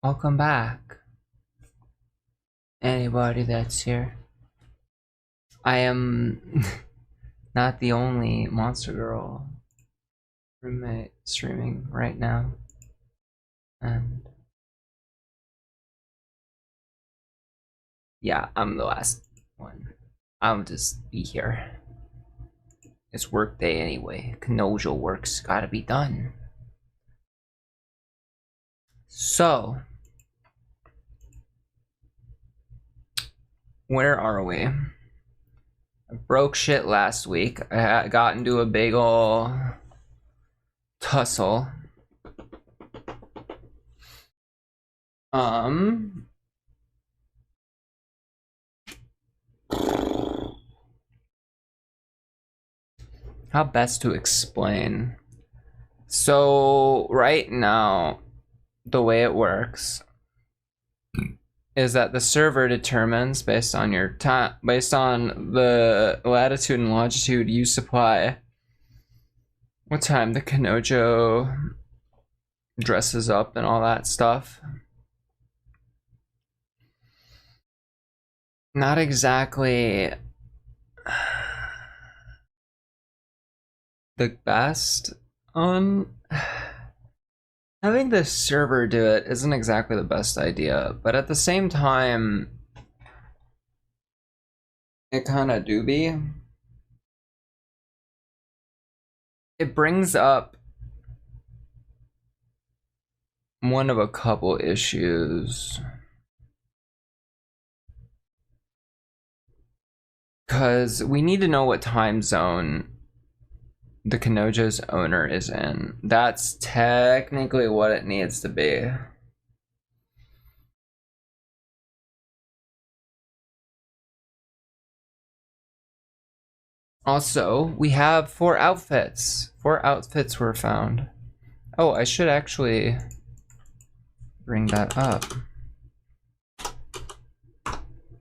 Welcome back, anybody that's here. I am not the only Monster Girl roommate streaming right now, and yeah, I'm the last one. I'll just be here. It's work day anyway. Kanojos work's gotta be done. So, where are we? I broke shit last week. I got into a big ol' tussle. How best to explain? So right now, the way it works is that the server determines based on your time, based on the latitude and longitude you supply, what time the Kanojo dresses up and all that stuff. Not exactly the best on having the server do it isn't exactly the best idea, but at the same time it kind of do be. It brings up one of a couple issues, because we need to know what time zone the Kanojo's owner is in. That's technically what it needs to be. Also, we have 4 outfits. 4 outfits were found. Oh, I should actually bring that up.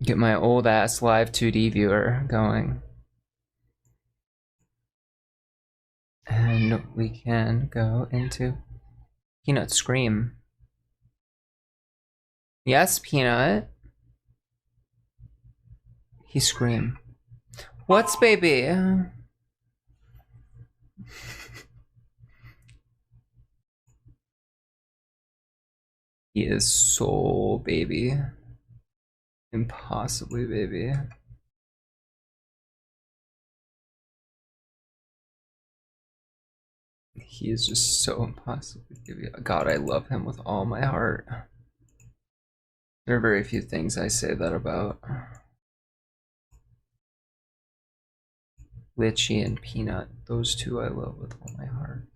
Get my old ass live 2D viewer going. And we can go into Peanut Scream. Yes, Peanut. He scream. What's baby? He is so baby. Impossibly baby. He is just so impossibly baby. God, I love him with all my heart. There are very few things I say that about. Litchi and Peanut, those two I love with all my heart.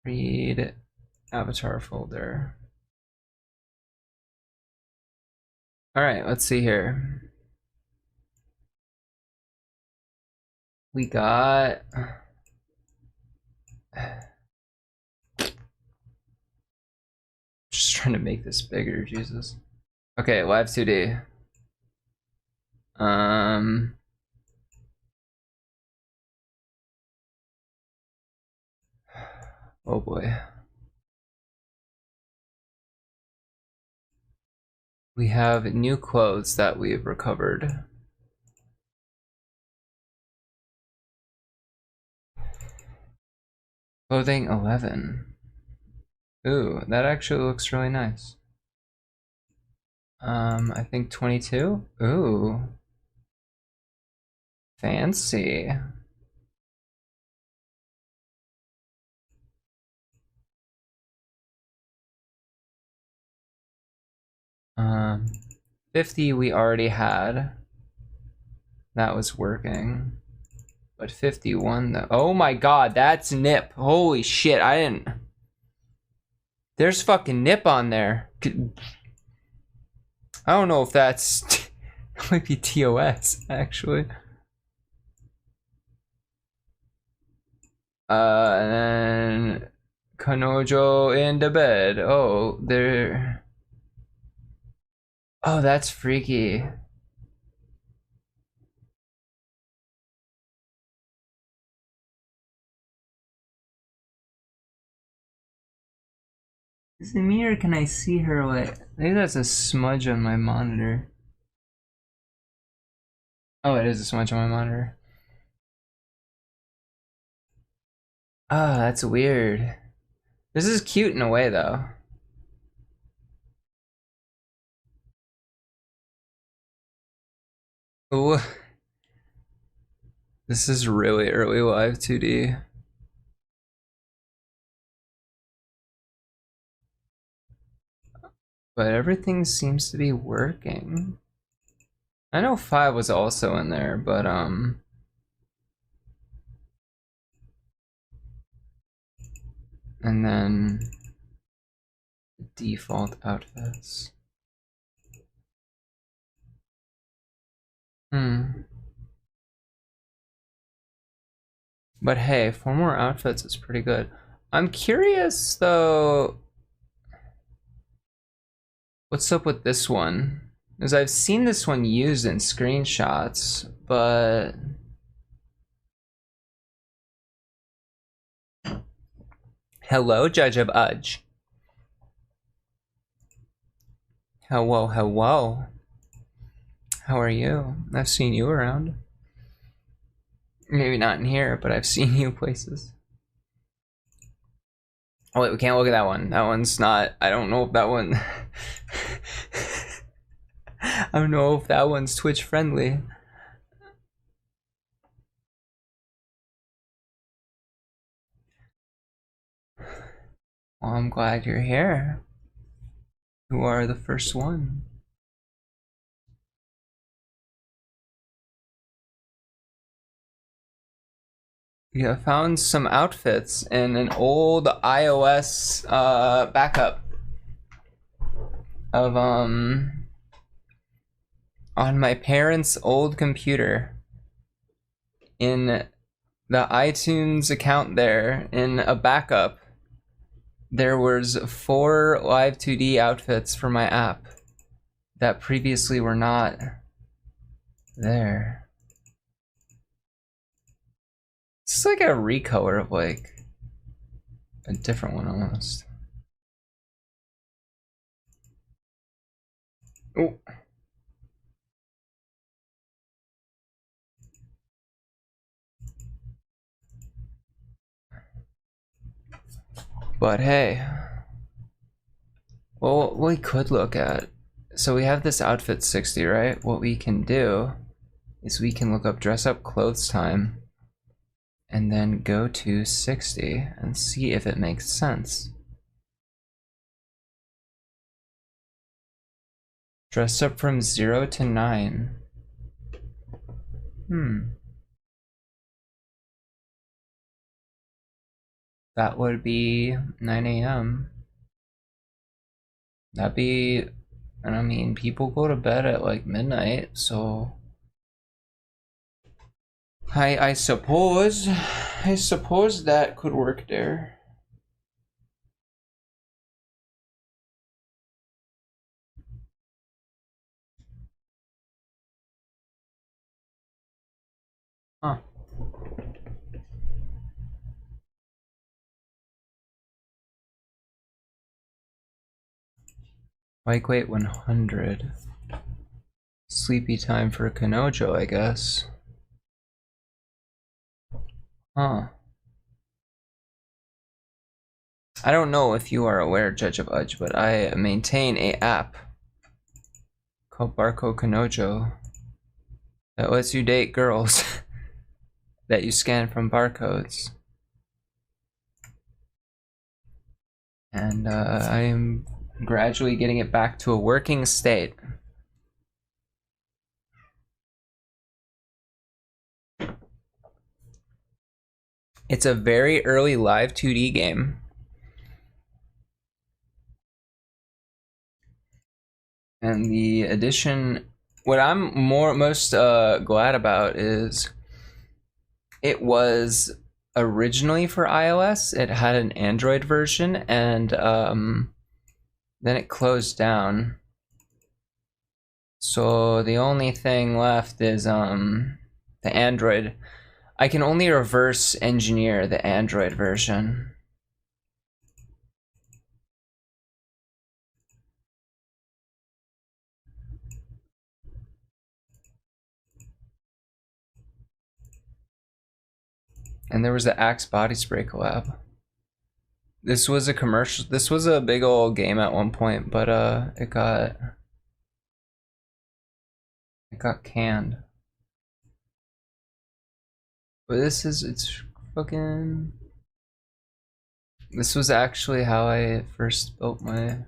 Read avatar folder. All right, let's see here. We got just trying to make this bigger, Jesus. Okay, live 2D. Oh boy. We have new clothes that we've recovered. Clothing 11. Ooh, that actually looks really nice. I think 22. Ooh. Fancy. Um, 50 we already had. That was working. But 51 though. Oh my god, that's Nip. Holy shit, I didn't. There's fucking Nip on there. I don't know if that's that might be TOS actually. And then Kanojo in the bed. Oh, there. Oh, that's freaky. Is it me or can I see her? Wait, maybe that's a smudge on my monitor. Oh, it is a smudge on my monitor. Ah, that's weird. This is cute in a way, though. Ooh. This is really early live 2D. But everything seems to be working. I know 5 was also in there, but and then default outfits. But hey, 4 more outfits is pretty good. I'm curious though, what's up with this one? Because I've seen this one used in screenshots, but hello, Judge of Udge. Hello, hello. How are you? I've seen you around. Maybe not in here, but I've seen you places. Oh wait, we can't look at that one. That one's not, I don't know if that one... I don't know if that one's Twitch friendly. Well, I'm glad you're here. You are the first one. Yeah, I found some outfits in an old iOS backup of on my parents' old computer. In the iTunes account there, in a backup, there was 4 live 2D outfits for my app that previously were not there. It's like a recolor of like a different one almost. Oh. But hey, well, what we could look at, so we have this outfit 60, right? What we can do is we can look up dress up clothes time and then go to 60 and see if it makes sense. Dress up from 0 to 9. That would be 9 a.m. That'd be, and I mean, people go to bed at like midnight, so I suppose that could work there. Huh. Bike weight 100. Sleepy time for Kanojo, I guess. Huh. I don't know if you are aware, Judge of Udge, but I maintain a app called Barco Kanojo that lets you date girls that you scan from barcodes. And I am gradually getting it back to a working state. It's a very early live 2D game. And the addition, what I'm most glad about is it was originally for iOS. It had an Android version, and then it closed down. So the only thing left is the Android. I can only reverse engineer the Android version. And there was the Axe body spray collab. This was a commercial. This was a big old game at one point, but it got canned. But it's fucking. This was actually how I first built my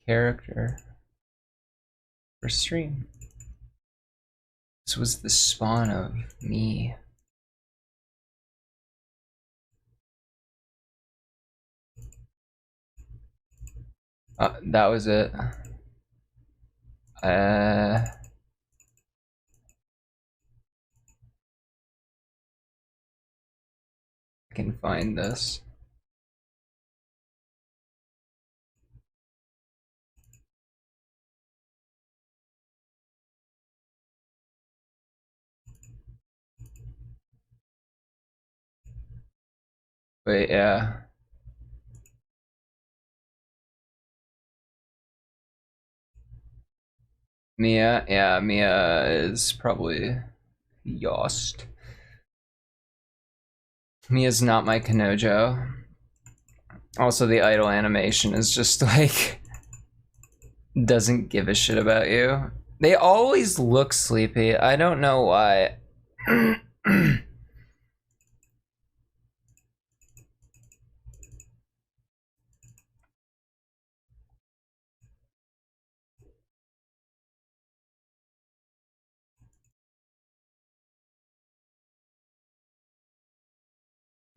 character for stream. This was the spawn of me. That was it. I can find this. But yeah. Mia, yeah, Mia is probably Yost. Mia's not my Kanojo. Also, the idle animation is just like doesn't give a shit about you. They always look sleepy. I don't know why.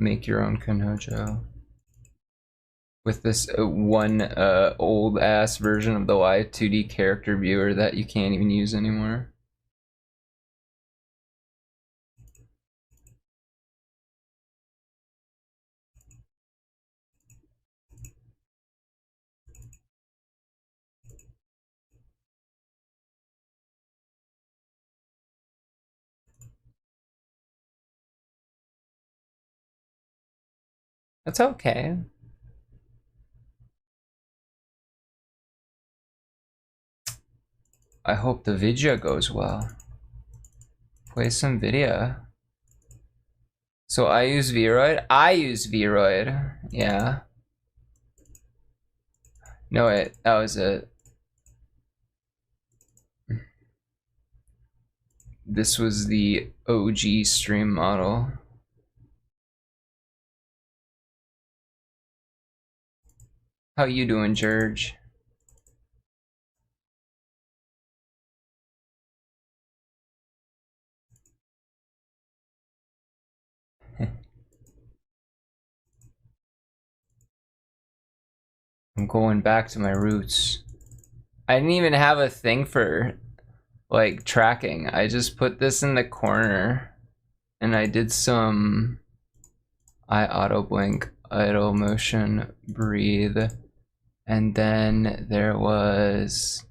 Make your own Kanojo. With this one old ass version of the Y2D character viewer that you can't even use anymore. That's okay. I hope the video goes well. Play some video. So I use Vroid? I use Vroid, yeah. No, wait, that was it. This was the OG stream model. How you doing, George? I'm going back to my roots. I didn't even have a thing for like tracking. I just put this in the corner and I did some eye auto blink, idle motion, breathe, and then there was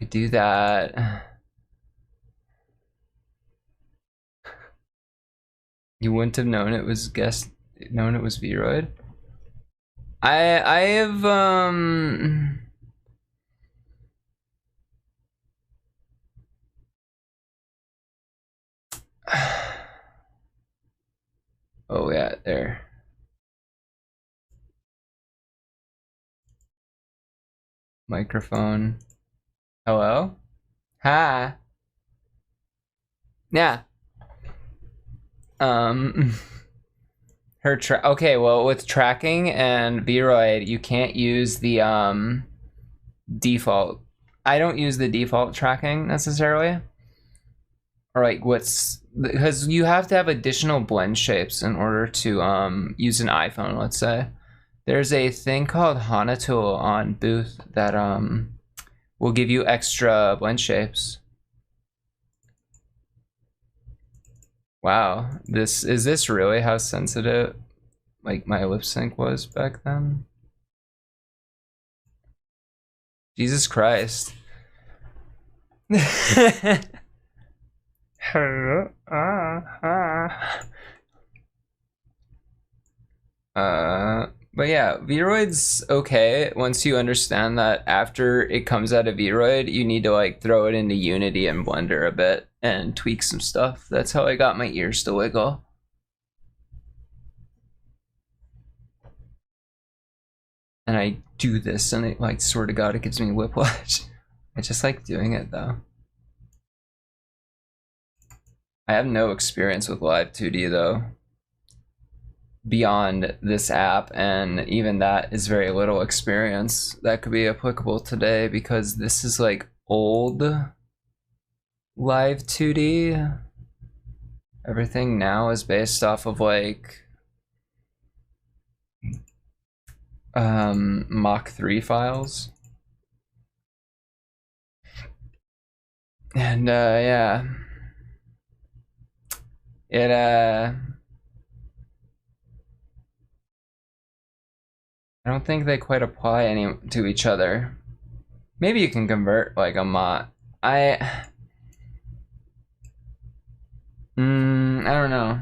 do that. You wouldn't have known it was Vroid. I have oh yeah, there. Microphone. Hello? Hi. Yeah. Okay, well, with tracking and Vroid, you can't use the default. I don't use the default tracking necessarily. Or like because you have to have additional blend shapes in order to use an iPhone, let's say. There's a thing called Hanatool on Booth that will give you extra blend shapes. Wow, is this really how sensitive like my lip sync was back then? Jesus Christ. But yeah, Vroid's okay once you understand that after it comes out of Vroid, you need to like throw it into Unity and Blender a bit and tweak some stuff. That's how I got my ears to wiggle. And I do this and it, like, swear to God, it gives me whiplash. I just like doing it though. I have no experience with live 2D though, beyond this app, and even that is very little experience that could be applicable today because this is like old live 2D. Everything now is based off of like Mach 3 files. And yeah. It I don't think they quite apply any to each other. Maybe you can convert like a mod. I don't know.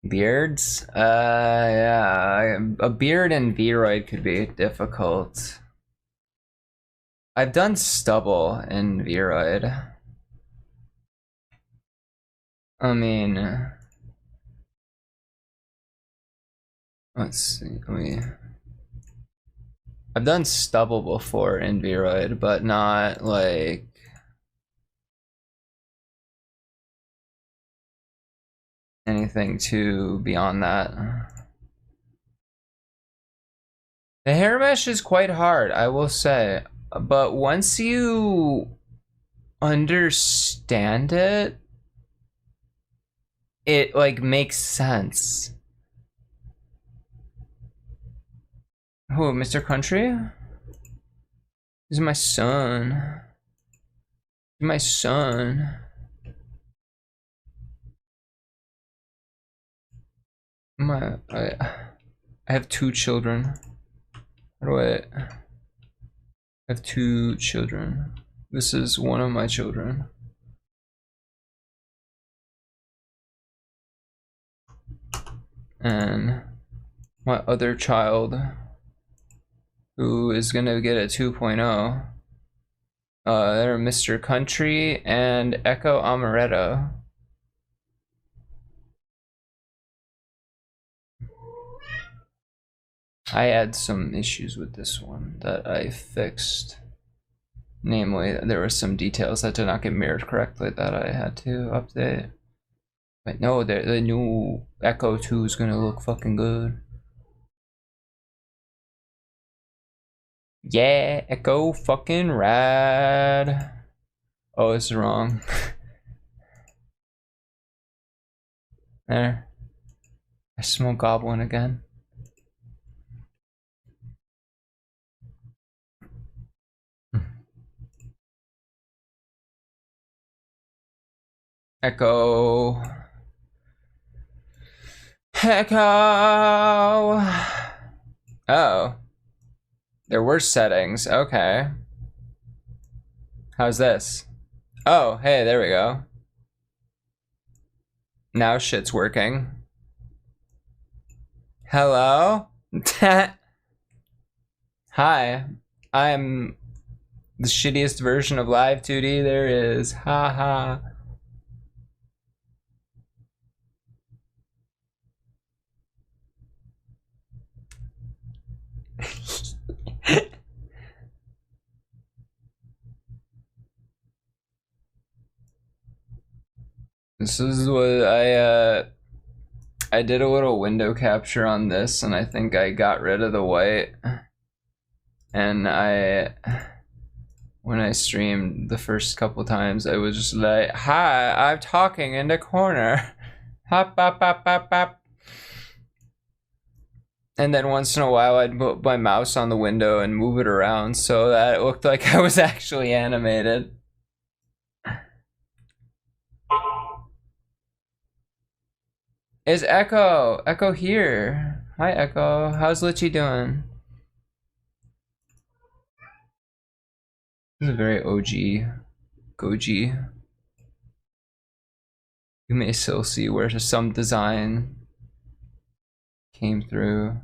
Beards? Yeah. A beard in Vroid could be difficult. I've done stubble in Vroid. I mean, let's see. I've done stubble before in Vroid, but not like anything too beyond that. The hair mesh is quite hard, I will say, but once you understand it, it like makes sense. Who, Mr. Country? This is my son. My son. I have 2 children. How do I have 2 children? This is one of my children. And my other child, who is gonna get a 2.0. They're Mr. Country and Echo Amaretto. I had some issues with this one that I fixed. Namely, there were some details that did not get mirrored correctly that I had to update. But no, the new Echo 2 is gonna look fucking good. Yeah, Echo fucking rad. Oh, it's wrong. There. I smell goblin again. Echo. Echo. Oh. There were settings. Okay. How's this? Oh, hey, there we go. Now shit's working. Hello? Hi. I'm the shittiest version of Live 2D there is. Ha ha. This is what I did a little window capture on this, and I think I got rid of the white. And when I streamed the first couple times, I was just like, "Hi, I'm talking in the corner." Hop, hop, hop, hop, hop. And then once in a while, I'd put my mouse on the window and move it around so that it looked like I was actually animated. Is Echo here? Hi, Echo. How's Litchi doing? This is a very OG Goji. You may still see where some design came through.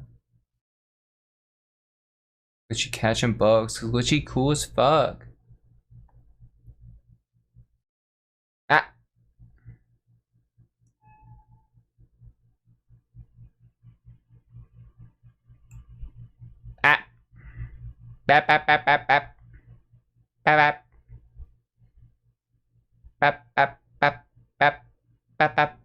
Glitchy catching bugs. Glitchy cool as fuck. Ah. Ah. Bap bap bap bap bap. Bap bap. Bap bap bap bap bap bap.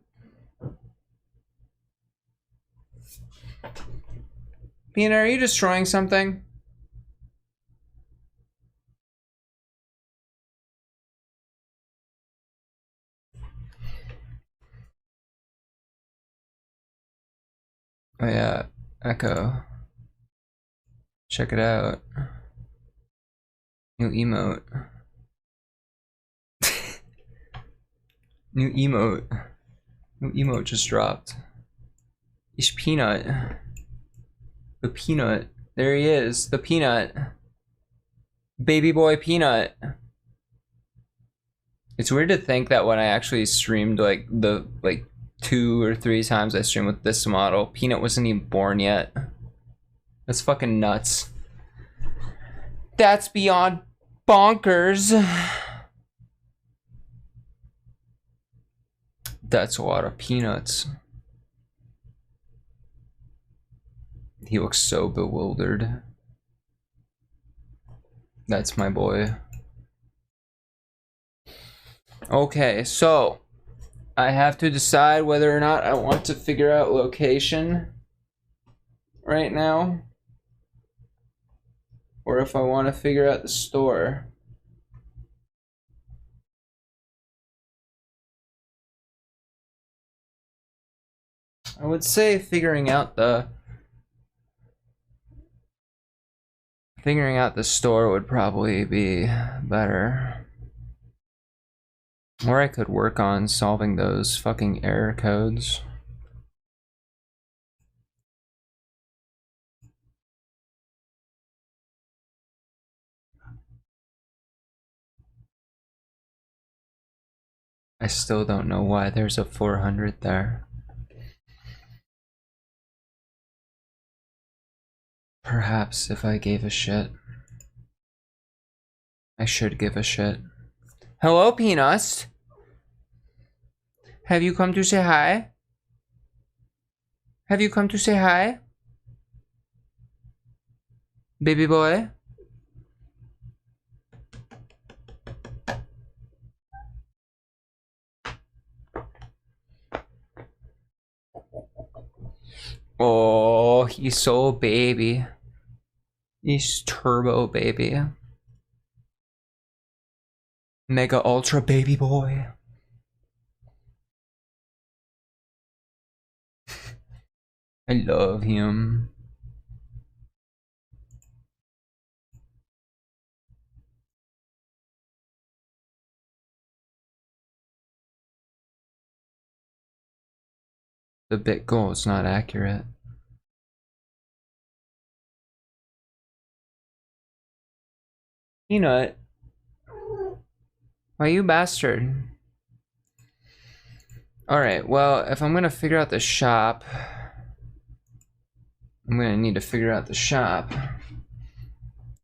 Peanut, are you destroying something? Oh yeah, Echo. Check it out. New emote. New emote. New emote just dropped. It's Peanut. The Peanut. There he is. The Peanut. Baby boy Peanut. It's weird to think that when I actually streamed like 2 or 3 times I streamed with this model, Peanut wasn't even born yet. That's fucking nuts. That's beyond bonkers. That's a lot of peanuts. He looks so bewildered. That's my boy. Okay, so I have to decide whether or not I want to figure out location right now, or if I want to figure out the store. I would say figuring out the store would probably be better. Or I could work on solving those fucking error codes. I still don't know why there's a 400 there. Perhaps if I gave a shit. I should give a shit. Hello, Peanuts. Have you come to say hi? Have you come to say hi? Baby boy? Oh, he's so baby. He's turbo baby. Mega ultra baby boy. I love him. The bit goal is not accurate. Peanut. Why you bastard? Alright, well, if I'm gonna figure out the shop, I'm gonna need to figure out the shop.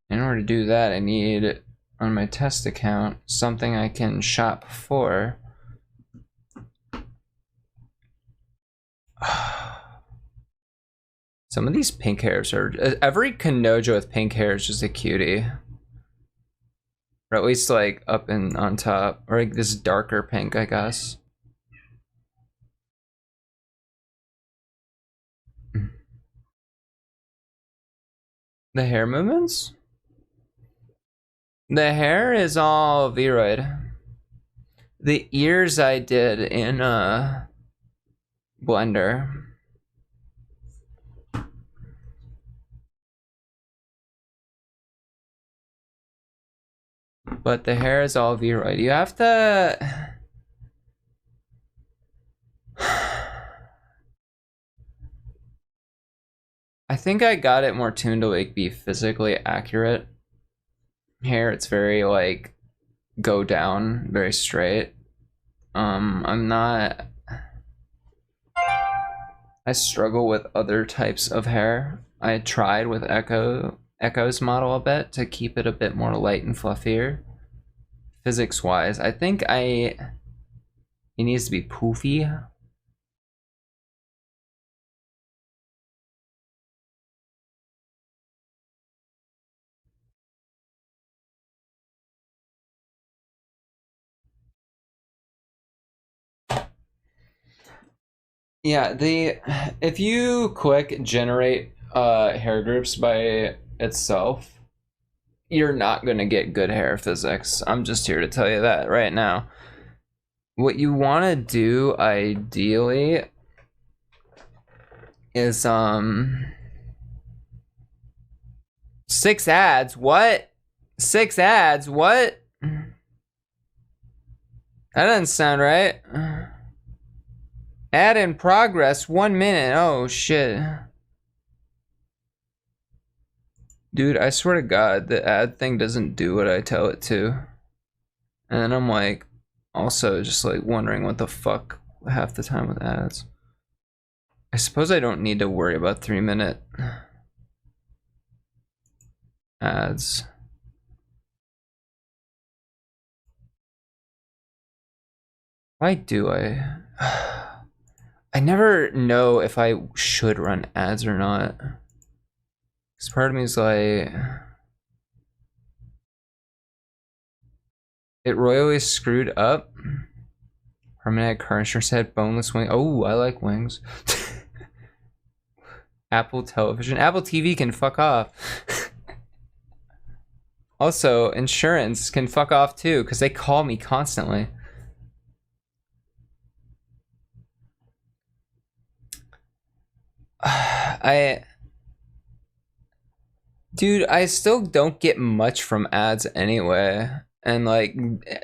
In order to do that, I need, on my test account, something I can shop for. Some of these pink hairs are... Every Kanojo with pink hair is just a cutie. Or at least like up and on top. Or like this darker pink, I guess. The hair movements? The hair is all Vroid. The ears I did in Blender. But the hair is all Vroid. You have to... I think I got it more tuned to like be physically accurate. Hair, it's very like go down, very straight. I'm not. I struggle with other types of hair. I tried with Echo's model a bit to keep it a bit more light and fluffier. Physics wise, I think it needs to be poofy. Yeah, if you click generate hair groups by itself, you're not gonna get good hair physics. I'm just here to tell you that right now. What you want to do ideally is 6 ads. What? 6 ads? What? That doesn't sound right. Ad in progress, 1 minute. Oh shit. Dude, I swear to God, the ad thing doesn't do what I tell it to. And then I'm like, also just like wondering what the fuck half the time with ads. I suppose I don't need to worry about 3-minute ads. Why do I? I never know if I should run ads or not. Because part of me is like, it royally screwed up. Permanent car insurance had boneless wing. Oh, I like wings. Apple Television. Apple TV can fuck off. Also, insurance can fuck off too, because they call me constantly. Dude, I still don't get much from ads anyway. And like,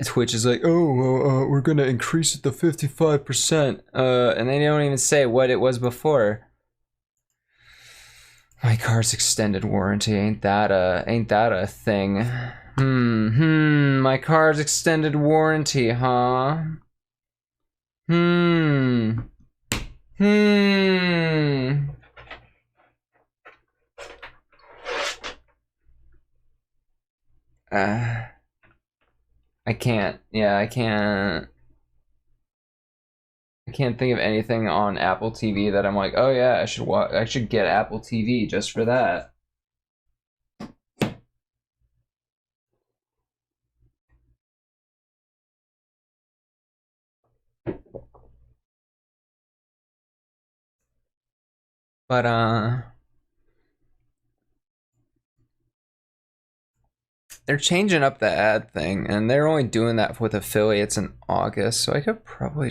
Twitch is like, oh, well, we're gonna increase it to 55%. And they don't even say what it was before. My car's extended warranty, ain't that a thing? My car's extended warranty, huh? I can't. Yeah, I can't. I can't think of anything on Apple TV that I'm like, oh yeah, I should get Apple TV just for that. But they're changing up the ad thing, and they're only doing that with affiliates in August, so I should probably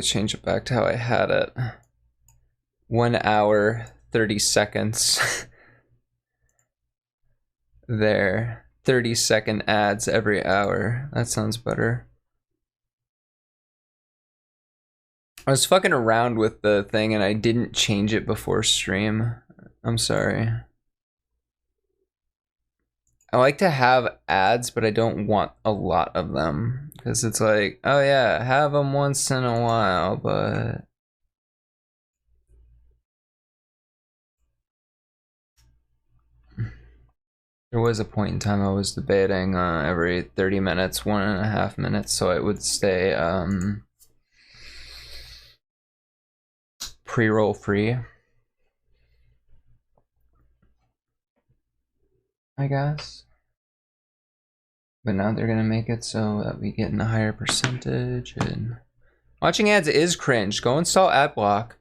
change it back to how I had it. 1 hour, 30 seconds. There. 30-second ads every hour. That sounds better. I was fucking around with the thing and I didn't change it before stream. I'm sorry. I like to have ads, but I don't want a lot of them. Because it's like, oh yeah, have them once in a while, but... There was a point in time I was debating every 30 minutes, 1.5 minutes, so it would stay pre-roll free, I guess. But now they're gonna make it so that we get in a higher percentage. And watching ads is cringe. Go install AdBlock.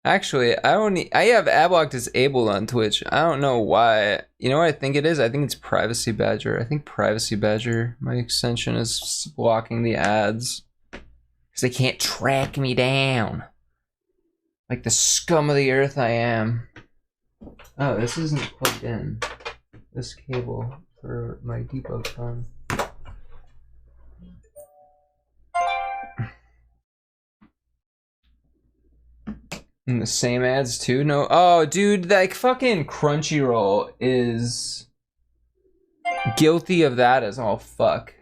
Actually, I have AdBlock disabled on Twitch. I don't know why. You know what I think it is? I think it's Privacy Badger. I think Privacy Badger, my extension, is blocking the ads. Because they can't track me down. Like the scum of the earth I am. Oh, this isn't plugged in. This cable for my debug fun. And the same ads too? No. Oh, dude, like fucking Crunchyroll is Guilty of that as all fuck.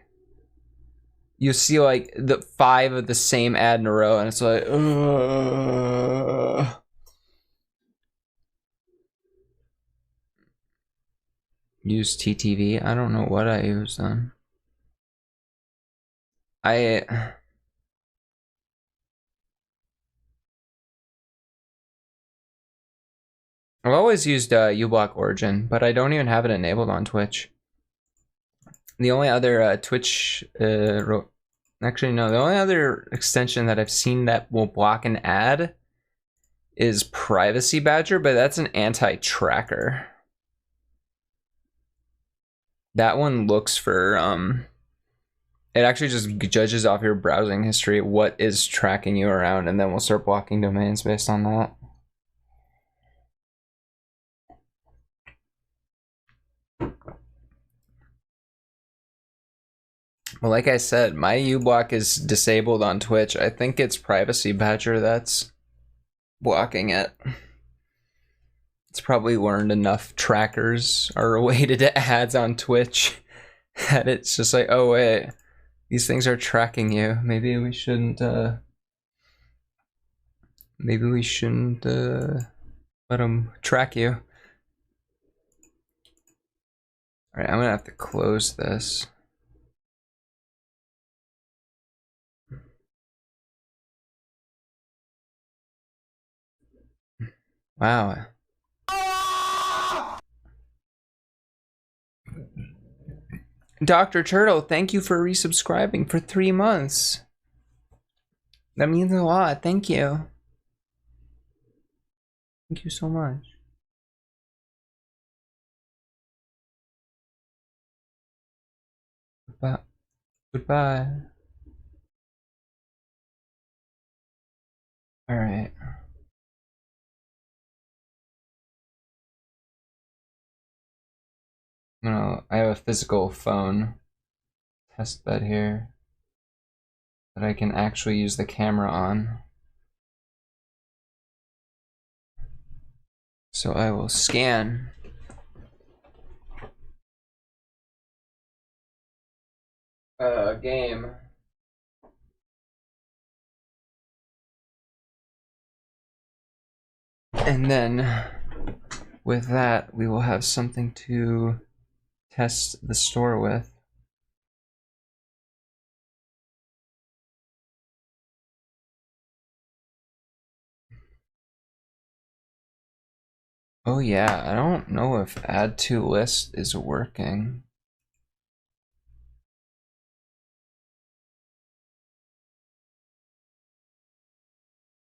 You see like the 5 of the same ad in a row, and it's like, use TTV. I don't know what I use then. I've always used uBlock Origin, but I don't even have it enabled on Twitch. The only other Twitch, actually no, the only other extension that I've seen that will block an ad is Privacy Badger, but that's an anti-tracker. That one looks for, it actually just judges off your browsing history what is tracking you around, and then we'll start blocking domains based on that. Well, like I said, my uBlock is disabled on Twitch. I think it's Privacy Badger that's blocking it. It's probably learned enough trackers are related to ads on Twitch that it's just like, oh wait, these things are tracking you. Maybe we shouldn't let them track you. All right, I'm gonna have to close this. Wow. Dr. Turtle, thank you for resubscribing for 3 months. That means a lot. Thank you. Thank you so much. Goodbye. All right. No, I have a physical phone test bed here that I can actually use the camera on. So I will scan. Game. And then with that, we will have something to test the store with. Oh yeah, I don't know if add to list is working.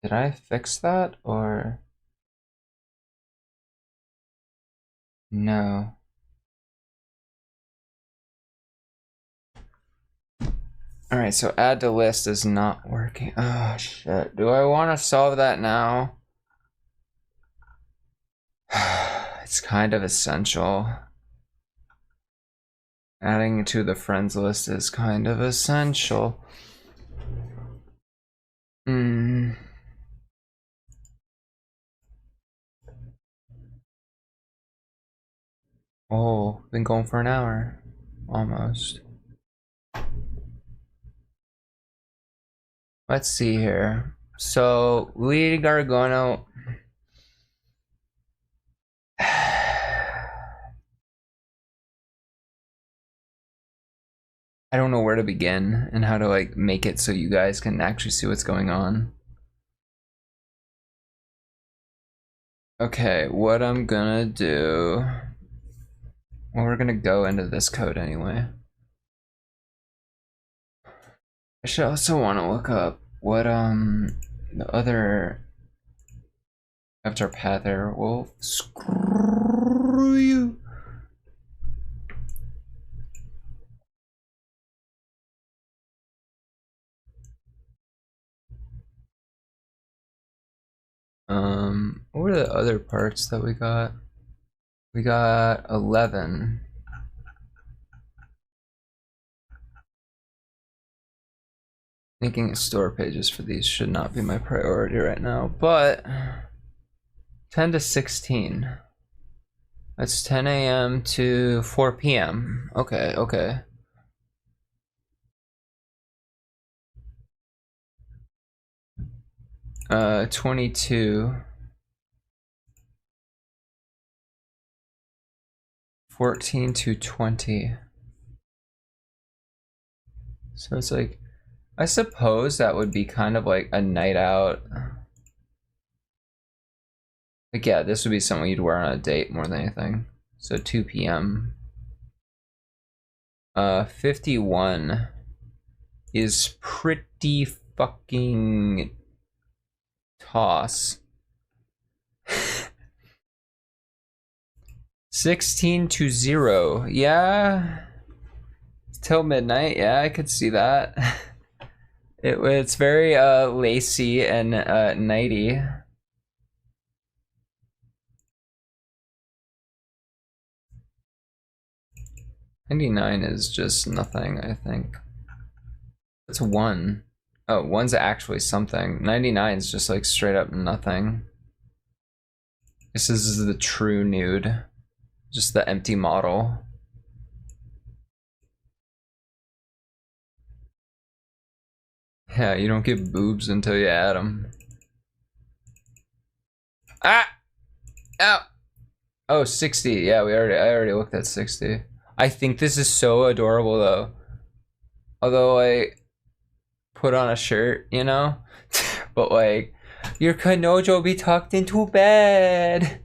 Did I fix that or no? Alright, so add to list is not working. Oh shit. Do I want to solve that now? It's kind of essential. Adding to the friends list is kind of essential. Oh, been going for an hour. Almost. Let's see here. So, we are gonna... I don't know where to begin and how to like make it so you guys can actually see what's going on. Okay, what I'm gonna do... Well, we're gonna go into this code anyway. I should also want to look up what the other after path there will screw you. What were the other parts that we got? We got 11. Making store pages for these should not be my priority right now, but 10 to 16. It's 10 a.m. to 4 p.m. Okay, okay. Uh, 22. 14 to 20. So it's like, I suppose that would be kind of like a night out. Like, yeah, this would be something you'd wear on a date more than anything. So 2 p.m. 51 is pretty fucking toss. 16 to 0. Yeah. Till midnight. Yeah, I could see that. It's very lacy and nighty. $99 is just nothing, I think. It's 1. Oh, 1's actually something. 99 is just like straight up nothing. This is the true nude. Just the empty model. Yeah, you don't get boobs until you add them. Ah! Ow! Oh, 60. Yeah, I already looked at 60. I think this is so adorable though. Although I put on a shirt, you know? But like, your Kanojo be tucked into bed.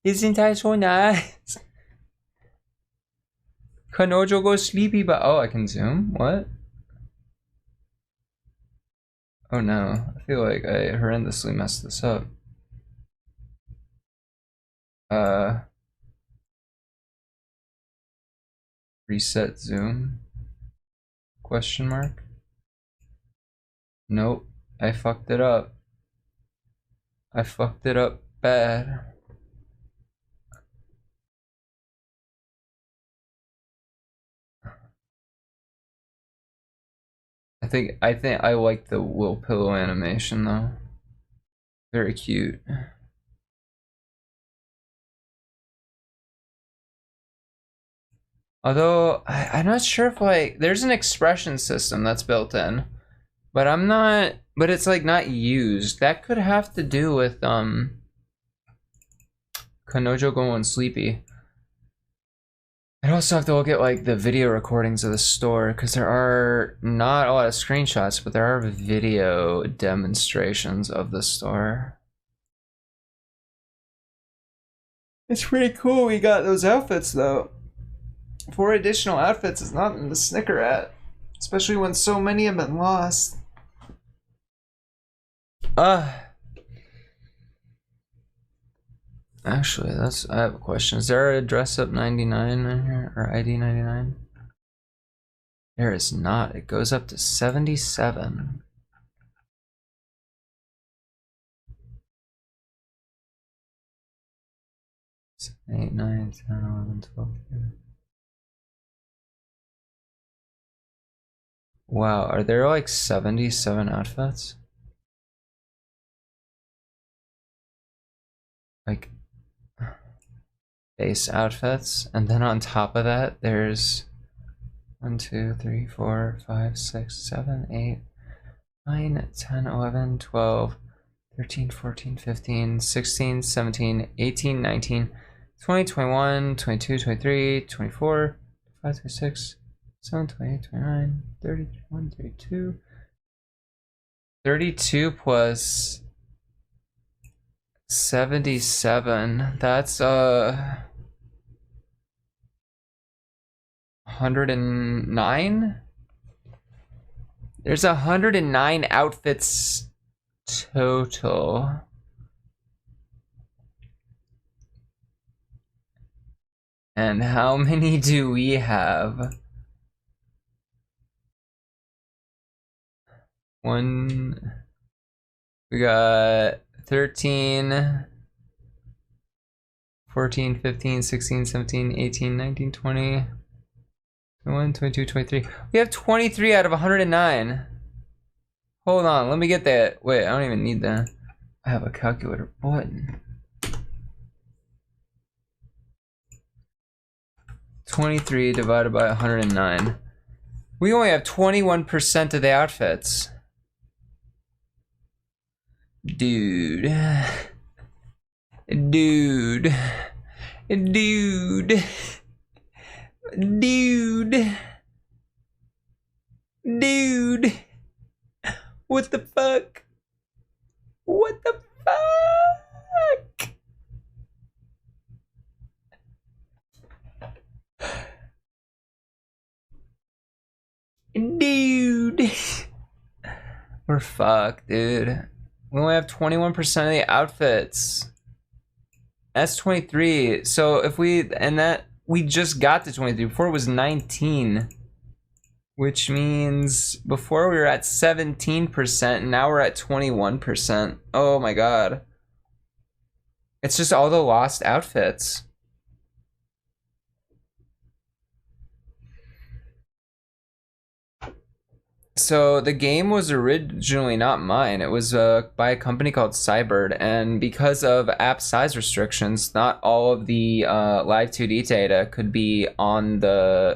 Isn't that so nice? Kanojo goes sleepy, but oh, I can zoom? What? Oh no, I feel like I horrendously messed this up. Reset zoom? Question mark? Nope, I fucked it up. I fucked it up bad. I think I like the Will Pillow animation though. Very cute. Although I'm not sure if like there's an expression system that's built in, but I'm not. But it's like not used. That could have to do with Kanojo going sleepy. I'd also have to look at like the video recordings of the store because there are not a lot of screenshots, but there are video demonstrations of the store. It's pretty cool we got those outfits though. 4 additional outfits is nothing to snicker at, especially when so many have been lost. Actually, I have a question. Is there a dress up 99 in here or ID 99? There is not. It goes up to 77. Eight, 9, 10, 11, 12. Wow, are there like 77 outfits? Like base outfits, and then on top of that, there's 1, 2, 3, 4, 5, 6, 7, 8, 9, 10, 11, 12, 13, 14, 15, 16, 17, 18, 19, 20, 21, 22, 23, 24, 25, 26, 27, 28, 29, 30, 31, 32. 32 plus 77. That's 109. There's 109 outfits total. And how many do we have? We got 13, 14, 15, 16, 17, 18, 19, 20, 21, 22, 23. We have 23 out of 109. Hold on, let me get that. Wait, I don't even need that. I have a calculator button. 23 divided by 109. We only have 21% of the outfits. Dude. Dude. Dude. Dude. Dude. What the fuck? What the fuck? Dude. We're fucked, dude. We only have 21% of the outfits. That's 23. So if we, and that, we just got to 23. Before it was 19. Which means before we were at 17%, and now we're at 21%. Oh my god. It's just all the lost outfits. So the game was originally not mine. It was by a company called Cybird, and because of app size restrictions, not all of the live 2D data could be on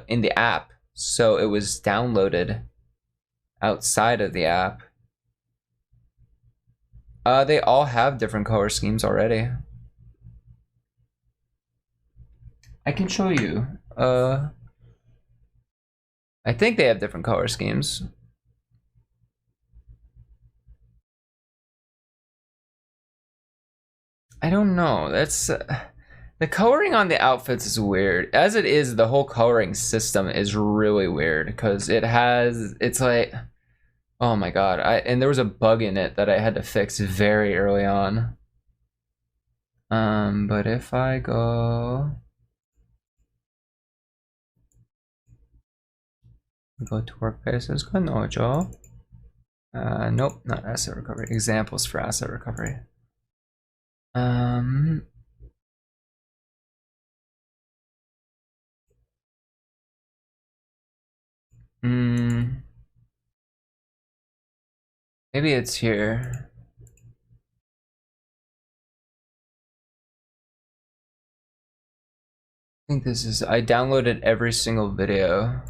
in the app. So it was downloaded outside of the app. They all have different color schemes already. I can show you. I think they have different color schemes. I don't know. That's the coloring on the outfits is weird. As it is, the whole coloring system is really weird because it's like, oh my god. And there was a bug in it that I had to fix very early on. But if I go to workplaces, Kanojo. Nope, not asset recovery. Examples for asset recovery. Maybe it's here. I think this is, I downloaded every single video.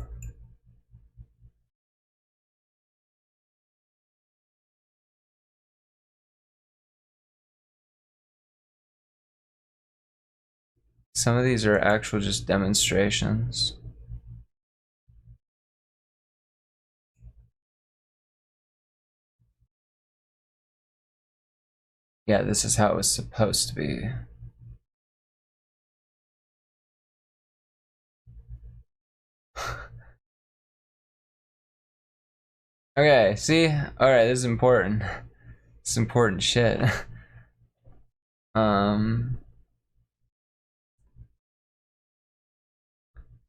Some of these are actual just demonstrations. Yeah, this is how it was supposed to be. Okay, see? Alright, this is important. It's important shit.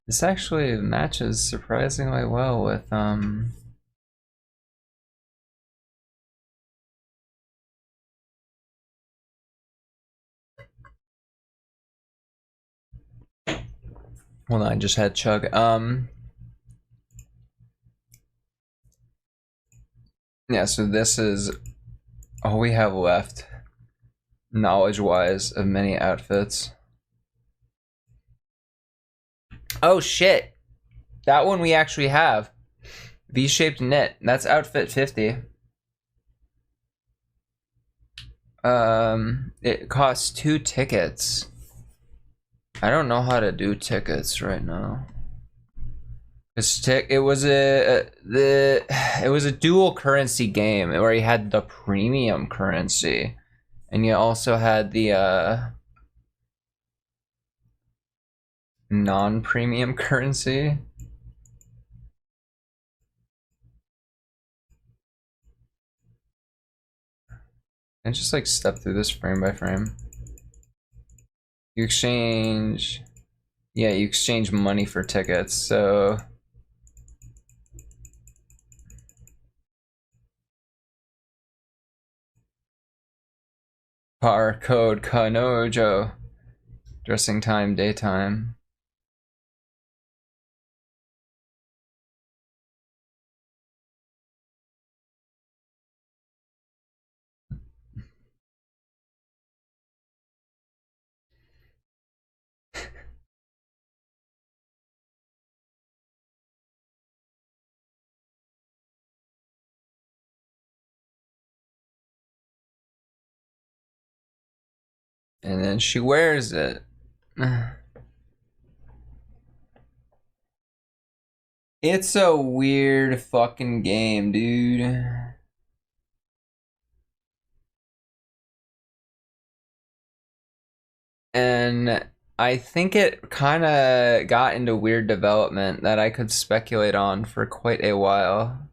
This actually matches surprisingly well with hold on, I just had chug. Yeah, so this is all we have left, knowledge-wise, of many outfits. Oh shit! That one we actually have. V-shaped knit. That's outfit 50. It costs 2 tickets. I don't know how to do tickets right now. It was a dual currency game where you had the premium currency, and you also had the non-premium currency. And just like step through this frame by frame. You exchange, yeah, you exchange money for tickets. So par code Kanojo. Dressing time, daytime. And then she wears it. It's a weird fucking game, dude. And I think it kind of got into weird development that I could speculate on for quite a while.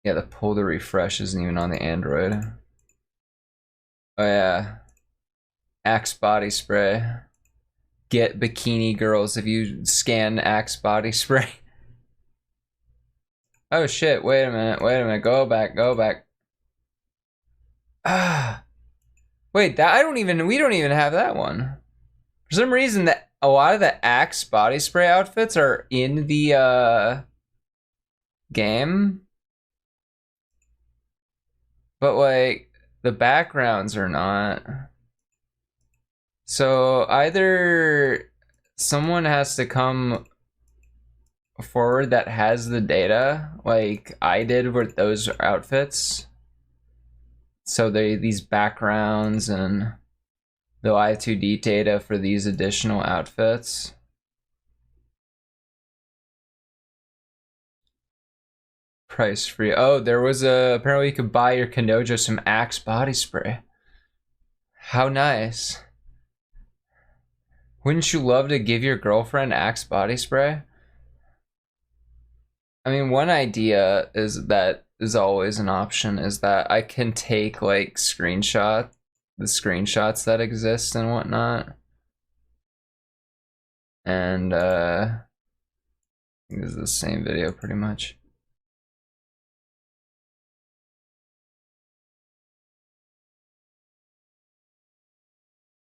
Yeah, the pull to refresh isn't even on the Android. Oh yeah. Axe body spray. Get bikini girls if you scan Axe body spray. Oh shit, wait a minute, go back. Ah. Wait, that we don't even have that one. For some reason that a lot of the Axe body spray outfits are in the game. But like the backgrounds are not. So either someone has to come forward that has the data, like I did with those outfits. So these backgrounds and the live2D data for these additional outfits. Price free. Oh, there was apparently you could buy your Kanojos some Axe body spray. How nice. Wouldn't you love to give your girlfriend Axe body spray? I mean, one idea is that is always an option is that I can take like the screenshots that exist and whatnot. And I think this is the same video pretty much.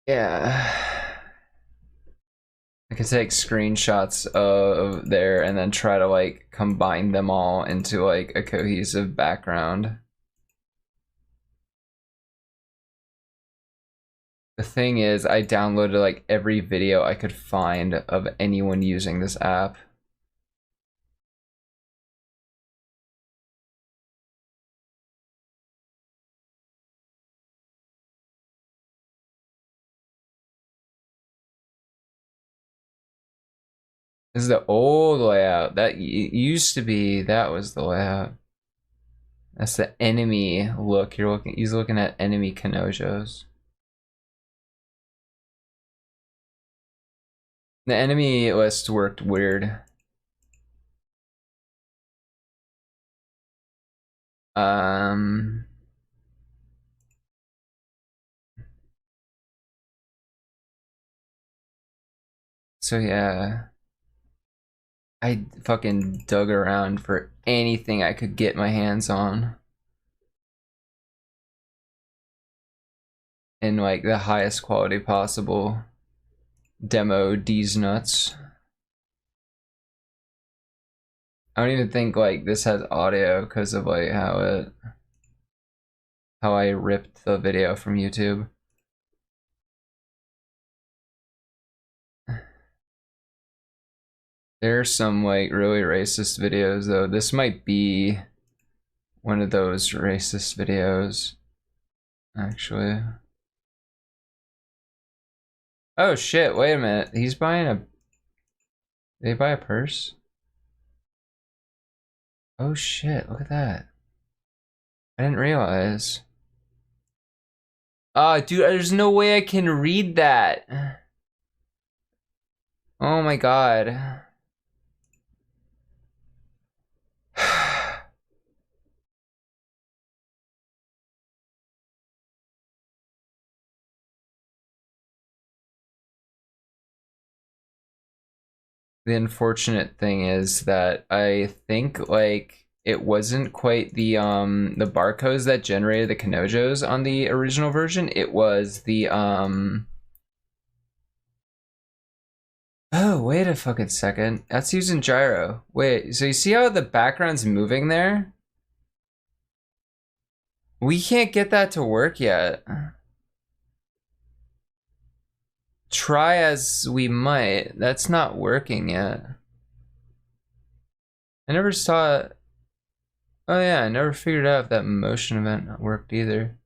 Yeah. I can take screenshots of there and then try to like combine them all into like a cohesive background. The thing is, I downloaded like every video I could find of anyone using this app. This is the old layout. That used to be, that was the layout. That's the enemy look. He's looking at enemy Kanojos. The enemy list worked weird. So yeah. I fucking dug around for anything I could get my hands on. In like the highest quality possible. Demo these nuts. I don't even think like this has audio because of like how I ripped the video from YouTube. There's some like really racist videos though. This might be one of those racist videos, actually. Oh shit, wait a minute. He's buying a... Did he buy a purse? Oh shit, look at that. I didn't realize. Oh, dude, there's no way I can read that. Oh my god. The unfortunate thing is that I think like it wasn't quite the barcodes that generated the Kanojos on the original version. It was the Oh, wait a fucking second. That's using gyro. Wait, so you see how the background's moving there? We can't get that to work yet. Try as we might, that's not working yet. I never saw. Oh yeah, I never figured out if that motion event worked either.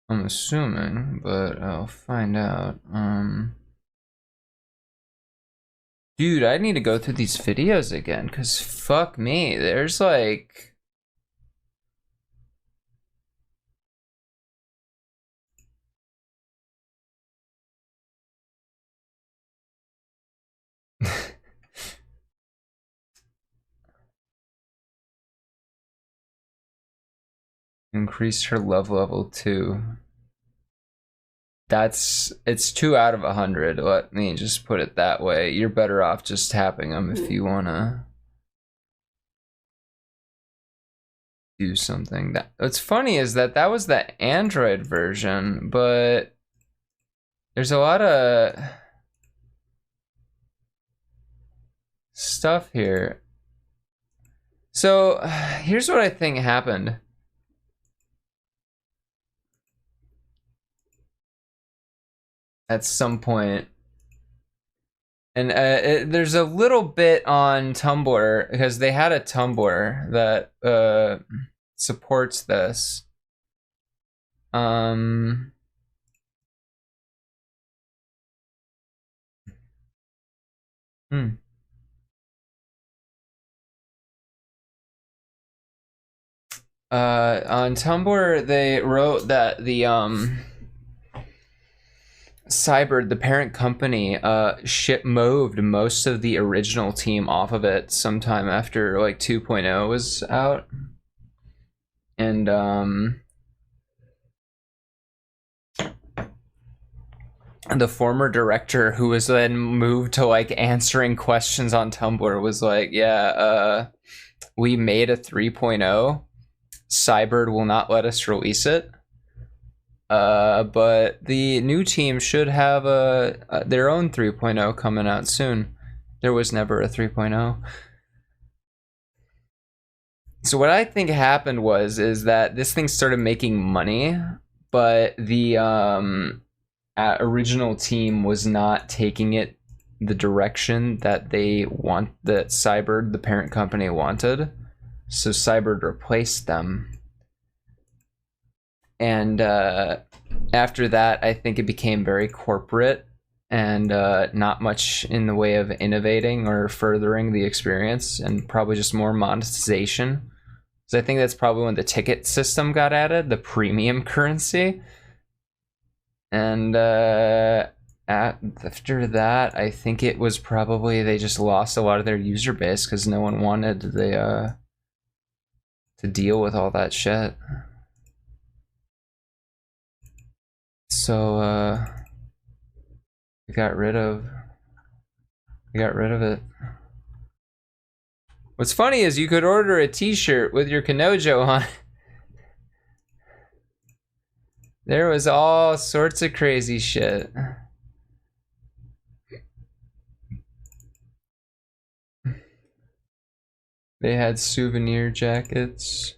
I'm assuming, but I'll find out. Dude, I need to go through these videos again, cause fuck me, there's like. Increased her love level 2. It's 2 out of 100. Let me just put it that way. You're better off just tapping them if you wanna do something. What's funny is that was the Android version, but there's a lot of stuff here. So here's what I think happened. At some point, and there's a little bit on Tumblr because they had a Tumblr that supports this. On Tumblr, they wrote that the Cyberd, the parent company, moved most of the original team off of it sometime after like 2.0 was out, and the former director, who was then moved to like answering questions on Tumblr, was like, yeah, we made a 3.0. Cyberd will not let us release it. But the new team should have their own 3.0 coming out soon. There was never a 3.0. So what I think happened is that this thing started making money, but the original team was not taking it the direction that that Cyberd, the parent company, wanted. So Cyberd replaced them. And after that, I think it became very corporate and not much in the way of innovating or furthering the experience, and probably just more monetization. So I think that's probably when the ticket system got added, the premium currency. And after that, I think it was probably they just lost a lot of their user base because no one wanted to deal with all that shit. So we got rid of it. What's funny is you could order a t-shirt with your Kanojo on. There was all sorts of crazy shit. They had souvenir jackets.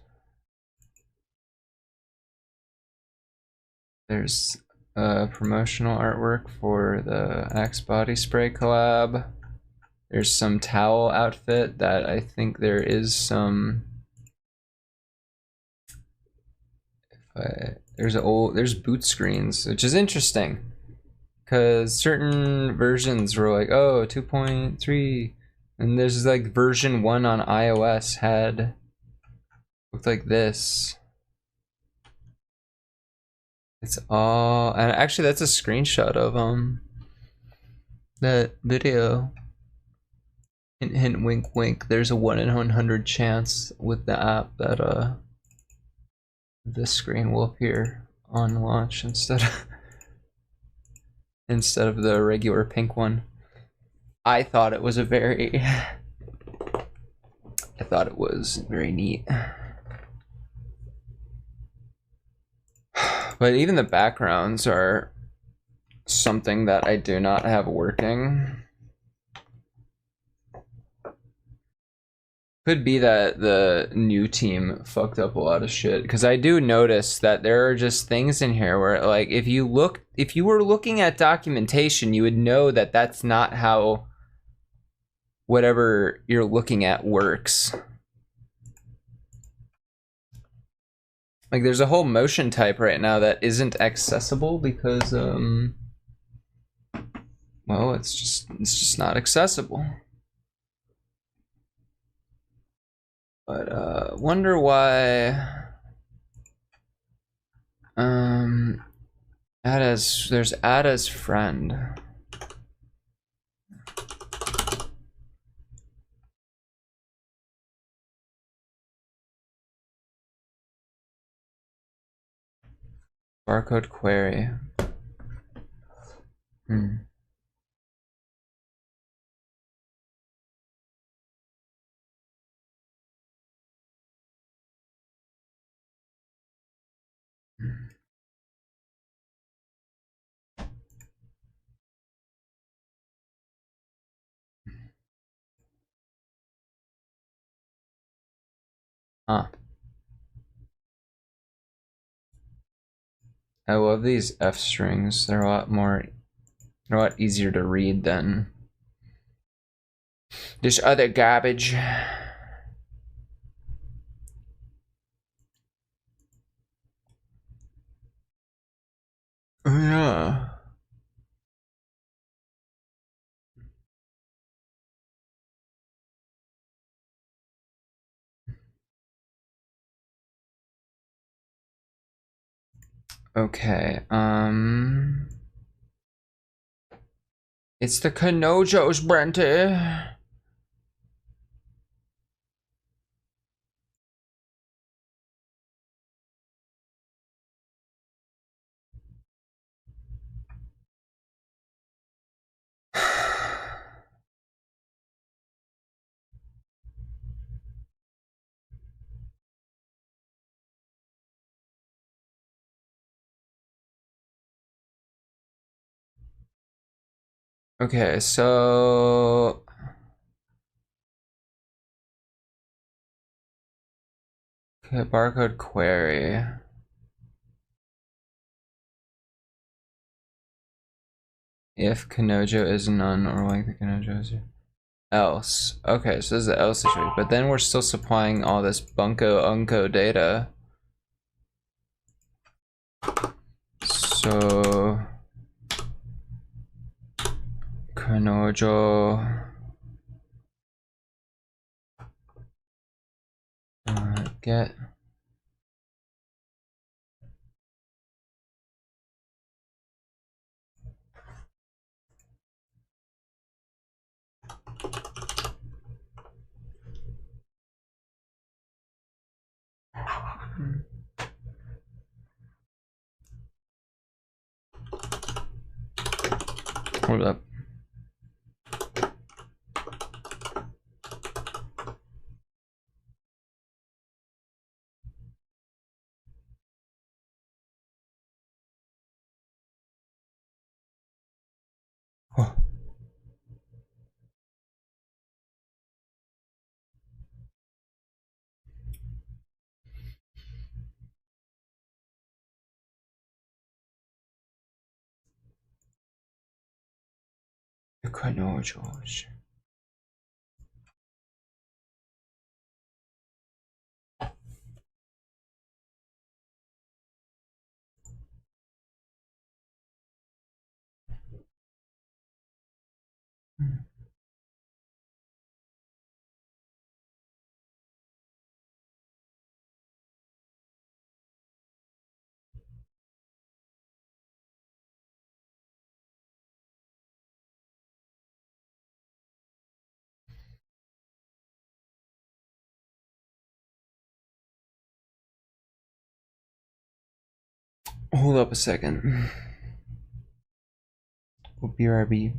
There's promotional artwork for the Axe body spray collab. There's some towel outfit that I think there is some. There's boot screens, which is interesting, because certain versions were like, oh, 2.3, and there's like version 1 on iOS looked like this. It's all, and actually that's a screenshot of that video. Hint, hint, wink, wink. There's a 1 in 100 chance with the app that this screen will appear on launch instead of the regular pink one. I thought it was very neat. But even the backgrounds are something that I do not have working. Could be that the new team fucked up a lot of shit, because I do notice that there are just things in here where, like, if you were looking at documentation, you would know that that's not how whatever you're looking at works. Like there's a whole motion type right now that isn't accessible because well, it's just not accessible. But wonder why there's Ada's friend. Barcode query. Huh. I love these F strings. They're a lot easier to read than this other garbage. Oh yeah. Okay, it's the Kanojos, Brenty. Okay, so okay, barcode query. If Kanojo is none or like the Kanojo is else. Okay, so this is the else situation. But then we're still supplying all this bunko unko data. So Kanojo get hold up. Oh. The Kanojos. Hold up a second. BRB.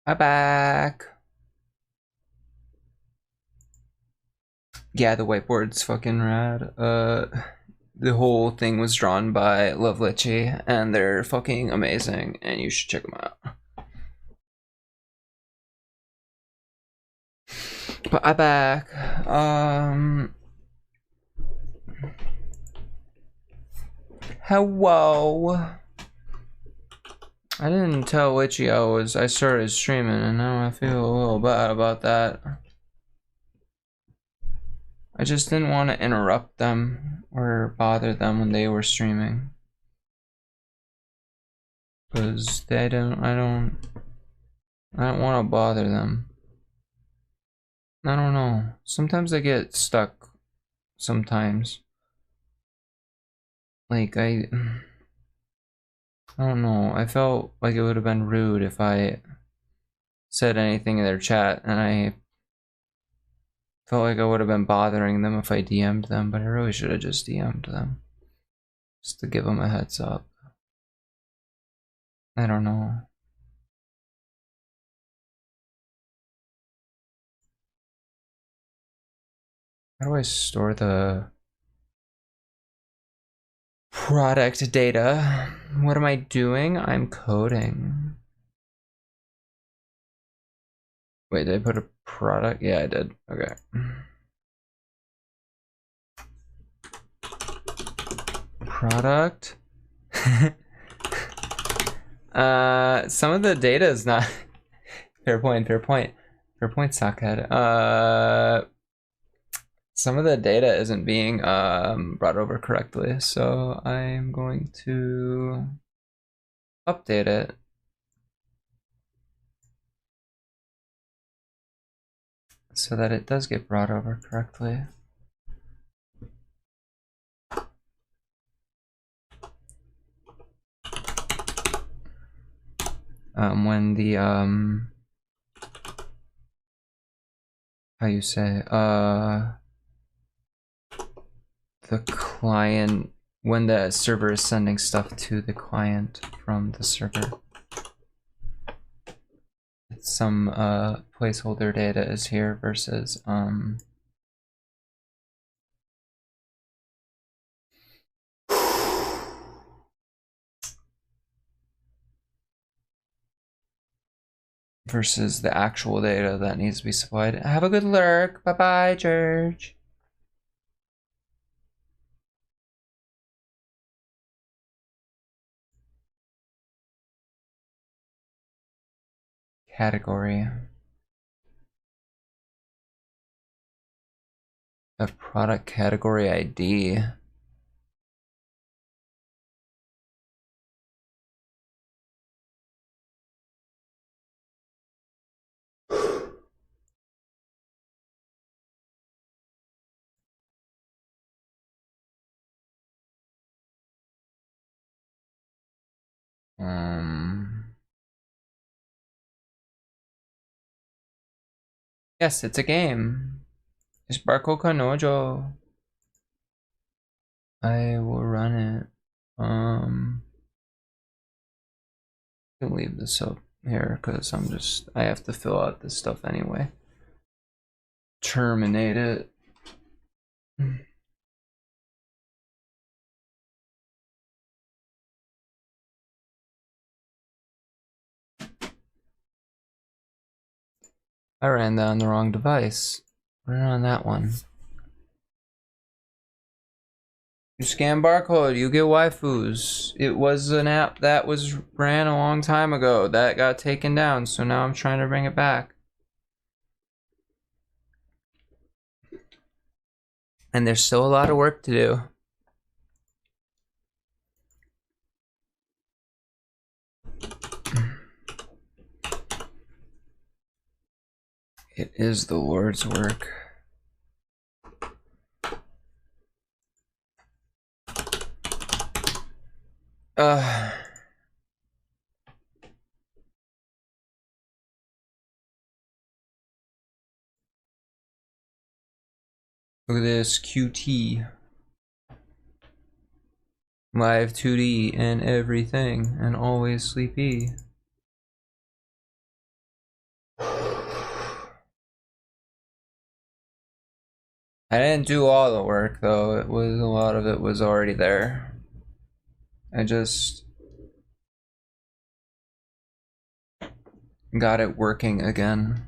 I'm back. Yeah, the whiteboard's fucking rad. The whole thing was drawn by Goujitchi, and they're fucking amazing, and you should check them out. But I'm back. Hello. I didn't tell Witchy I started streaming, and now I feel a little bad about that. I just didn't want to interrupt them or bother them when they were streaming. Cause I don't want to bother them. I don't know. Sometimes I get stuck. Sometimes. Like I don't know. I felt like it would have been rude if I said anything in their chat, and I felt like I would have been bothering them if I DM'd them, but I really should have just DM'd them. Just to give them a heads up. I don't know. How do I store the product data? What am I doing? I'm coding. Wait, did I put a product? Yeah, I did. Okay. Product. Some of the data is not fair point, sockhead. Some of the data isn't being brought over correctly, so I'm going to update it. So that it does get brought over correctly. When the how you say the client, when the server is sending stuff to the client from the server, some placeholder data is here versus versus the actual data that needs to be supplied. Have a good lurk. Bye bye, George. Category of product category ID. Yes, it's a game. It's Barco Kanojo. I will run it. I can leave this up here because I have to fill out this stuff anyway. Terminate it. I ran that on the wrong device. Run it on that one. You scan barcode, you get waifus. It was an app that was ran a long time ago. That got taken down, so now I'm trying to bring it back. And there's still a lot of work to do. It is the Lord's work. Look at this QT. Live 2D and everything, and always sleepy. I didn't do all the work though. It was a lot of it was already there. I just got it working again.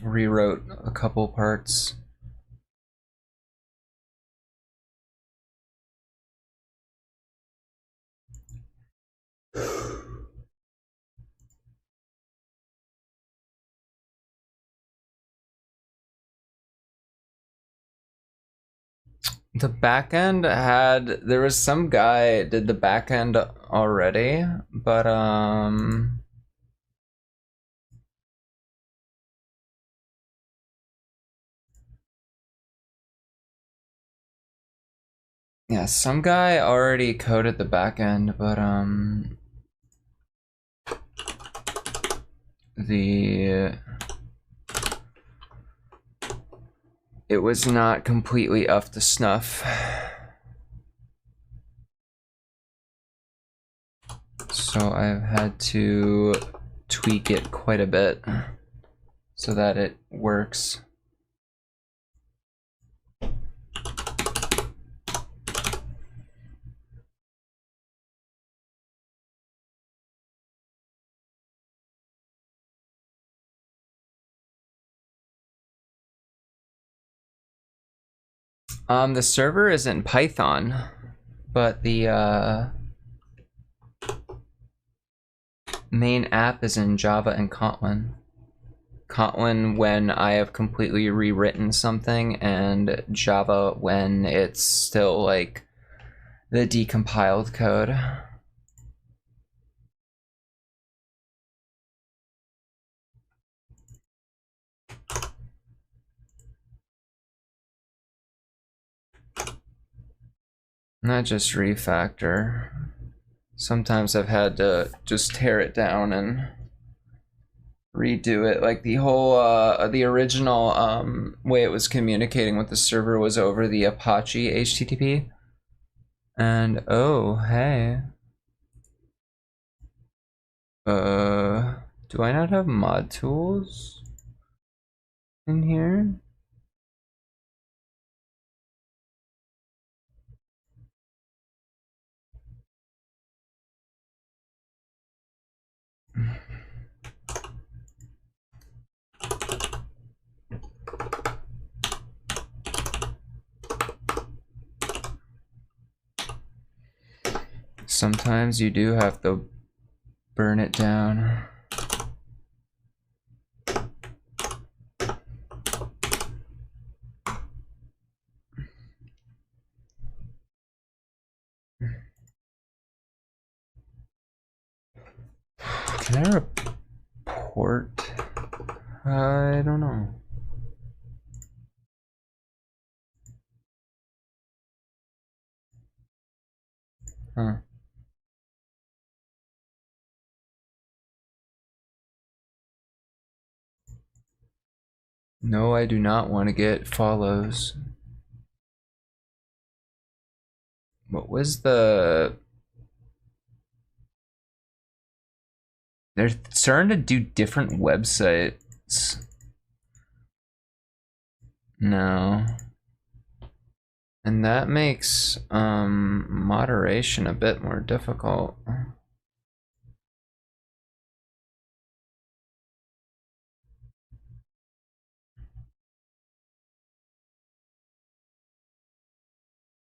Rewrote a couple parts. The backend there was some guy did the backend already, but yeah, some guy already coded the backend, but it was not completely up to snuff. So I've had to tweak it quite a bit so that it works. The server is in Python, but the main app is in Java and Kotlin. Kotlin when I have completely rewritten something, and Java when it's still like the decompiled code. Not just refactor. Sometimes I've had to just tear it down and redo it. Like the whole the original way it was communicating with the server was over the Apache HTTP. And oh, hey. Do I not have mod tools in here? Sometimes you do have to burn it down. Can I report? I don't know. Huh. No, I do not want to get follows. What was the... They're starting to do different websites. No. And that makes moderation a bit more difficult.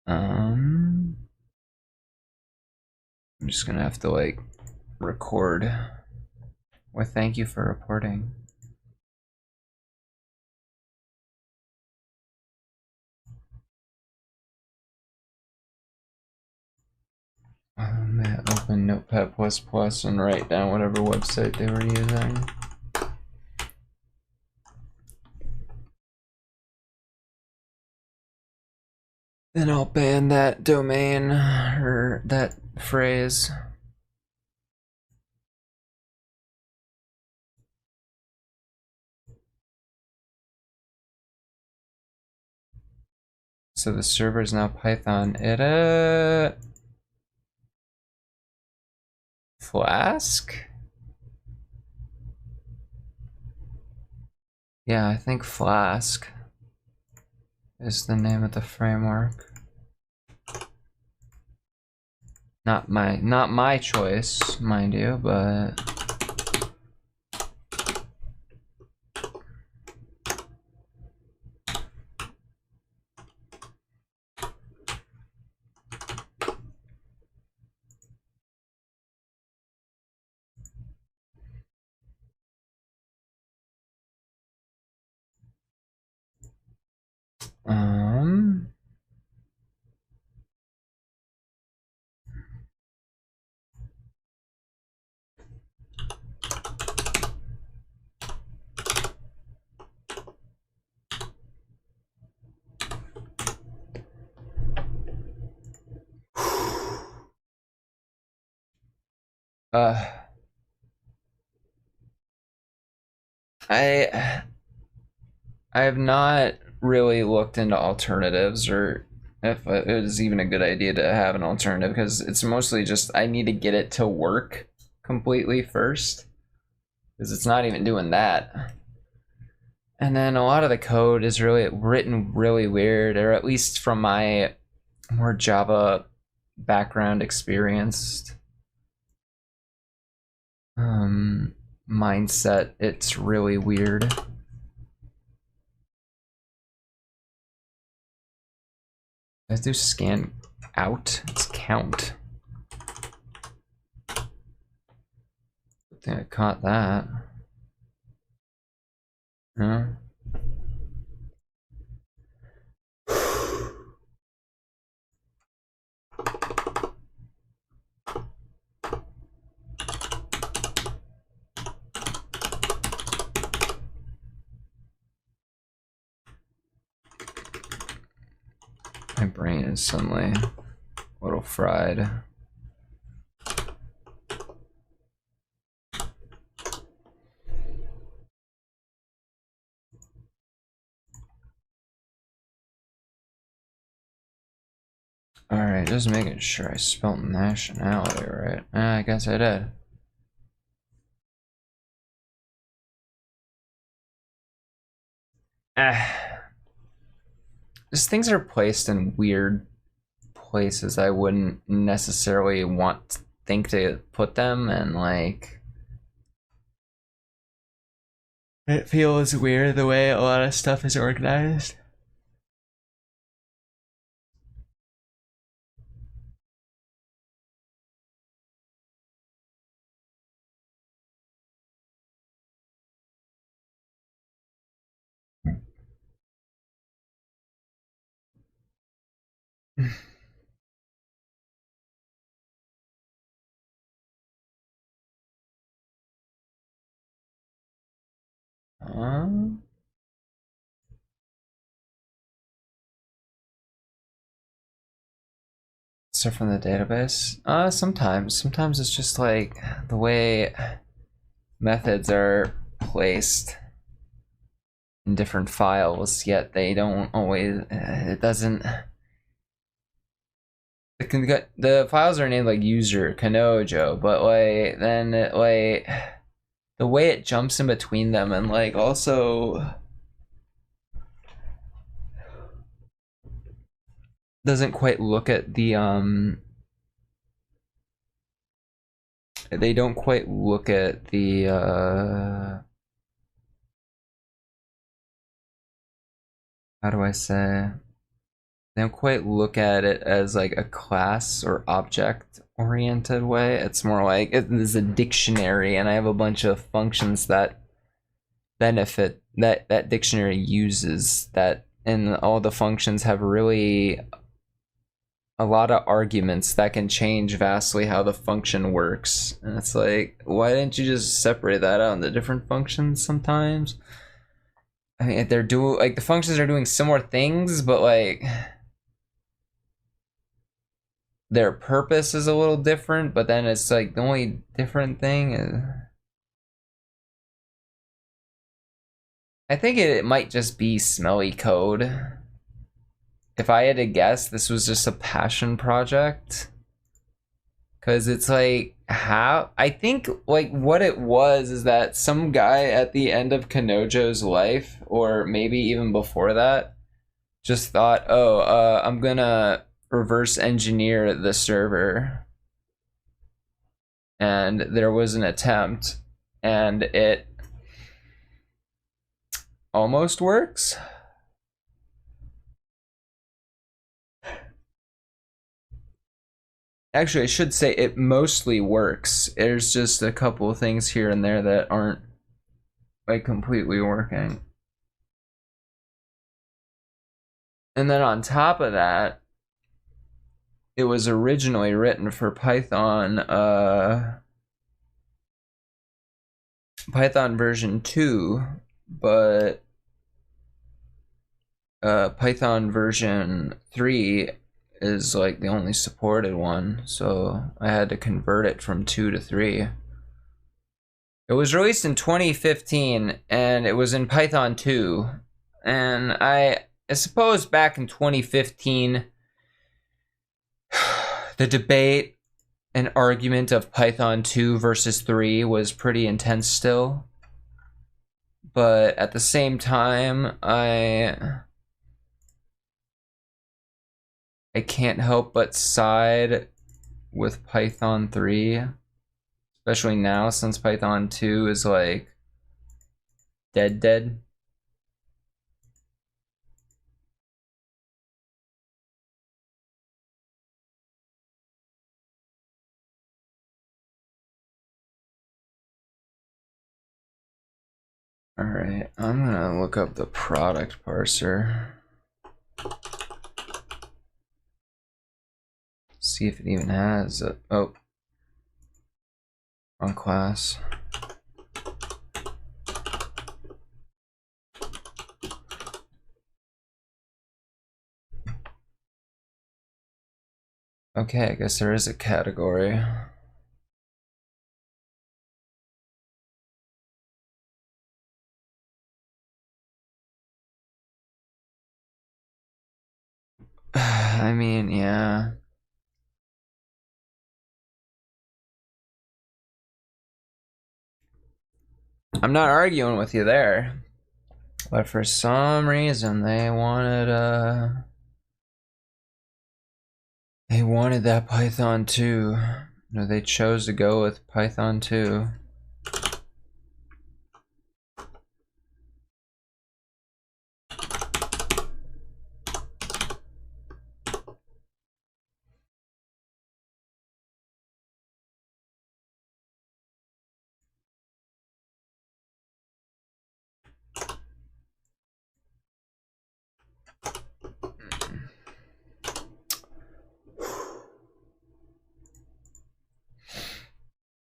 I'm just gonna have to like record. Well, thank you for reporting. I'm gonna open Notepad++ and write down whatever website they were using. Then I'll ban that domain or that phrase. So the server is now Python. Flask? Yeah, I think Flask. is the name of the framework. Not my choice, mind you, but I have not really looked into alternatives, or if it was even a good idea to have an alternative, because it's mostly just I need to get it to work completely first, because it's not even doing that. And then a lot of the code is really written really weird, or at least from my more Java background experienced mindset, it's really weird. Let's do scan out. It's count. Good thing I caught that. Huh? My brain is suddenly a little fried. Alright, just making sure I spelled nationality right. I guess I did. Just things are placed in weird places I wouldn't necessarily want to think to put them, and like it feels weird the way a lot of stuff is organized. Stuff from the database? Sometimes it's just like the way methods are placed in different files, yet they don't always, it doesn't, the files are named like user, Kanojo, but like, then it, like, the way it jumps in between them, and like also doesn't quite look at the they don't quite look at the how do I say, they don't quite look at it as like a class or object oriented way. It's more like it is a dictionary, and I have a bunch of functions that benefit that dictionary uses, that, and all the functions have really a lot of arguments that can change vastly how the function works. And it's like, why didn't you just separate that out into different functions sometimes? I mean, they're doing, like, the functions are doing similar things, but like their purpose is a little different, but then it's like the only different thing is, I think it might just be smelly code. If I had to guess, this was just a passion project. Cause it's like, how, I think like what it was is that some guy at the end of Kanojo's life, or maybe even before that, just thought, oh, I'm gonna reverse engineer the server. And there was an attempt, and it almost works. Actually, I should say it mostly works. There's just a couple of things here and there that aren't like completely working. And then on top of that, it was originally written for Python version 2, but Python version 3 is like the only supported one, so I had to convert it from 2 to 3. It was released in 2015 and it was in Python 2, and I suppose back in 2015 the debate and argument of Python 2 versus 3 was pretty intense still, but at the same time I can't help but side with Python 3, especially now since Python 2 is like dead. All right, I'm gonna look up the product parser. See if it even has a, oh, wrong class. Okay, I guess there is a category. I mean, yeah. I'm not arguing with you there, but for some reason they wanted that Python 2. No, they chose to go with Python 2.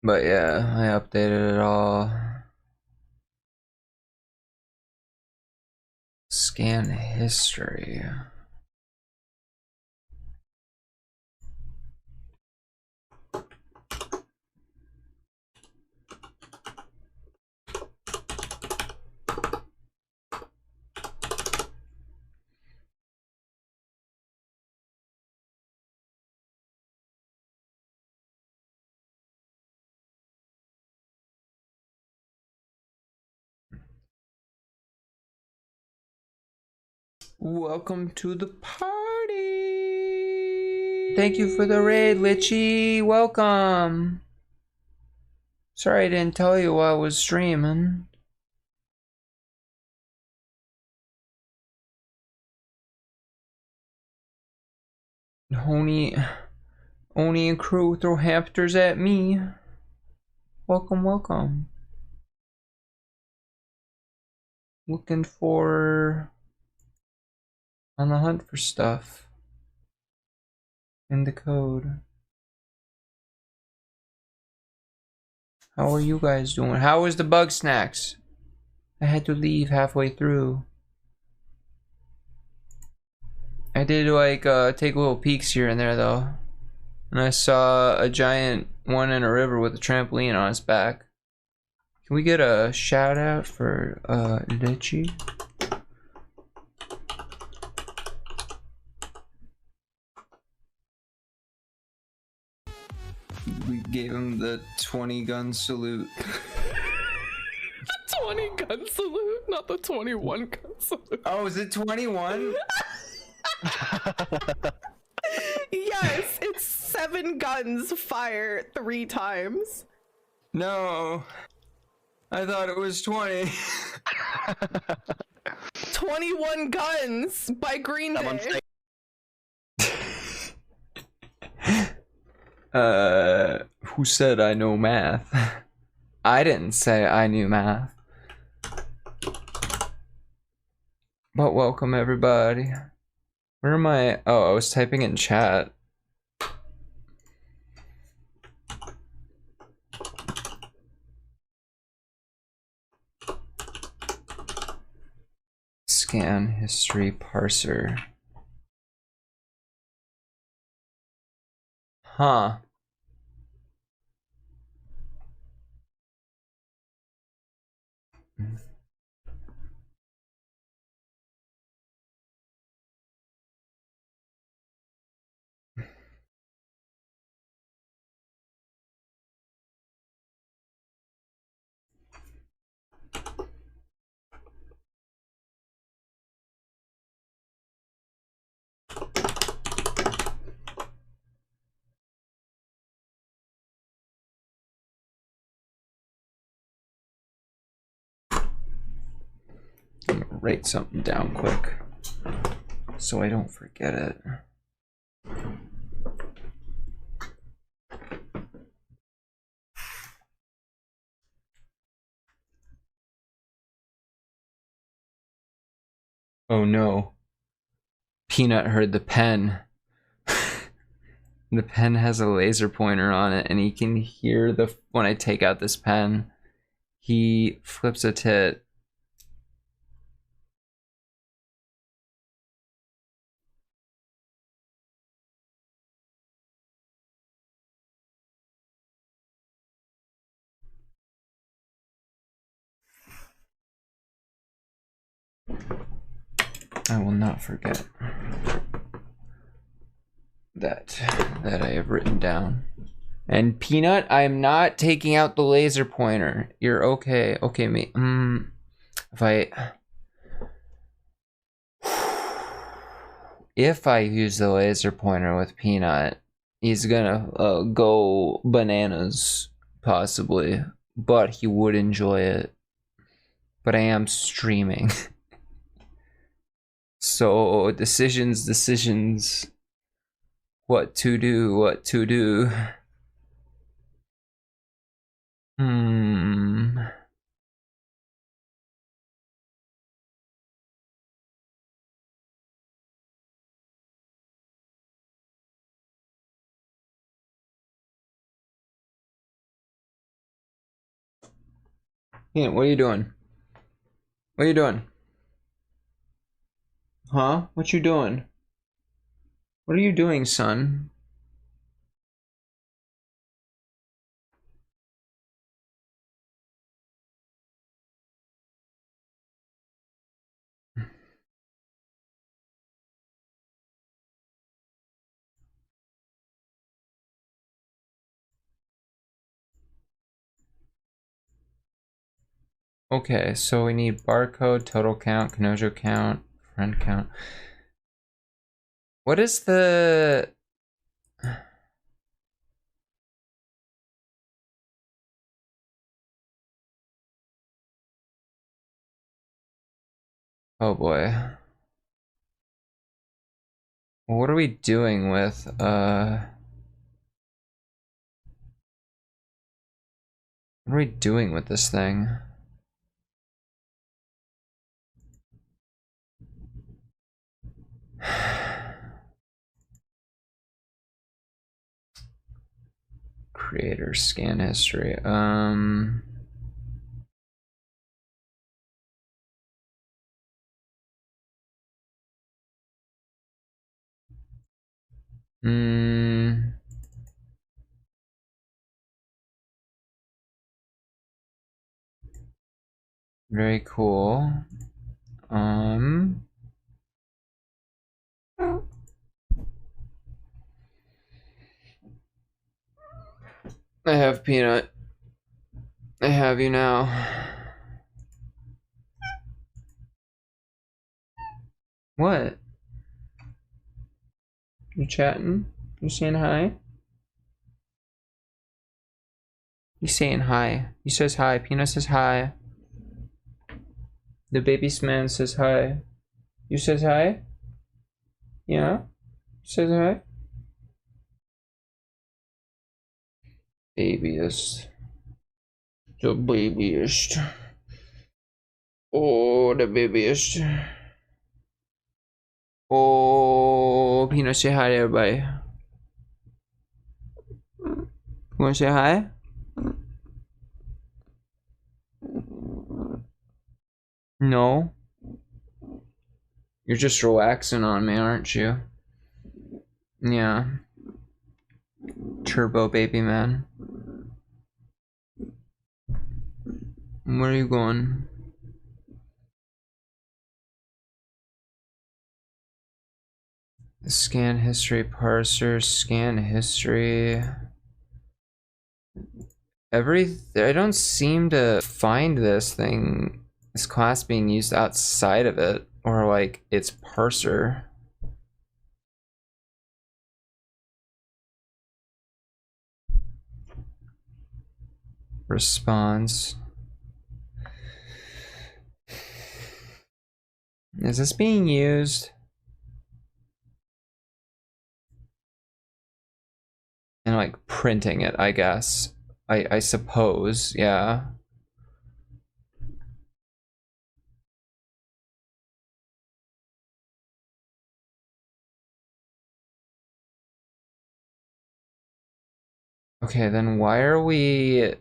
But yeah, I updated it all. Scan history. Welcome to the party. Thank you for the raid, Litchi. Welcome. Sorry I didn't tell you while I was streaming. Oni and crew throw hamsters at me. Welcome. Looking for... on the hunt for stuff. In the code. How are you guys doing? How was the bug snacks? I had to leave halfway through. I did like take little peeks here and there though. And I saw a giant one in a river with a trampoline on its back. Can we get a shout out for Litchi? We gave him the 20 gun salute. 20 gun salute, not the 21 gun salute. Oh, is it 21? Yes, it's 7 guns fire 3 times. No. I thought it was 20. 21 guns by Green Day. Who said I know math? I didn't say I knew math. But welcome everybody. Where am I? Oh, I was typing in chat. Scan history parser. Huh. I'm gonna write something down quick so I don't forget it. Oh no. Peanut heard the pen. The pen has a laser pointer on it, and he can hear the when I take out this pen. He flips a tit. I will not forget that I have written down. And Peanut, I am not taking out the laser pointer. You're okay. Okay, me. If I use the laser pointer with Peanut, he's gonna go bananas, possibly. But he would enjoy it. But I am streaming. So decisions. What to do. Yeah, what are you doing? What are you doing? Huh? What you doing? What are you doing, son? Okay, so we need barcode, total count, Kanojos count, friend count. What is the... Oh boy. What are we doing with, What are we doing with this thing? Creator scan history. Very cool. I have Peanut. I have you now. What? You chatting? You saying hi? You saying hi? He says hi. Peanut says hi. The baby man says hi. You says hi? Yeah? Says hi? Babyest. The babyest. Oh, the babyest. Oh, Peanut, say hi to everybody. You wanna say hi? No? You're just relaxing on me, aren't you? Yeah. Turbo baby man. Where are you going? Scan history parser, scan history. I don't seem to find this class being used outside of it, or like its parser. Response. Is this being used? And like printing it, I guess. I suppose, yeah. Okay, then why are we...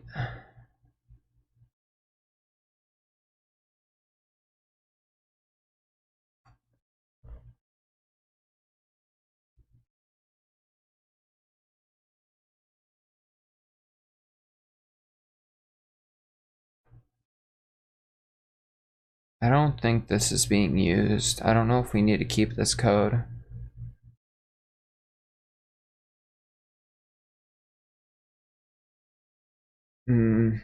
I don't think this is being used. I don't know if we need to keep this code. Hmm.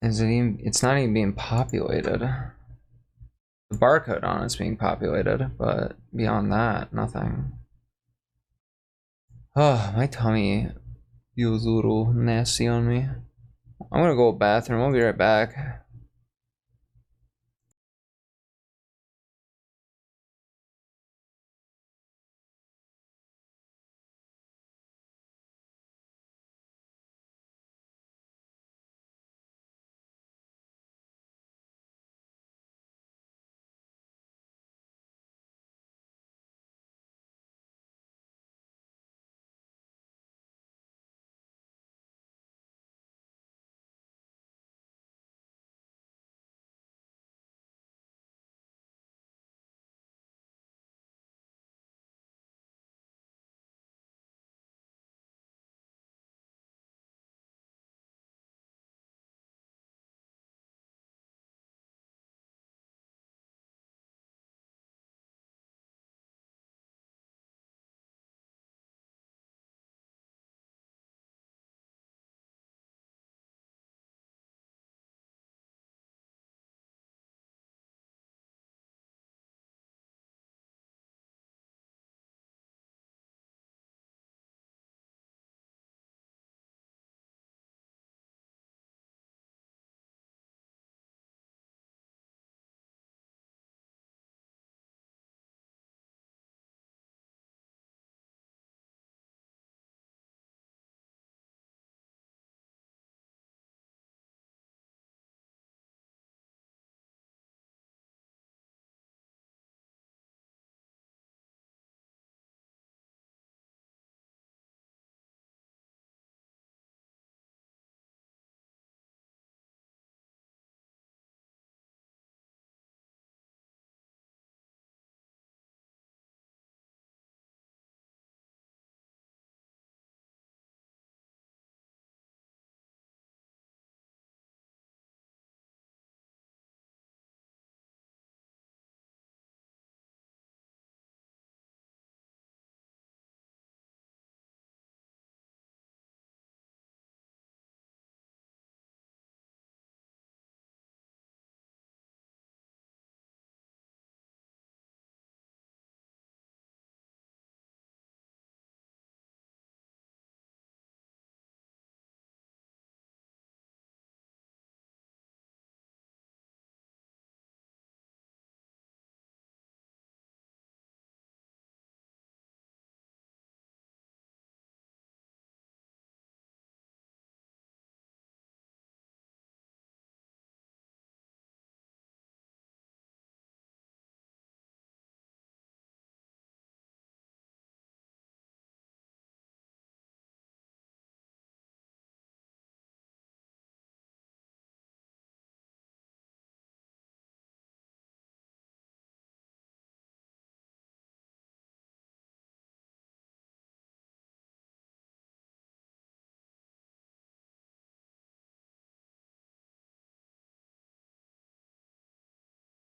Is it even... It's not even being populated. The barcode on it's being populated, but beyond that, nothing. Oh, my tummy feels a little nasty on me. I'm gonna go to the bathroom. I'll be right back.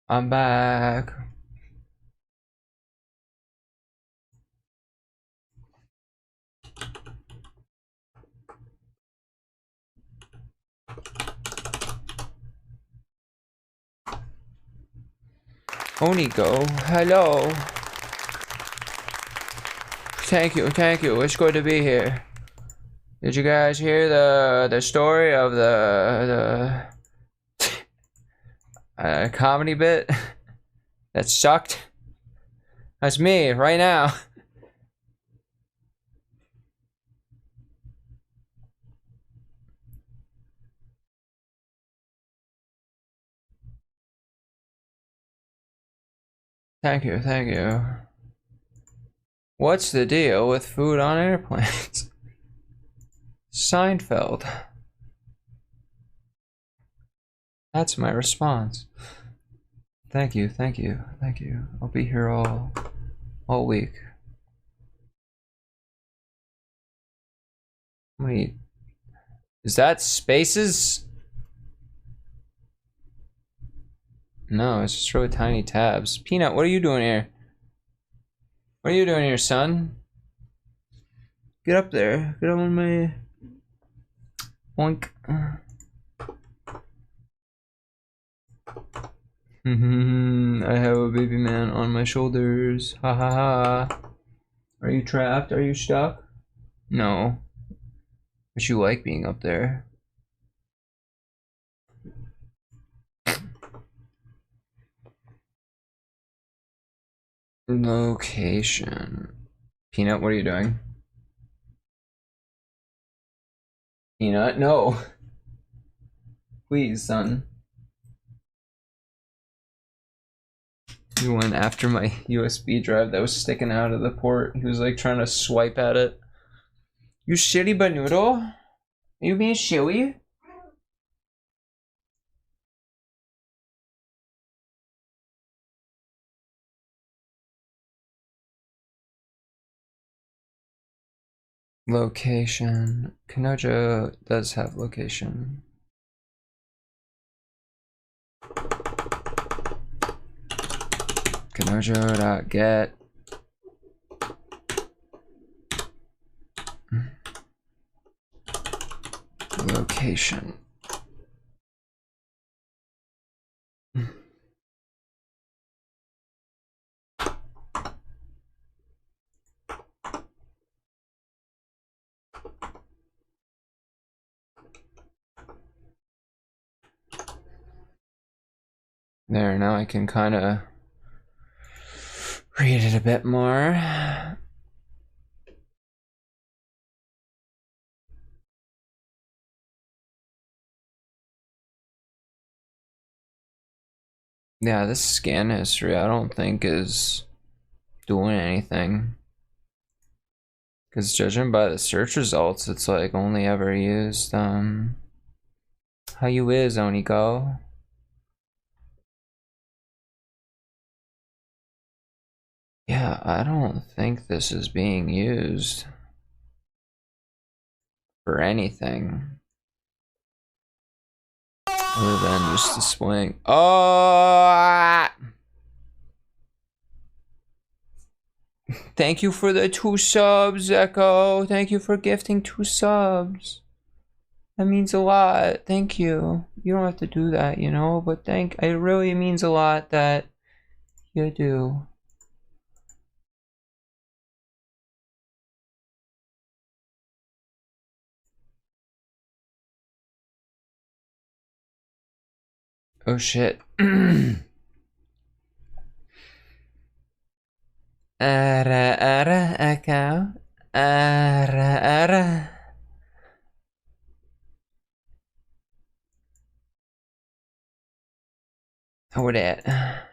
I'm back. Onigo, hello. Thank you. It's good to be here. Did you guys hear the story of the comedy bit that sucked? That's me right now. Thank you. What's the deal with food on airplanes? Seinfeld. That's my response. Thank you. I'll be here all week. Wait, is that spaces? No, it's just really tiny tabs. Peanut, what are you doing here? What are you doing here, son? Get up there. Get on my... Boink. I have a baby man on my shoulders. Ha ha ha. Are you trapped? Are you stuck? No. But you like being up there. Location. Peanut, what are you doing? Peanut, no. Please, son. He went after my USB drive that was sticking out of the port. He was like trying to swipe at it. You shitty Banoodle? Are you being shilly? Location. Kanojo does have location. Kanojo.get. Location. There, now I can kind of read it a bit more. Yeah, this scan history I don't think is doing anything. Because judging by the search results, it's like only ever used, how you is, Onigo? Yeah, I don't think this is being used for anything other than just displaying. Oh! Thank you for the 2 subs, Echo. Thank you for gifting 2 subs. That means a lot. Thank you. You don't have to do that, you know, but it really means a lot that you do. Oh shit. Echo. How that?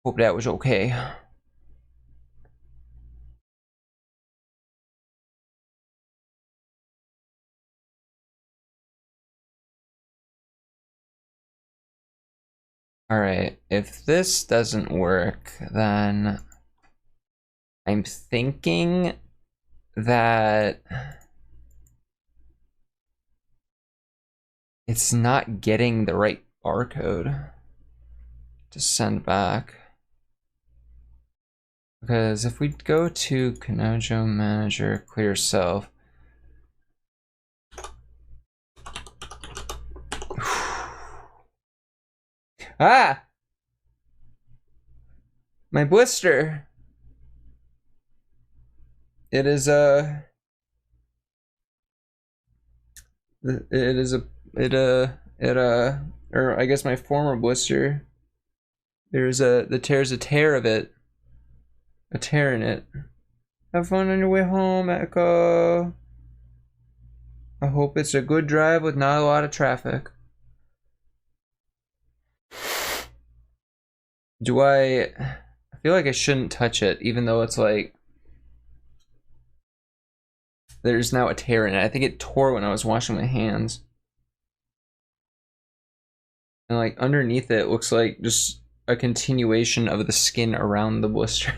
Hope that was okay. Alright, if this doesn't work, then I'm thinking that it's not getting the right barcode. to send back. Because if we go to Kanojos manager, clear self. Ah! My blister! It is a... or I guess my former blister. There's a tear of it. A tear in it. Have fun on your way home, Echo. I hope it's a good drive with not a lot of traffic. I feel like I shouldn't touch it, even though it's like there's now a tear in it. I think it tore when I was washing my hands. And like underneath it looks like just a continuation of the skin around the blister.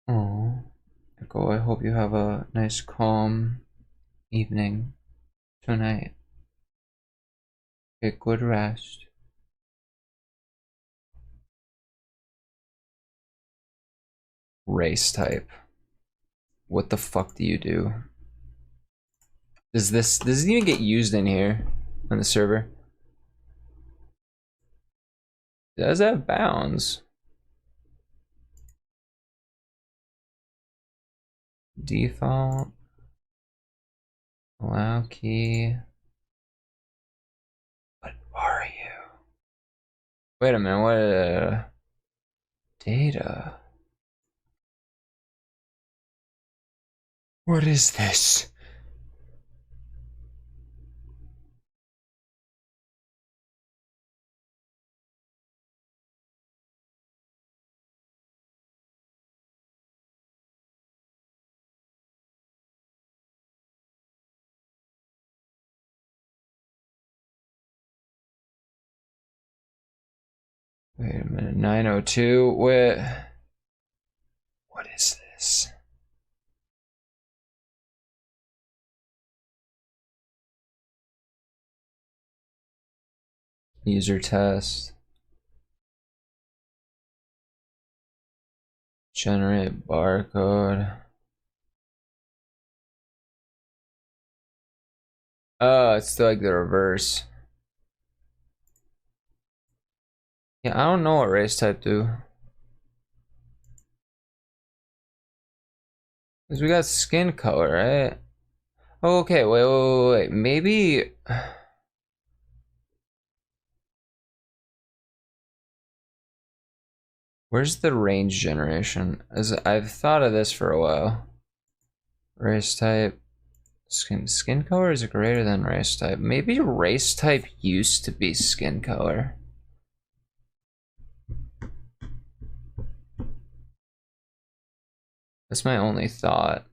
Oh, Echo, I hope you have a nice calm evening tonight. Get good rest. Race type. What the fuck do you do? Does it even get used in here on the server? It does have bounds. Default. Allow key. What are you? Wait a minute, what data? What is this? Wait a minute, 902, what is this? User test. Generate barcode. Oh, it's still like the reverse. Yeah, I don't know what race type do. Because we got skin color, right? Oh, okay, wait. Maybe... Where's the range generation? As I've thought of this for a while. Race type. Skin color is greater than race type. Maybe race type used to be skin color. That's my only thought.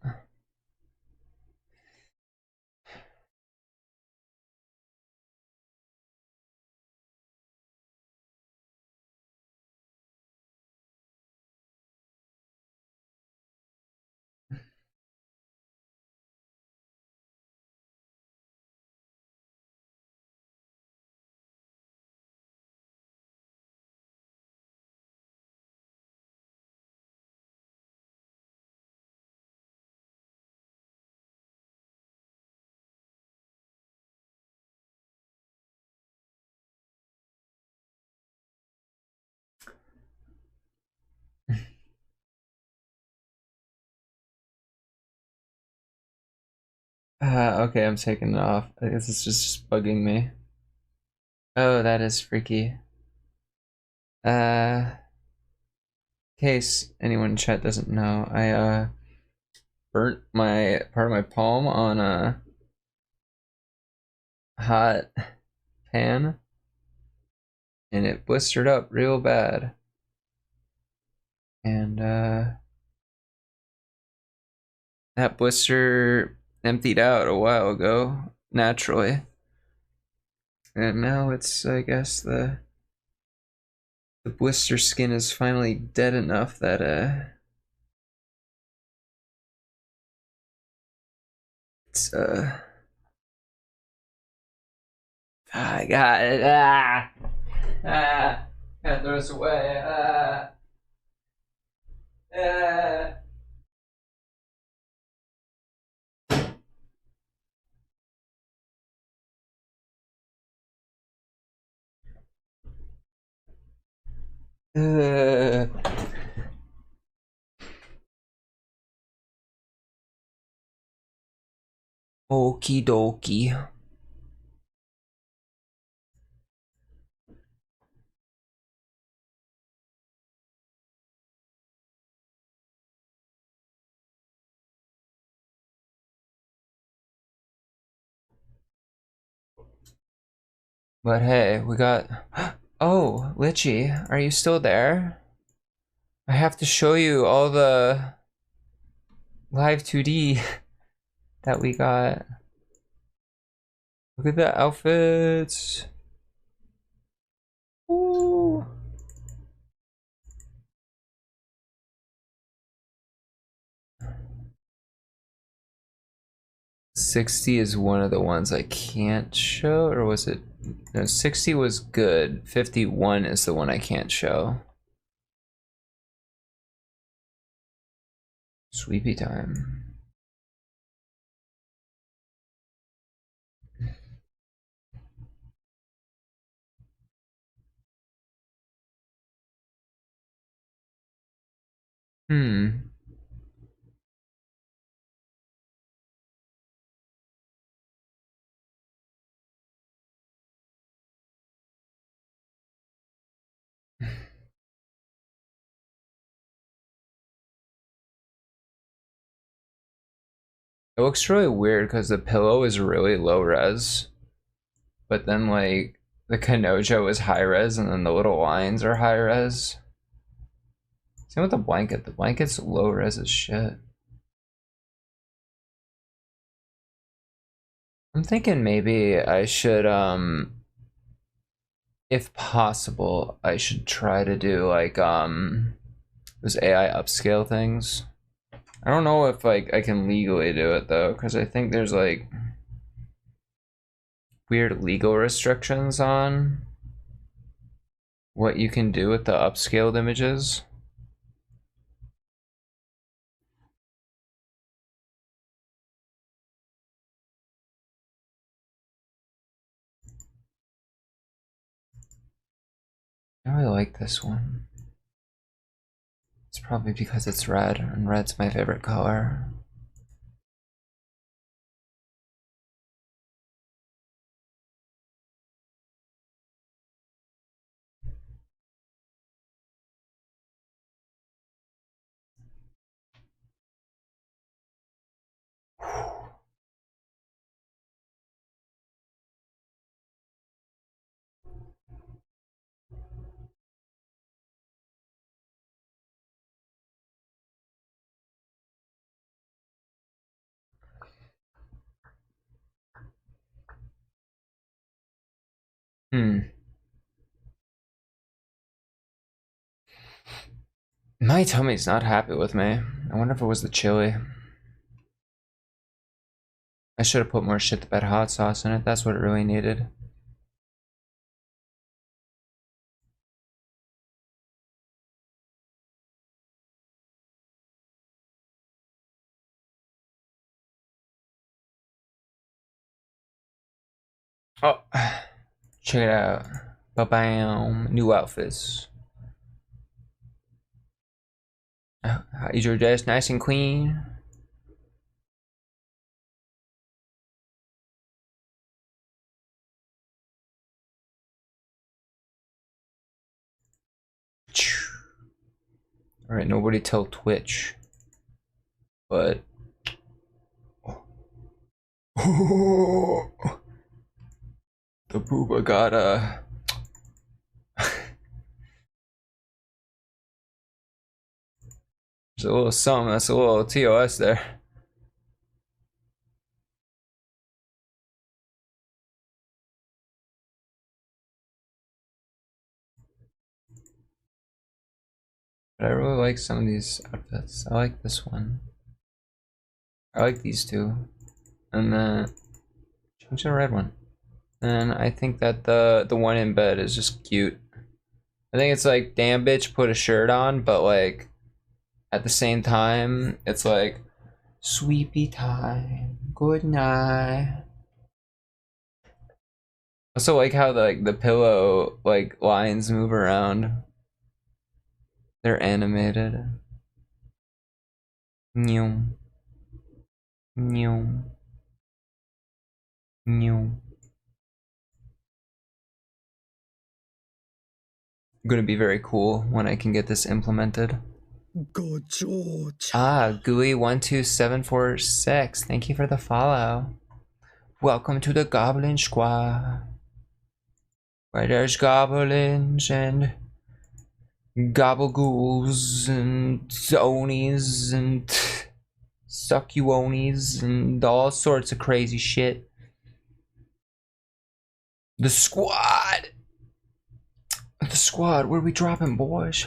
Okay, I'm taking it off. I guess it's just bugging me. Oh, that is freaky. In case anyone in chat doesn't know, I burnt my part of my palm on a hot pan and it blistered up real bad. And that blister emptied out a while ago, naturally. And now it's, I guess, the blister skin is finally dead enough that it's I got it. Ah. Ah. Can't throw this away. Ah. Ah. Okie dokie. But hey, we got. Oh, Litchi, are you still there? I have to show you all the live 2D that we got. Look at the outfits. Ooh. 60 is one of the ones I can't show, or was it? No, 60 was good. 51 is the one I can't show. Sweepy time. Hmm. It looks really weird because the pillow is really low res, but then like the Kanojo is high res and then the little lines are high res. Same with the blanket. The blanket's low res as shit. I'm thinking maybe I should, if possible, I should try to do like, those AI upscale things. I don't know if like I can legally do it though, because I think there's like weird legal restrictions on what you can do with the upscaled images. I really like this one. It's probably because it's red, and red's my favorite color. Hmm. My tummy's not happy with me. I wonder if it was the chili. I should have put more shit the bed hot sauce in it. That's what it really needed. Oh, check it out. Ba-bam. New outfits. Is your dress nice and clean? Alright, nobody tell Twitch. But... the booba got there's a little something, that's a little TOS there. But I really like some of these outfits. I like this one. I like these two. And then... change the red one. And I think that the one in bed is just cute. I think it's like, damn bitch, put a shirt on, but like at the same time, it's like sweepy time, good night. Also like how the pillow like lines move around. They're animated. New. New. New. Gonna be very cool when I can get this implemented. Ah, Gooey12746. Thank you for the follow. Welcome to the Goblin Squad. Where there's goblins and gobble-ghouls and zonies and suckuonies and all sorts of crazy shit. The squad! The squad, where we dropping, boys?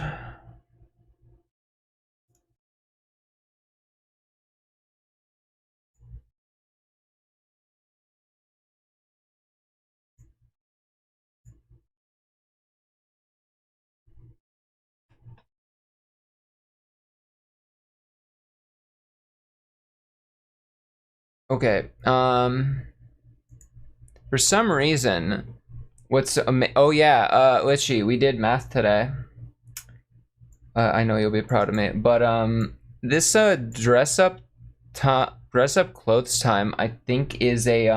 Okay, for some reason, oh yeah, Litchi, we did math today. I know you'll be proud of me, but this dress up clothes time, I think is a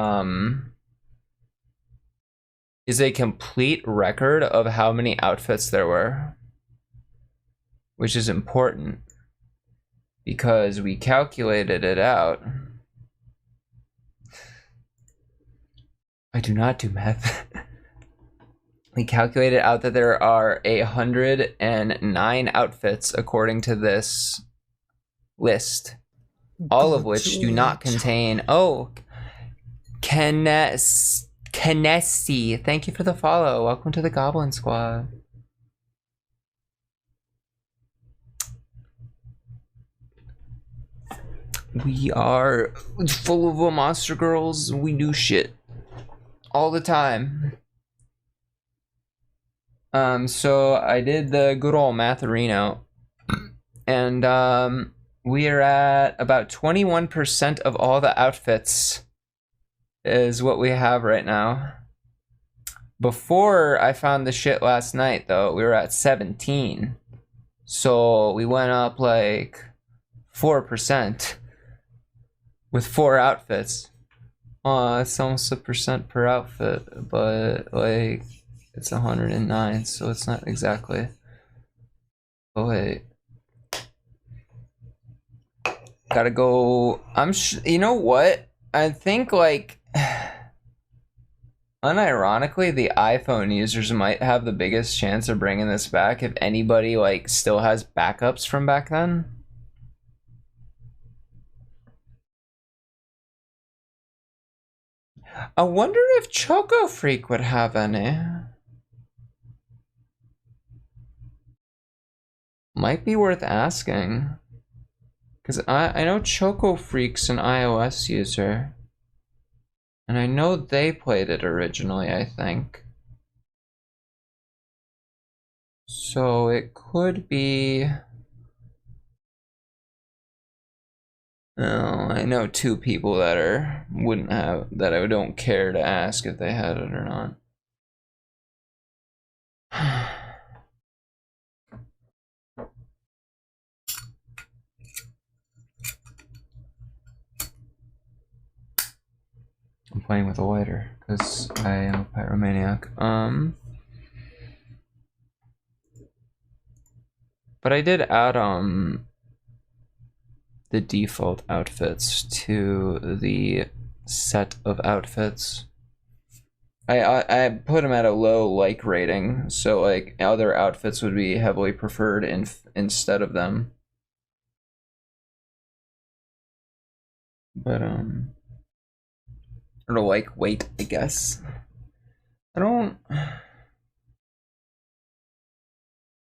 complete record of how many outfits there were, which is important because we calculated it out. I do not do math. We calculated out that there are 109 outfits according to this list, all of which do not contain. Oh, Kenesi, thank you for the follow. Welcome to the Goblin Squad. We are full of monster girls. We do shit all the time. So I did the good old matherino, and we are at about 21% of all the outfits is what we have right now. Before I found the shit last night, though, we were at 17. So we went up like 4% with 4 outfits. It's almost 1% per outfit, but like it's 109, so it's not exactly. Oh wait, gotta go. You know what? I think like unironically, the iPhone users might have the biggest chance of bringing this back if anybody like still has backups from back then. I wonder if Choco Freak would have any. Might be worth asking. Because I know Choco Freak's an iOS user. And I know they played it originally, I think. So it could be... Oh, I know 2 people that I don't care to ask if they had it or not. I'm playing with a lighter because I am a pyromaniac. But I did add the default outfits to the set of outfits. I put them at a low like rating, so like other outfits would be heavily preferred instead of them. But or to like wait, I guess. I don't.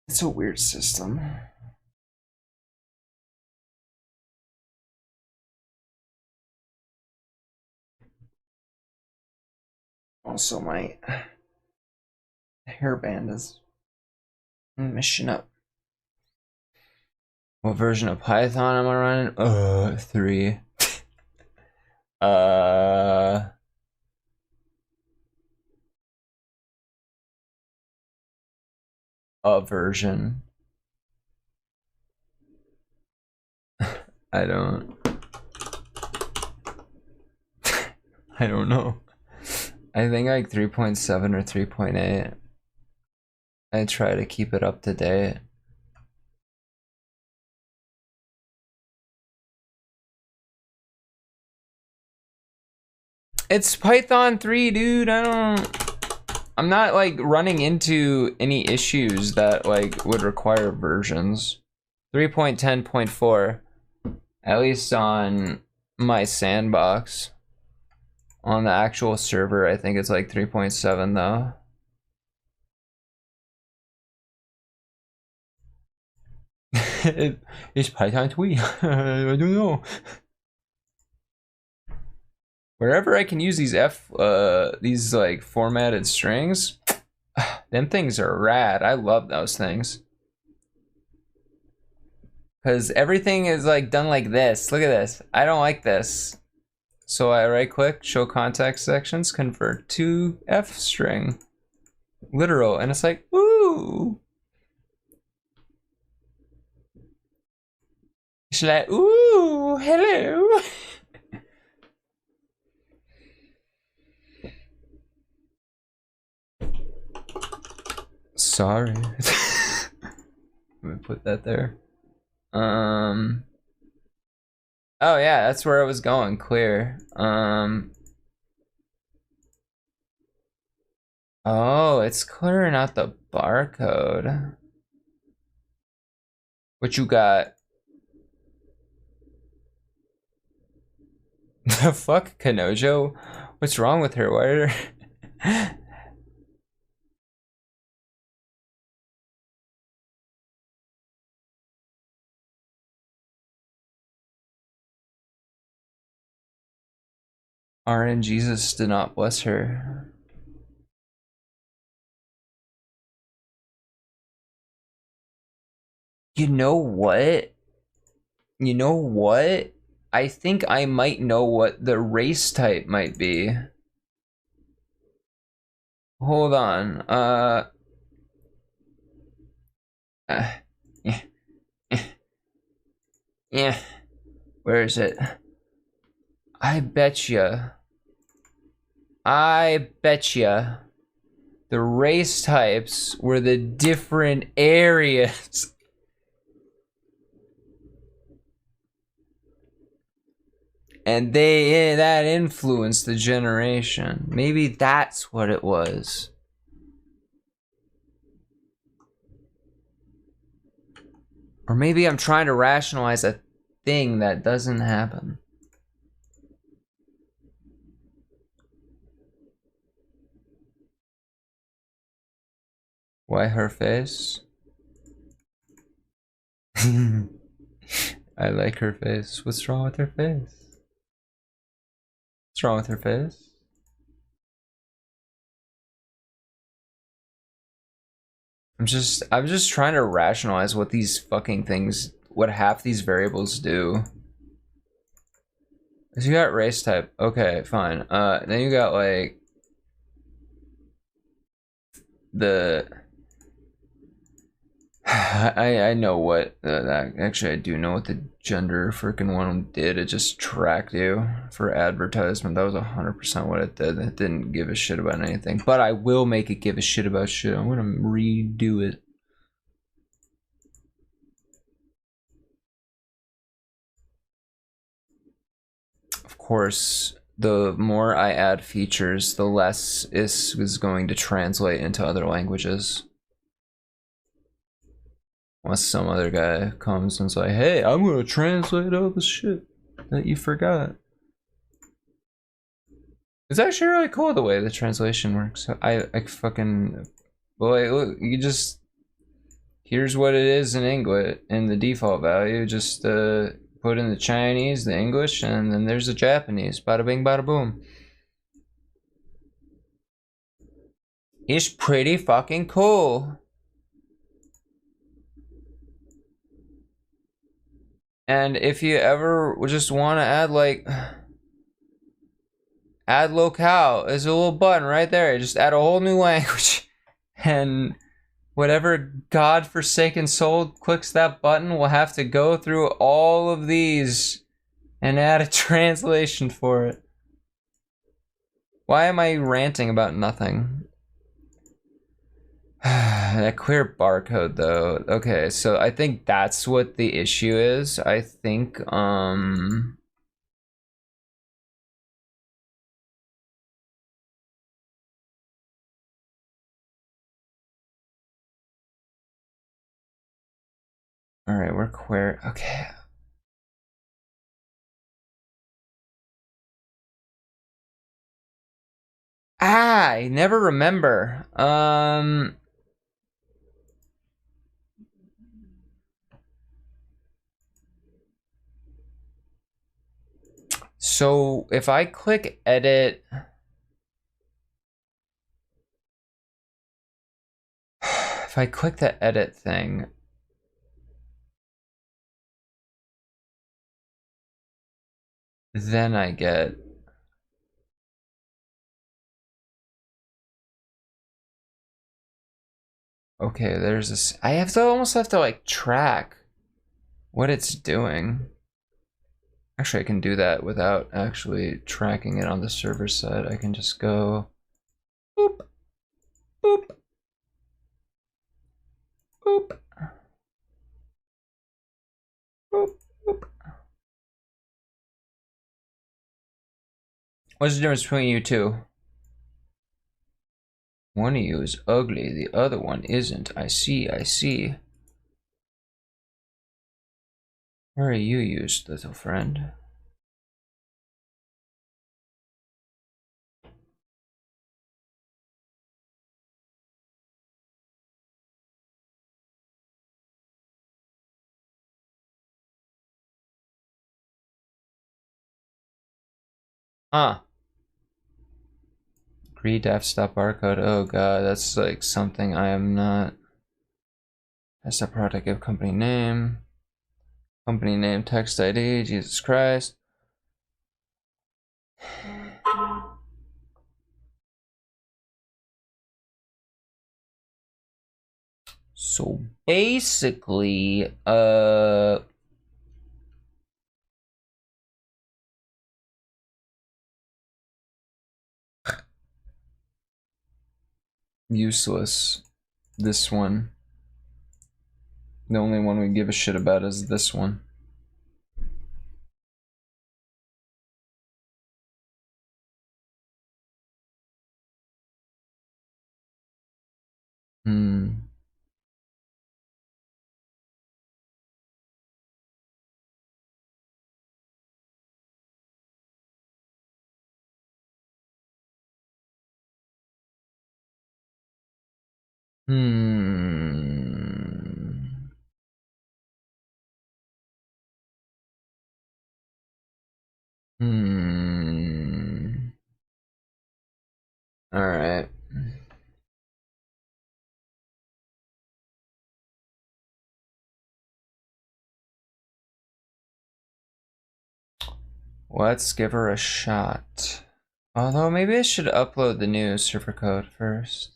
It's a weird system. Also, my hairband is meshing up. What version of Python am I running? 3. A version. I don't know. I think like 3.7 or 3.8. I try to keep it up to date. It's Python 3, dude. I'm not like running into any issues that like would require versions. 3.10.4, at least on my sandbox. On the actual server, I think it's like 3.7 though. It's Python 3. I don't know. Wherever I can use these these like formatted strings, them things are rad. I love those things. Because everything is like done like this. Look at this. I don't like this. So I right click, show context sections, convert to F string. Literal. And it's like, ooh. It's like, ooh, hello. Sorry. Let me put that there. Oh yeah, that's where I was going. Clear. Oh, it's clearing out the barcode. What you got? The fuck, Kanojo? What's wrong with her? Why are RN Jesus did not bless her. You know what? You know what? I think I might know what the race type might be. Hold on. Yeah. Yeah. Where is it? I betcha. The race types were the different areas. And that influenced the generation. Maybe that's what it was. Or maybe I'm trying to rationalize a thing that doesn't happen. Why her face? I like her face. What's wrong with her face? What's wrong with her face? I'm just trying to rationalize what these fucking things, what half these variables do. So you got race type. Okay, fine. Then you got like the I know what that actually I do know what the gender freaking one did. It just tracked you for advertisement. That was 100% what it did. It didn't give a shit about anything. But I will make it give a shit about shit. I'm gonna redo it. Of course, the more I add features, the less is going to translate into other languages. Unless some other guy comes and's like, hey, I'm gonna translate all the shit that you forgot. It's actually really cool the way the translation works. I fucking, boy, look, you just, here's what it is in English, in the default value, just put in the Chinese, the English, and then there's the Japanese. Bada bing, bada boom. is pretty fucking cool. And if you ever just want to add like add locale, there's a little button right there. Just add a whole new language, and whatever godforsaken soul clicks that button will have to go through all of these and add a translation for it. Why am I ranting about nothing? That queer barcode though. Okay, so I think that's what the issue is. I think all right, we're queer. Okay. I never remember. So if I click edit, if I click the edit thing, then I get, okay, there's this, I have to almost have to like track what it's doing. Actually, I can do that without actually tracking it on the server side. I can just go boop, boop, boop, boop, boop. What's the difference between you two? One of you is ugly, the other one isn't. I see, I see. Where are you used, little friend? Huh. Agree stop barcode. Oh god, that's like something I am not. That's a product of company name. Company name, text ID, Jesus Christ. So basically, useless. This one. The only one we give a shit about is this one. Hmm. Hmm. Hmm. All right. Let's give her a shot. Although maybe I should upload the new server code first.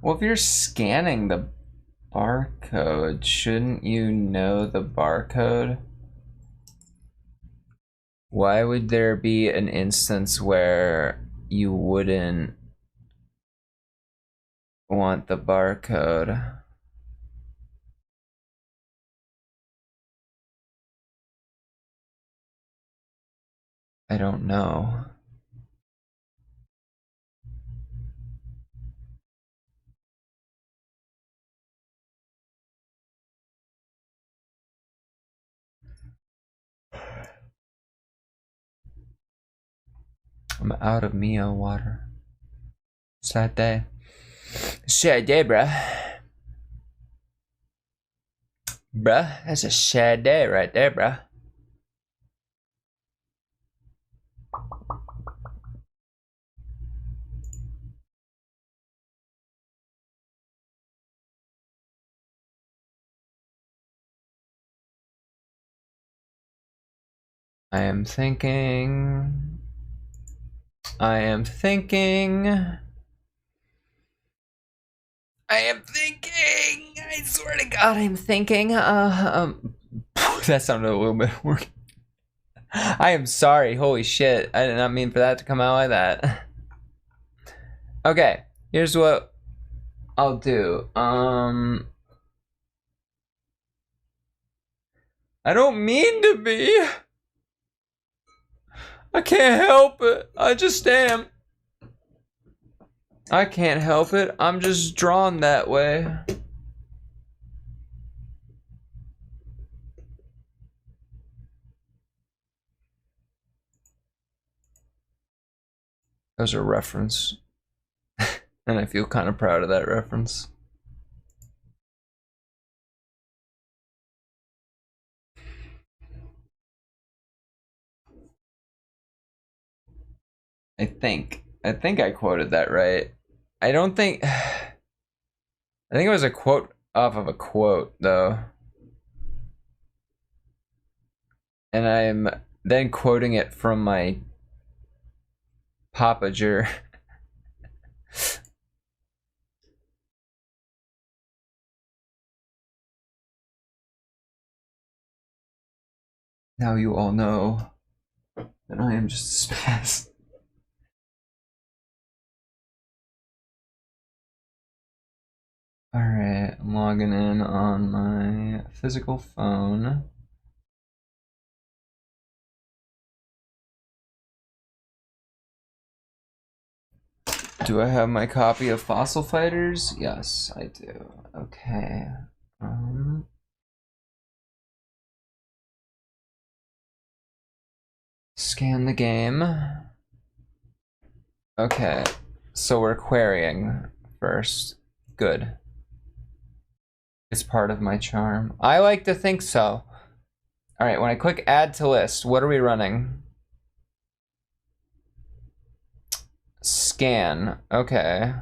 Well, if you're scanning the barcode, shouldn't you know the barcode? Why would there be an instance where you wouldn't want the barcode? I don't know. I'm out of Mio water. Sad day. Sad day, bruh. Bruh, that's a sad day right there, bruh. I am thinking. I swear to God, I'm thinking. That sounded a little bit weird. I am sorry. Holy shit. I did not mean for that to come out like that. Okay, here's what I'll do. I don't mean to be. I can't help it. I just am. I can't help it. I'm just drawn that way. There's a reference. And I feel kind of proud of that reference. I think I quoted that right. I don't think I think it was a quote off of a quote though. And I'm then quoting it from my Papager. Now you all know that I am just a spaz. Alright, I'm logging in on my physical phone. Do I have my copy of Fossil Fighters? Yes, I do. Okay. Scan the game. Okay, so we're querying first. Good. It's part of my charm. I like to think so. Alright, when I click add to list, what are we running? Scan. Okay.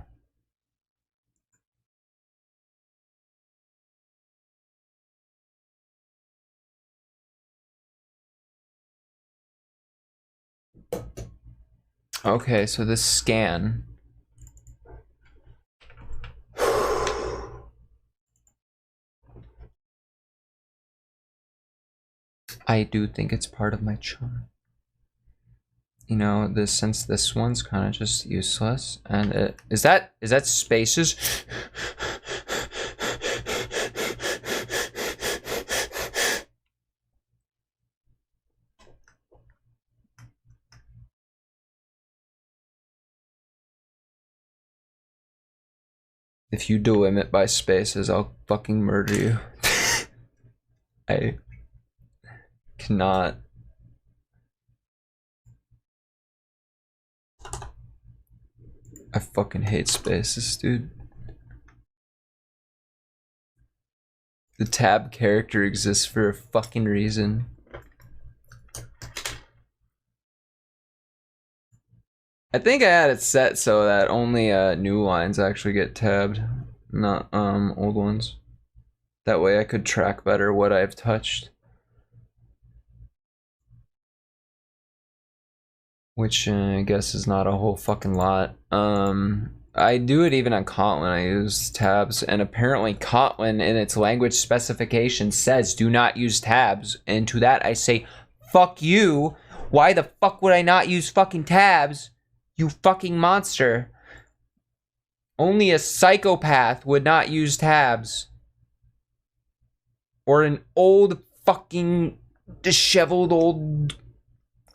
Okay, so this scan. I do think it's part of my charm. You know, this since this one's kind of just useless, and it is that spaces? If you delimit by spaces, I'll fucking murder you. I cannot. I fucking hate spaces, dude. The tab character exists for a fucking reason. I think I had it set so that only new lines actually get tabbed, not old ones. That way I could track better what I've touched. Which I guess is not a whole fucking lot. I do it even on Kotlin. I use tabs, and apparently Kotlin in its language specification says do not use tabs, and to that I say, fuck you. Why the fuck would I not use fucking tabs? You fucking monster. Only a psychopath would not use tabs. Or an old fucking disheveled old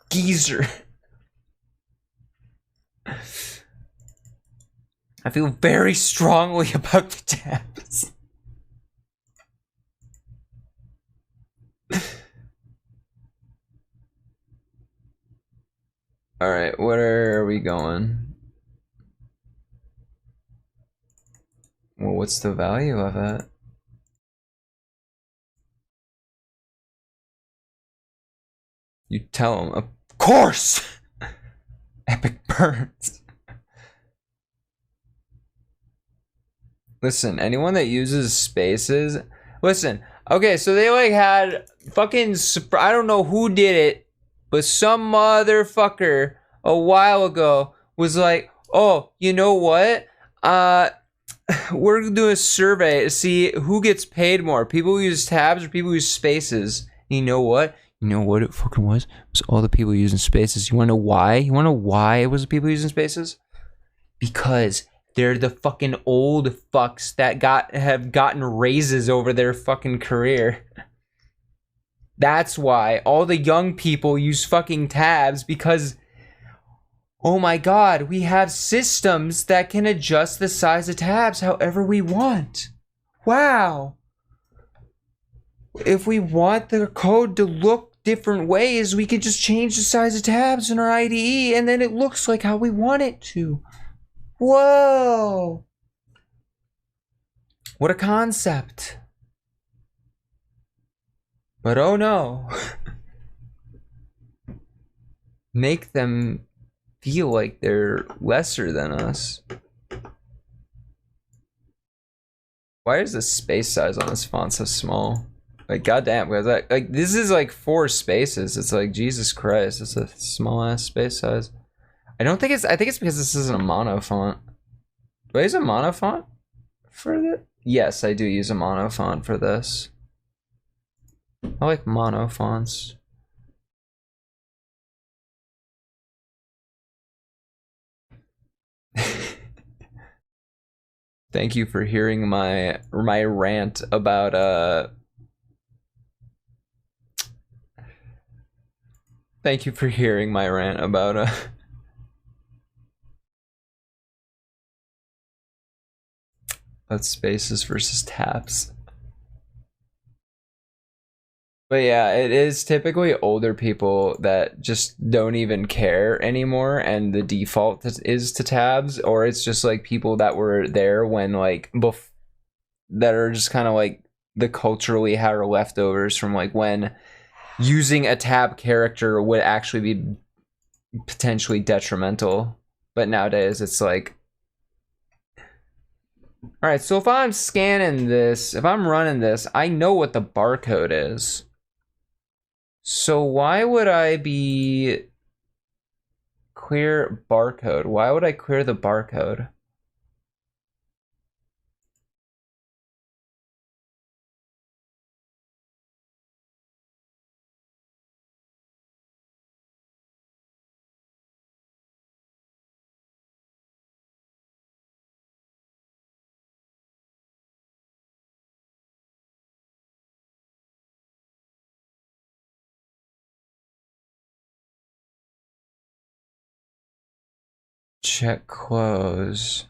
geezer. I feel very strongly about the tabs. Alright, what are going. Well, what's the value of it? You tell them, of course! Epic burns. Listen, anyone that uses spaces, listen, okay, so they like had fucking, I don't know who did it, but some motherfucker a while ago was like, oh, you know what? We're gonna do a survey to see who gets paid more, people who use tabs or people who use spaces. And you know what? You know what it fucking was? It was all the people using spaces. You wanna know why? You wanna know why it was the people using spaces? Because they're the fucking old fucks that have gotten raises over their fucking career. That's why all the young people use fucking tabs, because oh my god, we have systems that can adjust the size of tabs however we want. Wow. If we want the code to look different ways, we can just change the size of tabs in our IDE and then it looks like how we want it to. Whoa. What a concept. But oh no. Make them feel like they're lesser than us. Why is the space size on this font so small? Like, goddamn, guys, like this is like 4 spaces. It's like, Jesus Christ, it's a small ass space size. I think it's because this isn't a mono font. Do I use a mono font for this? Yes, I do use a mono font for this. I like mono fonts. Thank you for hearing my rant about Thank you for hearing my rant about spaces versus tabs. But yeah, it is typically older people that just don't even care anymore, and the default is to tabs, or it's just like people that were there when like that are just kind of like the culturally had leftovers from like when using a tab character would actually be potentially detrimental. But nowadays it's like, all right, so if I'm scanning this, if I'm running this, I know what the barcode is. So why would I be clear barcode? Why would I clear the barcode? Check close.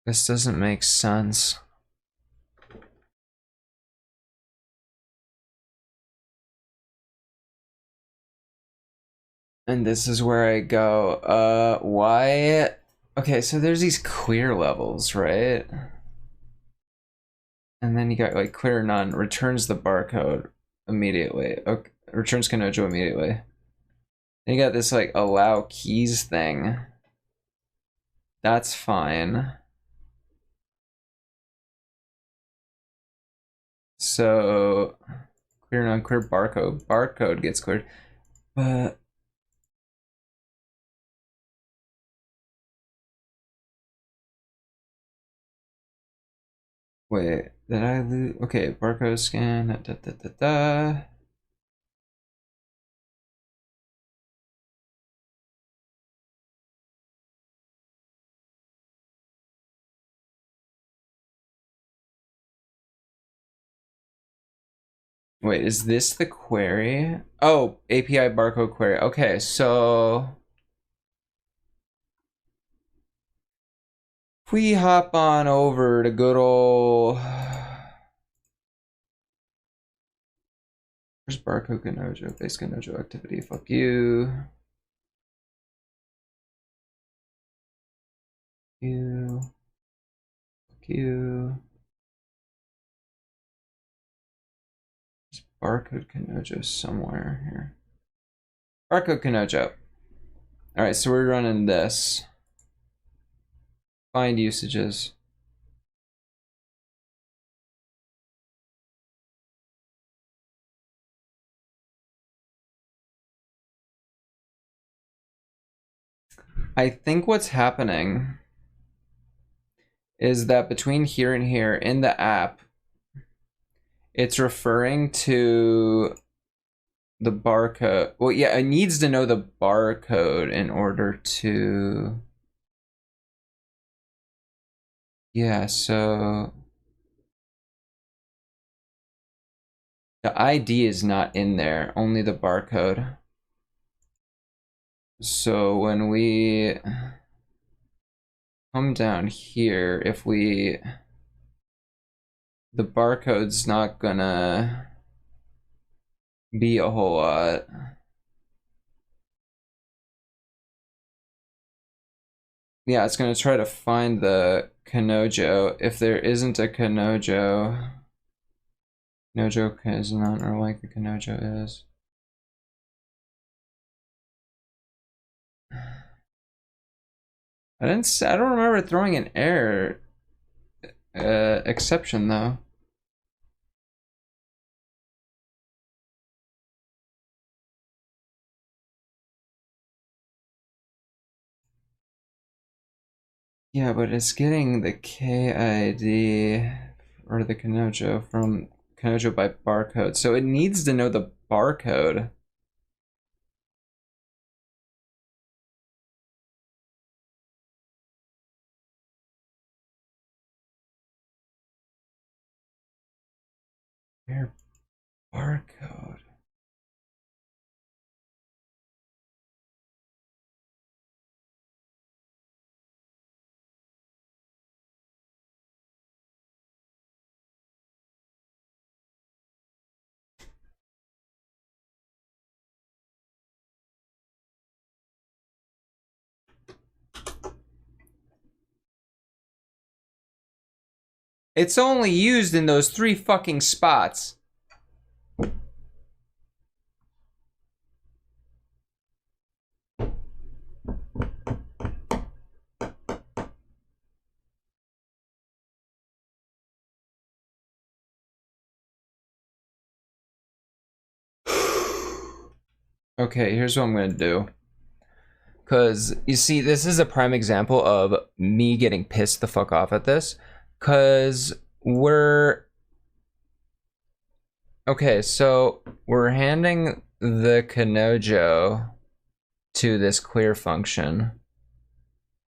This doesn't make sense. And this is where I go, why? Okay, so there's these clear levels, right? And then you got like clear none, returns the barcode immediately. Okay, returns Kanojo immediately. Then you got this like allow keys thing. That's fine. So clear none, clear barcode. Barcode gets cleared. But wait, did I lose? Okay, barcode scan. Da, da, da, da. Wait, is this the query? Oh, API barcode query. Okay, so If we hop on over to good ol'... Where's barcode Kanojo? Base Kanojo activity. Fuck you. You. Fuck you. There's barcode Kanojo somewhere here. Barcode Kanojo. Alright, so we're running this. Find usages. I think what's happening is that between here and here in the app, it's referring to the barcode. Well, yeah, it needs to know the barcode in order to... Yeah, so... The ID is not in there, only the barcode. So when we come down here, if we... The barcode's not gonna be a whole lot. Yeah, it's gonna try to find the Kanojo. If there isn't a Kanojo, Kanojo is not or like the Kanojo is. I don't remember throwing an error exception though. Yeah, but it's getting the KID or the Kanojo from Kanojo by barcode. So it needs to know the barcode. Where barcode? It's only used in those 3 fucking spots. Okay, here's what I'm gonna do. Cause you see, this is a prime example of me getting pissed the fuck off at this. Cause we're... Okay, so we're handing the Kanojo to this clear function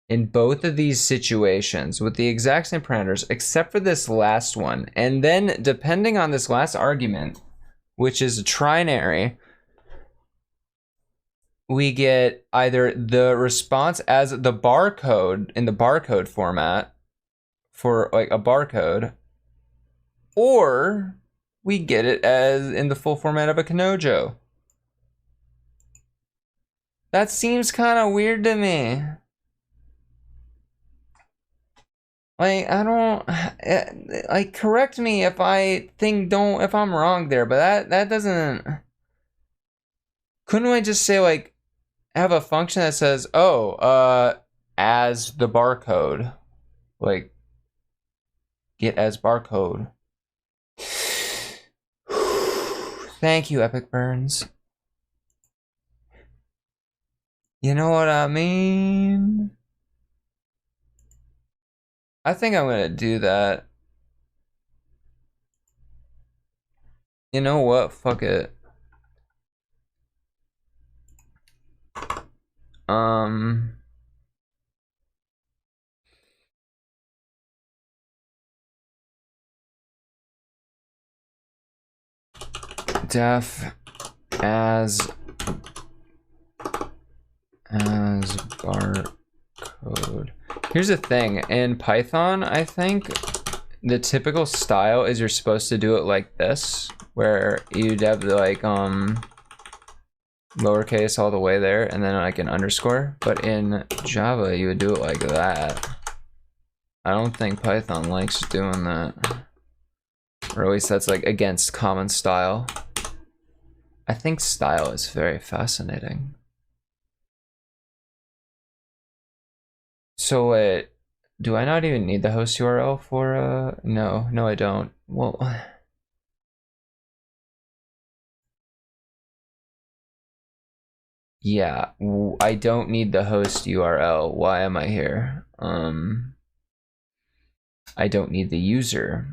in both of these situations with the exact same parameters, except for this last one. And then depending on this last argument, which is a trinary, we get either the response as the barcode in the barcode format for like a barcode, or we get it as in the full format of a Kanojo. That seems kind of weird to me. Like, I don't, like, correct me if if I'm wrong there, but that doesn't, couldn't I just say, like, have a function that says, oh, as the barcode, like, get as barcode. Thank you, Epic Burns. You know what I mean? I think I'm gonna do that. You know what? Fuck it. Def as barcode. Here's the thing, in Python, I think the typical style is you're supposed to do it like this, where you'd have like lowercase all the way there and then like an underscore, but in Java you would do it like that. I don't think Python likes doing that, or at least that's like against common style. I think style is very fascinating. So wait, do I not even need the host URL for no I don't. Well, yeah, I don't need the host URL. Why am I here? I don't need the user.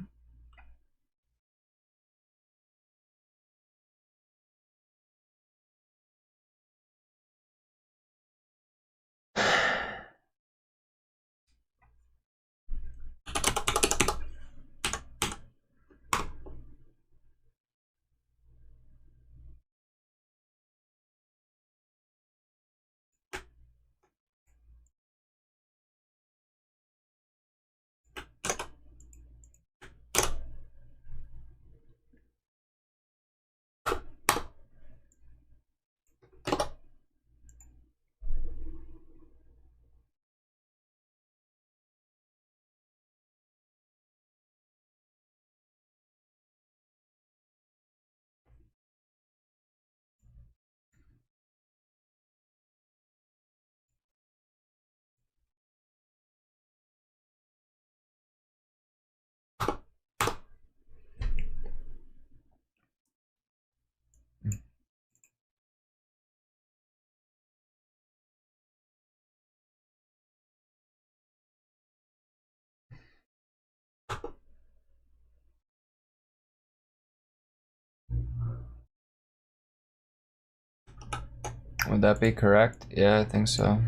Would that be correct? Yeah, I think so.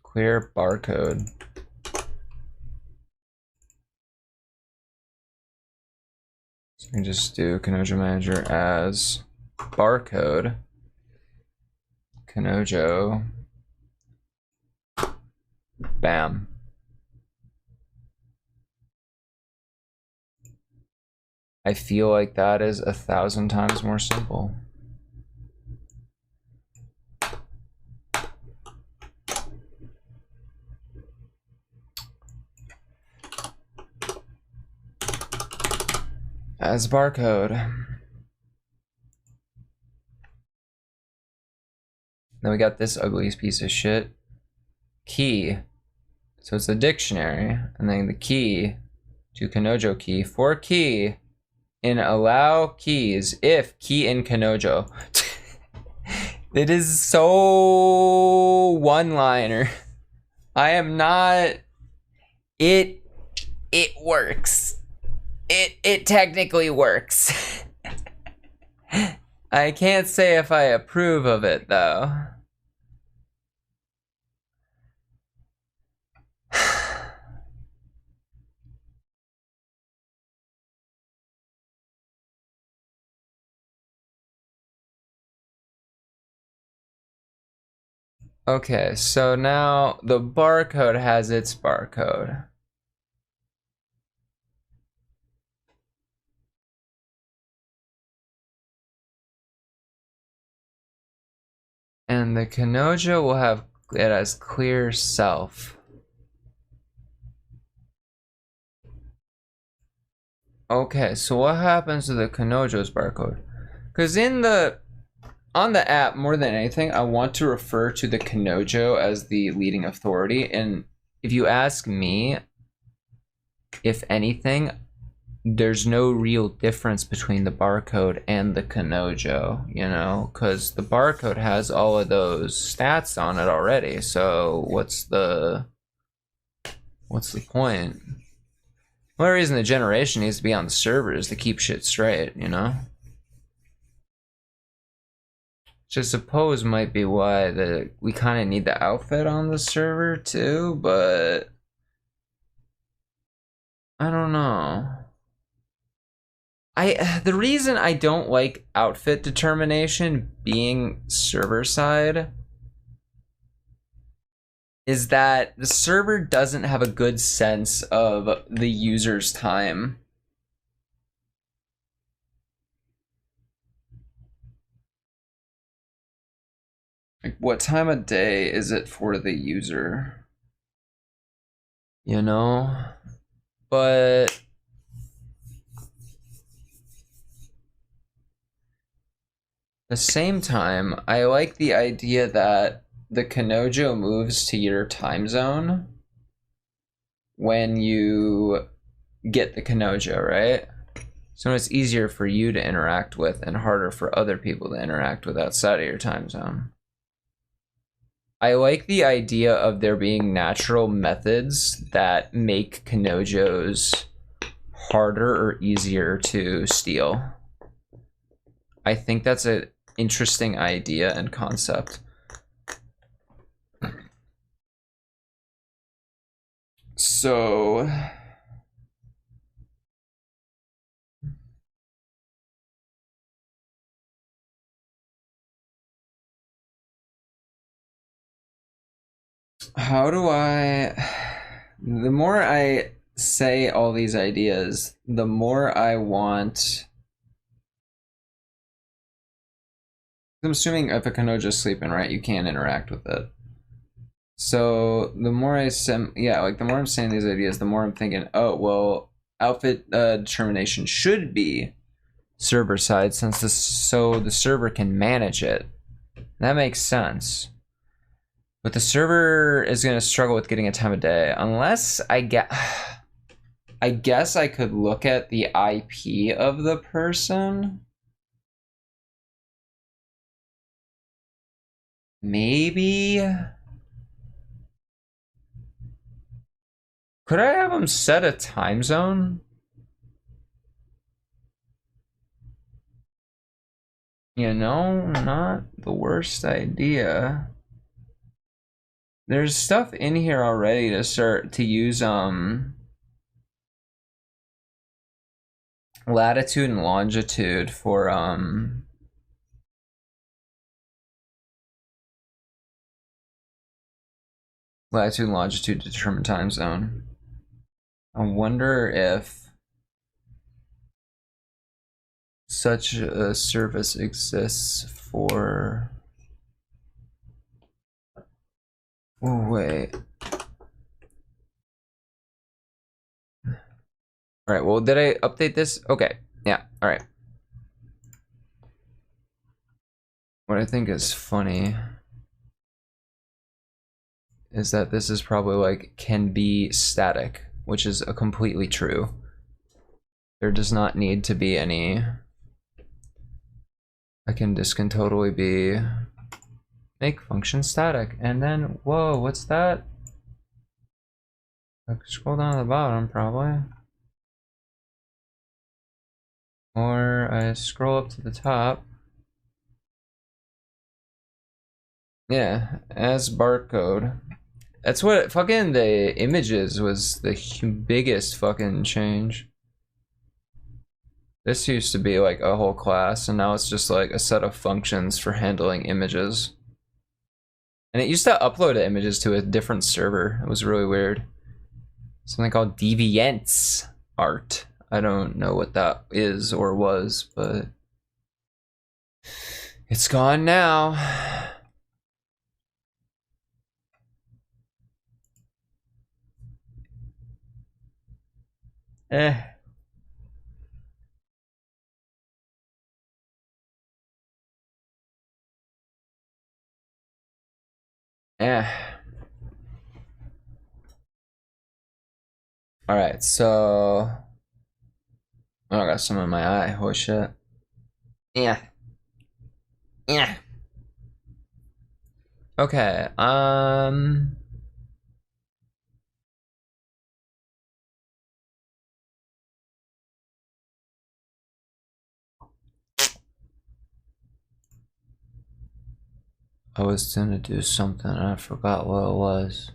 Clear barcode. So we can just do Kanojo manager as barcode. Kanojo. Bam. I feel like that is 1,000 times more simple. As barcode. Then we got this ugliest piece of shit. Key. So it's a dictionary, and then the key to Kanojo key for key in allow keys if key in Kanojo. It is so one-liner. I am not. It works. It technically works. I can't say if I approve of it though. Okay, so now the barcode has its barcode. And the Kanojo will have it as clear self. Okay, so what happens to the Kanojo's barcode? Because on the app, more than anything, I want to refer to the Kanojo as the leading authority. And if you ask me, if anything, there's no real difference between the barcode and the Kanojo, you know, because the barcode has all of those stats on it already. So what's the point? The only reason the generation needs to be on the server is to keep shit straight, you know? Which I suppose might be why we kind of need the outfit on the server too, but I don't know. The reason I don't like outfit determination being server side is that the server doesn't have a good sense of the user's time. Like, what time of day is it for the user? You know? But at the same time, I like the idea that the Kanojo moves to your time zone when you get the Kanojo, right? So it's easier for you to interact with and harder for other people to interact with outside of your time zone. I like the idea of there being natural methods that make Kanojos harder or easier to steal. I think that's an interesting idea and concept. So how do the more I say all these ideas, the more I want. I'm assuming if a Kanojo's sleeping, right, you can't interact with it. So the more the more I'm saying these ideas, the more I'm thinking, oh, well, outfit determination should be server side so the server can manage it. That makes sense. But the server is going to struggle with getting a time of day unless I guess I could look at the IP of the person. Maybe. Could I have them set a time zone? You know, not the worst idea. There's stuff in here already to start to use latitude and longitude for latitude and longitude to determine time zone. I wonder if such a service exists for. Oh, wait. All right, well, did I update this? Okay, yeah, all right. What I think is funny is that this is probably like can be static, which is a completely true. There does not need to be any. This can totally be make function static, and then whoa, what's that? I scroll down to the bottom probably, or I scroll up to the top. Yeah, as barcode. That's what fucking the images was the biggest fucking change. This used to be like a whole class, and now it's just like a set of functions for handling images. And it used to upload images to a different server. It was really weird. Something called Deviants Art. I don't know what that is or was, but it's gone now. Eh. Eh. Alright, so oh, I got some in my eye. Holy shit. Yeah. Yeah. Okay, I was gonna do something and I forgot what it was.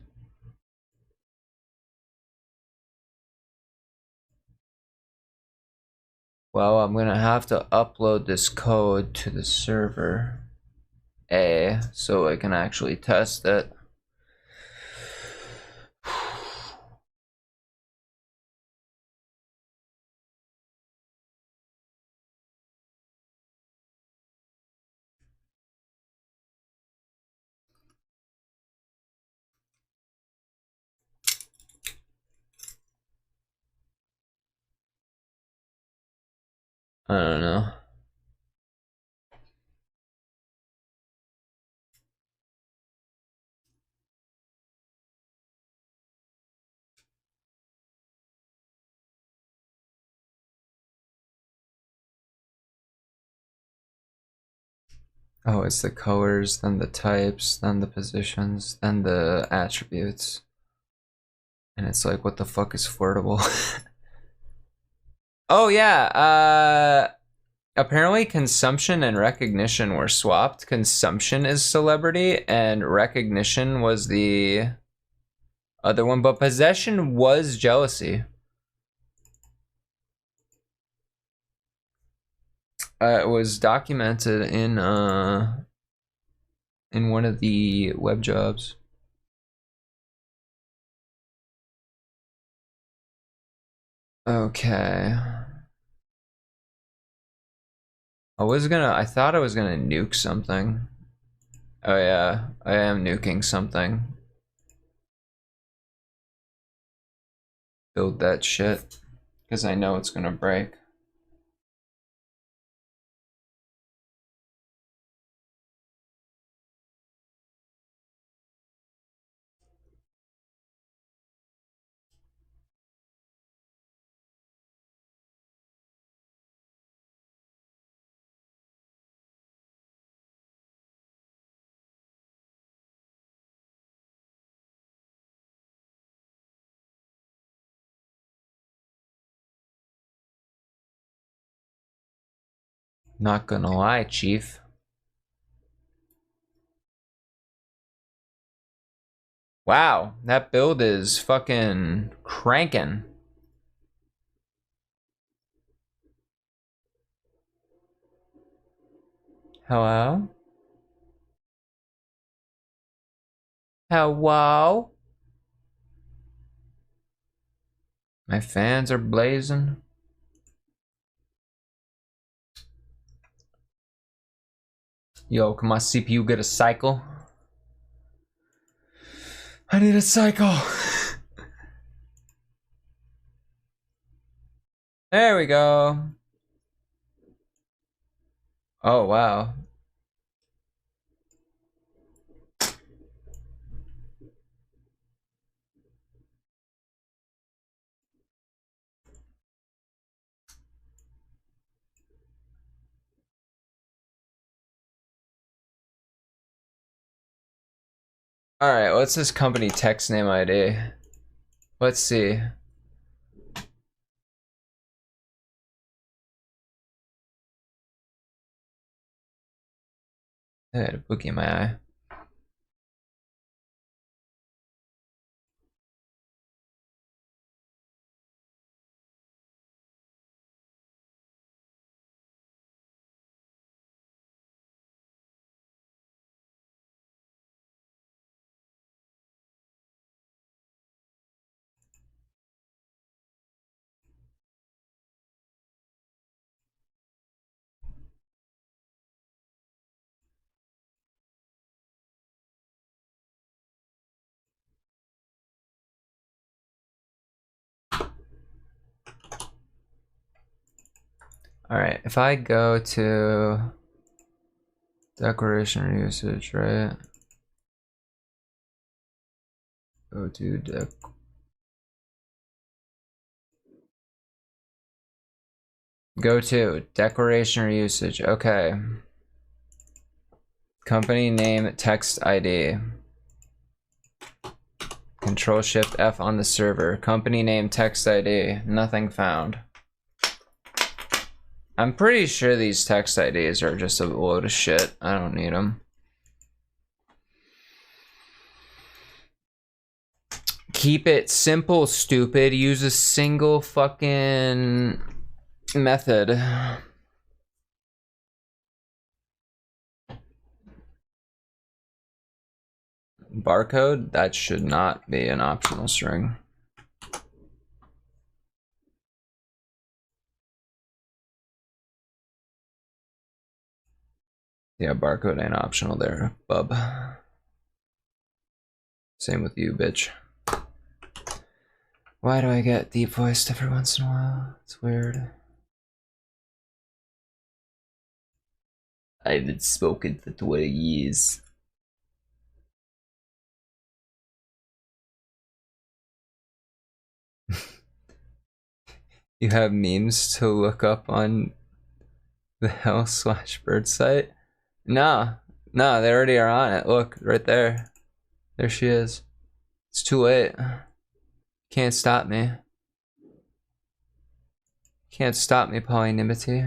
Well, I'm gonna have to upload this code to the server A so I can actually test it. I don't know. Oh, it's the colors, then the types, then the positions, then the attributes. And it's like, what the fuck is flirtable? Oh yeah, apparently consumption and recognition were swapped. Consumption is celebrity and recognition was the other one, but possession was jealousy. It was documented in one of the web jobs. Okay. I thought I was gonna nuke something. Oh yeah, I am nuking something. Build that shit, because I know it's gonna break. Not gonna lie, Chief. Wow, that build is fucking cranking. Hello? Hello? My fans are blazing. Yo, can my CPU get a cycle? I need a cycle. There we go. Oh, wow. Alright, what's this company text name ID? Let's see. I had a boogie in my eye. Alright, if I go to declaration usage, right? Go to declaration usage. Okay. Company name, text ID. Control Shift F on the server. Company name, text ID. Nothing found. I'm pretty sure these text IDs are just a load of shit. I don't need them. Keep it simple, stupid. Use a single fucking method. Barcode? That should not be an optional string. Yeah, barcode ain't optional there, bub. Same with you, bitch. Why do I get deep voiced every once in a while? It's weird. I haven't spoken for 20 years. You have memes to look up on the hell/bird site? No, no, they already are on it. Look, right there. There she is. It's too late. Can't stop me. Can't stop me, polynimity.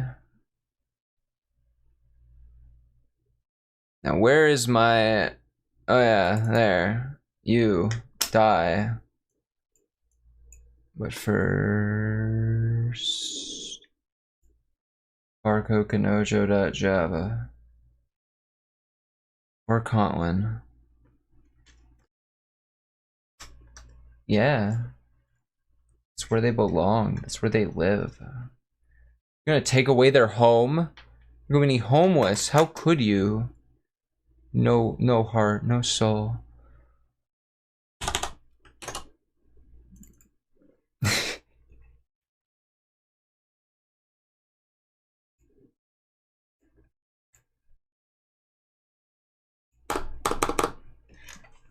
Now where is my... Oh yeah, there. You die. But first... Barcode Kanojo.java. Or Kotlin. Yeah. That's where they belong. That's where they live. You're gonna take away their home? You're gonna be homeless. How could you? No heart, no soul.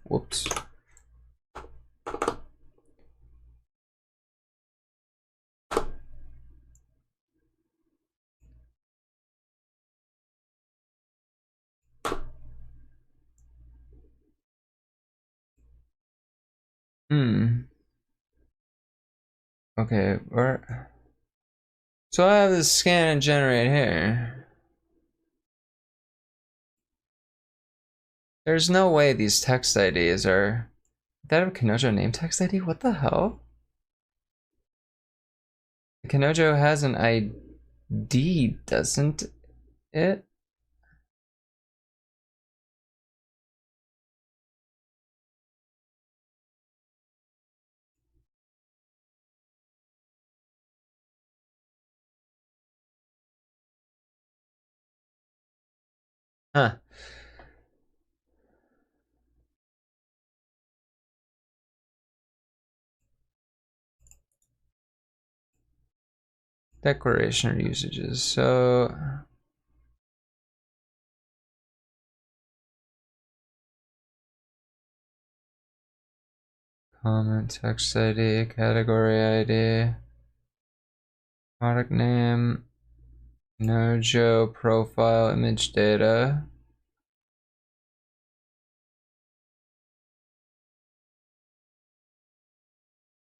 Whoops. Okay, where? So I have this scan and generate here. There's no way these text IDs are... That a Kanojo name text ID? What the hell? Kanojo has an ID, doesn't it? Huh. Declaration or usages. So... Comment, text ID, category ID, product name, Nojo profile, image data.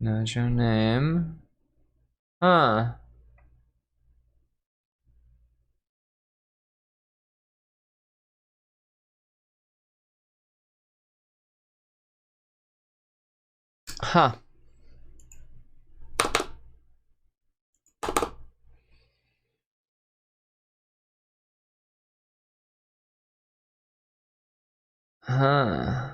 Nojo name. Huh. Huh. Huh.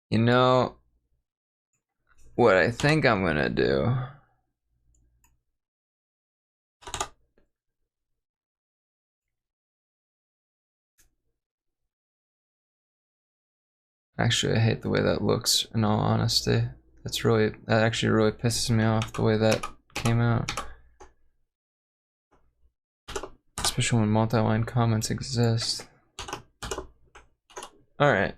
You know what I think I'm gonna do? Actually, I hate the way that looks, in all honesty. That actually really pisses me off, the way that came out. Especially when multi-line comments exist. Alright.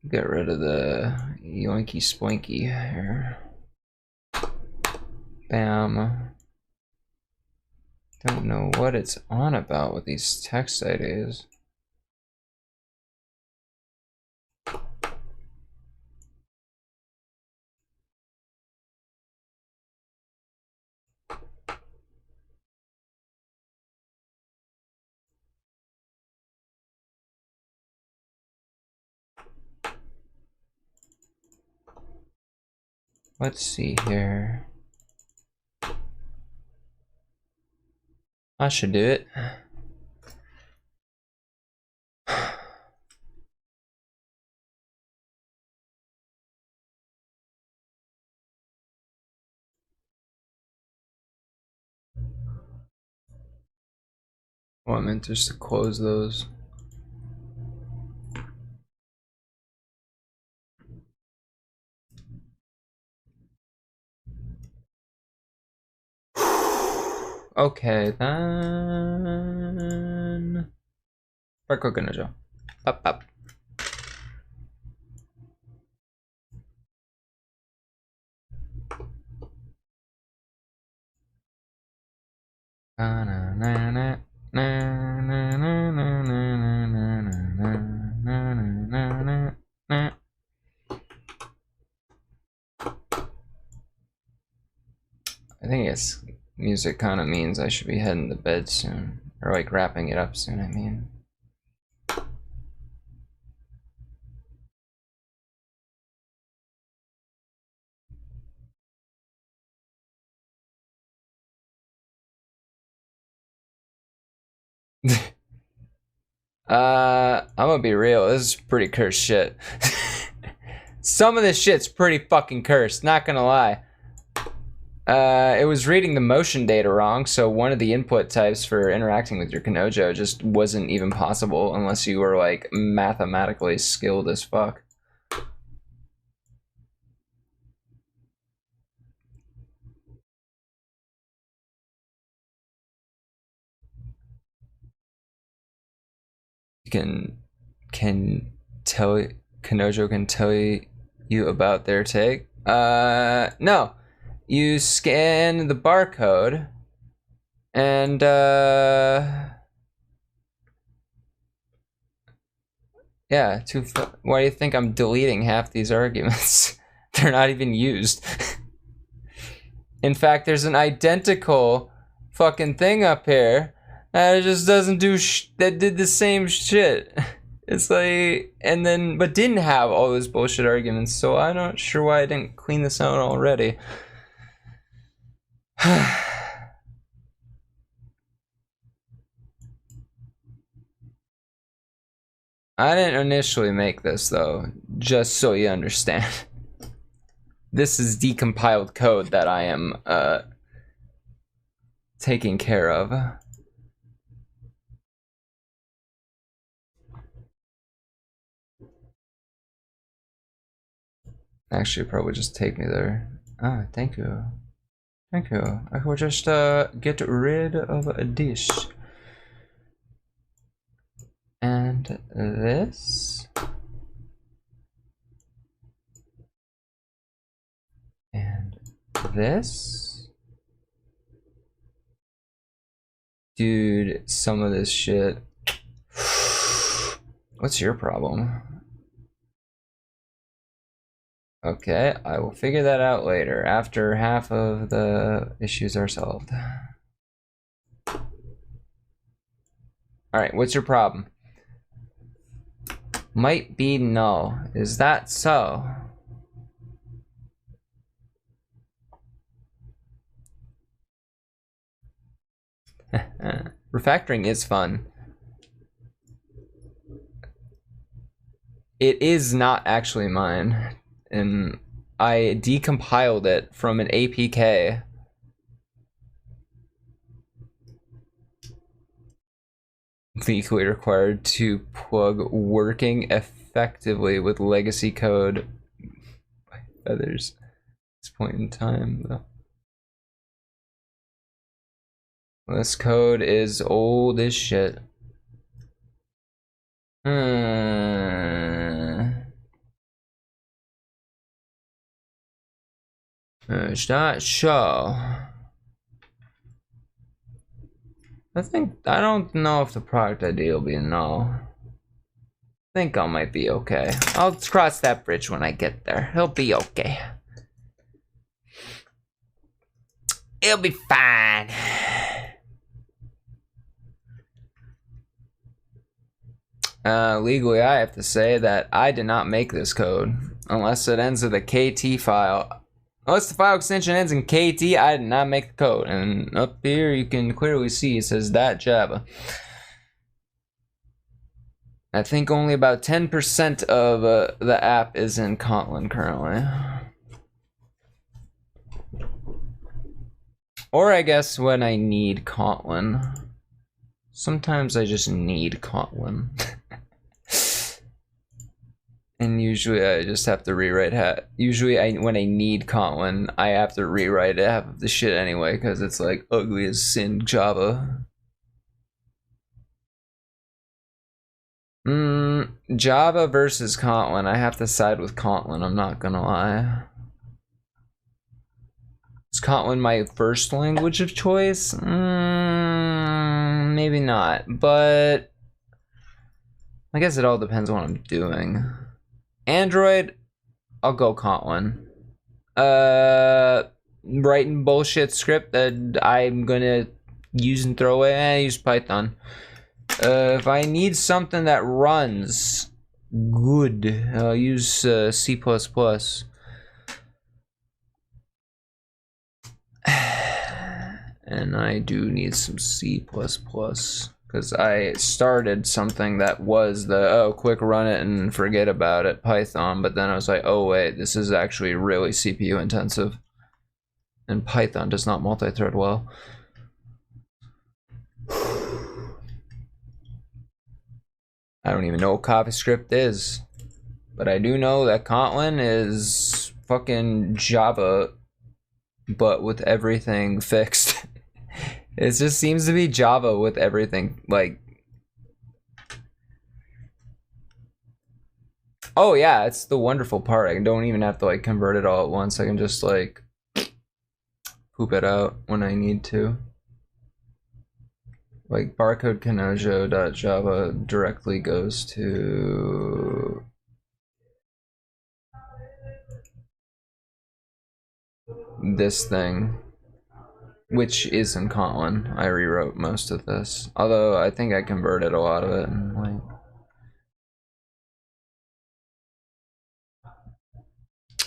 Get rid of the yoinky spoinky here. Bam. Don't know what it's on about with these text IDs. Let's see here. I should do it. Oh, I meant just to close those. Okay, then. Parkour Kanojos. Up, up. I think it's music kind of means I should be heading to bed soon, or like wrapping it up soon. I mean. I'm gonna be real. This is pretty cursed shit. Some of this shit's pretty fucking cursed. Not gonna lie. It was reading the motion data wrong, so one of the input types for interacting with your Kanojo just wasn't even possible unless you were like mathematically skilled as fuck. You can tell Kanojo can tell you about their take. No. You scan the barcode and yeah, why do you think I'm deleting half these arguments? They're not even used. In fact, there's an identical fucking thing up here that just doesn't do that did the same shit. It's like, and then, but didn't have all those bullshit arguments, so I'm not sure why I didn't clean this out already. I didn't initially make this though, just so you understand. This is decompiled code that I am taking care of. Actually, probably just take me there. Ah, thank you. Thank you. I will just get rid of this. And this. And this. Dude, some of this shit. What's your problem? Okay, I will figure that out later, after half of the issues are solved. Alright, what's your problem? Might be null. Is that so? Refactoring is fun. It is not actually mine. And I decompiled it from an APK. Legally required to plug working effectively with legacy code by feathers at this point in time, though. This code is old as shit. Is that so? I don't know if the product ID will be null. I think I might be okay. I'll cross that bridge when I get there. He'll be okay. It'll be fine. Legally, I have to say that I did not make this code. Unless it ends with a KT file, Unless the file extension ends in KT, I did not make the code. And up here you can clearly see it says that Java. I think only about 10% of the app is in Kotlin currently. Or I guess when I need Kotlin. Sometimes I just need Kotlin. And usually I just have to rewrite usually when I need Kotlin, I have to rewrite half of the shit anyway because it's like ugly as sin Java. Java versus Kotlin. I have to side with Kotlin, I'm not gonna lie. Is Kotlin my first language of choice? Maybe not, but I guess it all depends on what I'm doing. Android, I'll go Kotlin. Writing bullshit script that I'm gonna use and throw away, I use Python. If I need something that runs good, I'll use C++. And I do need some C++. Because I started something that was the, quick run it and forget about it, Python, but then I was like, oh wait, this is actually really CPU intensive. And Python does not multi-thread well. I don't even know what CoffeeScript is. But I do know that Kotlin is fucking Java, but with everything fixed. It just seems to be Java with everything, like... Oh yeah, it's the wonderful part. I don't even have to like convert it all at once. I can just like poop it out when I need to. Like barcode kanojo.java directly goes to... this thing. Which is in Kotlin. I rewrote most of this. Although I think I converted a lot of it and like...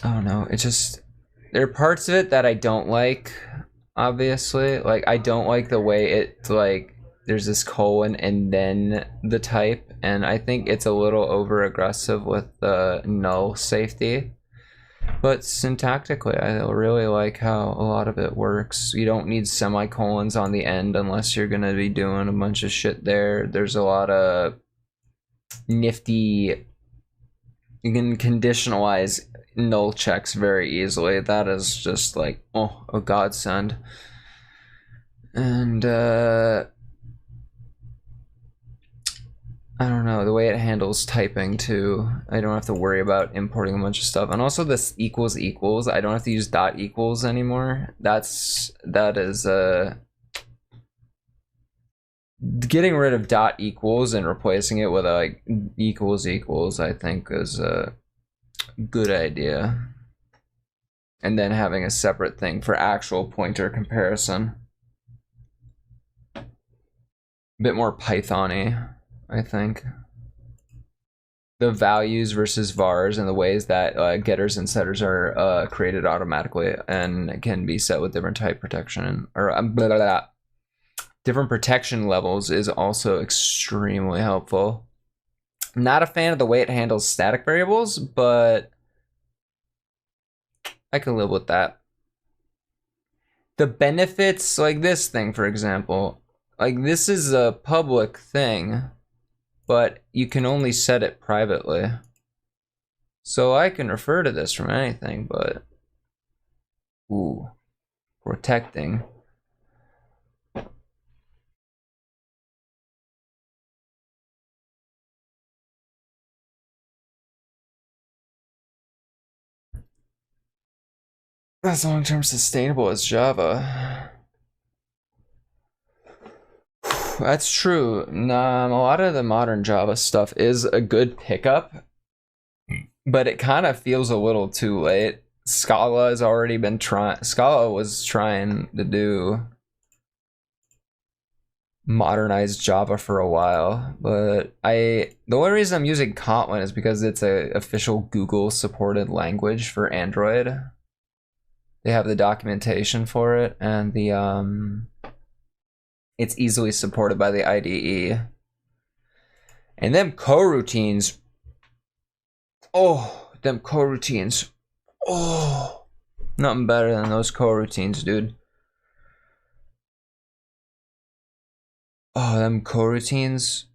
I don't know, it just... There are parts of it that I don't like, obviously. Like, I don't like the way it, like, there's this colon and then the type. And I think it's a little over-aggressive with the null safety. But syntactically, I really like how a lot of it works. You don't need semicolons on the end unless you're gonna be doing a bunch of shit there. There's a lot of nifty... You can conditionalize null checks very easily. That is just like, oh, a godsend. And, I don't know, the way it handles typing too. I don't have to worry about importing a bunch of stuff. And also this equals equals, I don't have to use dot equals anymore. That is getting rid of dot equals and replacing it with a, like equals equals, I think is a good idea. And then having a separate thing for actual pointer comparison. A bit more Python-y, I think. The values versus vars and the ways that getters and setters are created automatically and can be set with different type protection or blah, blah, blah. Different protection levels is also extremely helpful. I'm not a fan of the way it handles static variables, but I can live with that. The benefits, like this thing, for example, like this is a public thing, but you can only set it privately. So I can refer to this from anything, but ooh, protecting. That's long-term sustainable as Java. That's true. A lot of the modern Java stuff is a good pickup, but it kind of feels a little too late. Scala has already been trying. Scala was trying to do modernized Java for a while, but the only reason I'm using Kotlin is because it's a official Google supported language for Android. They have the documentation for it, and the it's easily supported by the IDE. And them coroutines, oh, them coroutines, oh, nothing better than those coroutines, dude. Oh, them coroutines,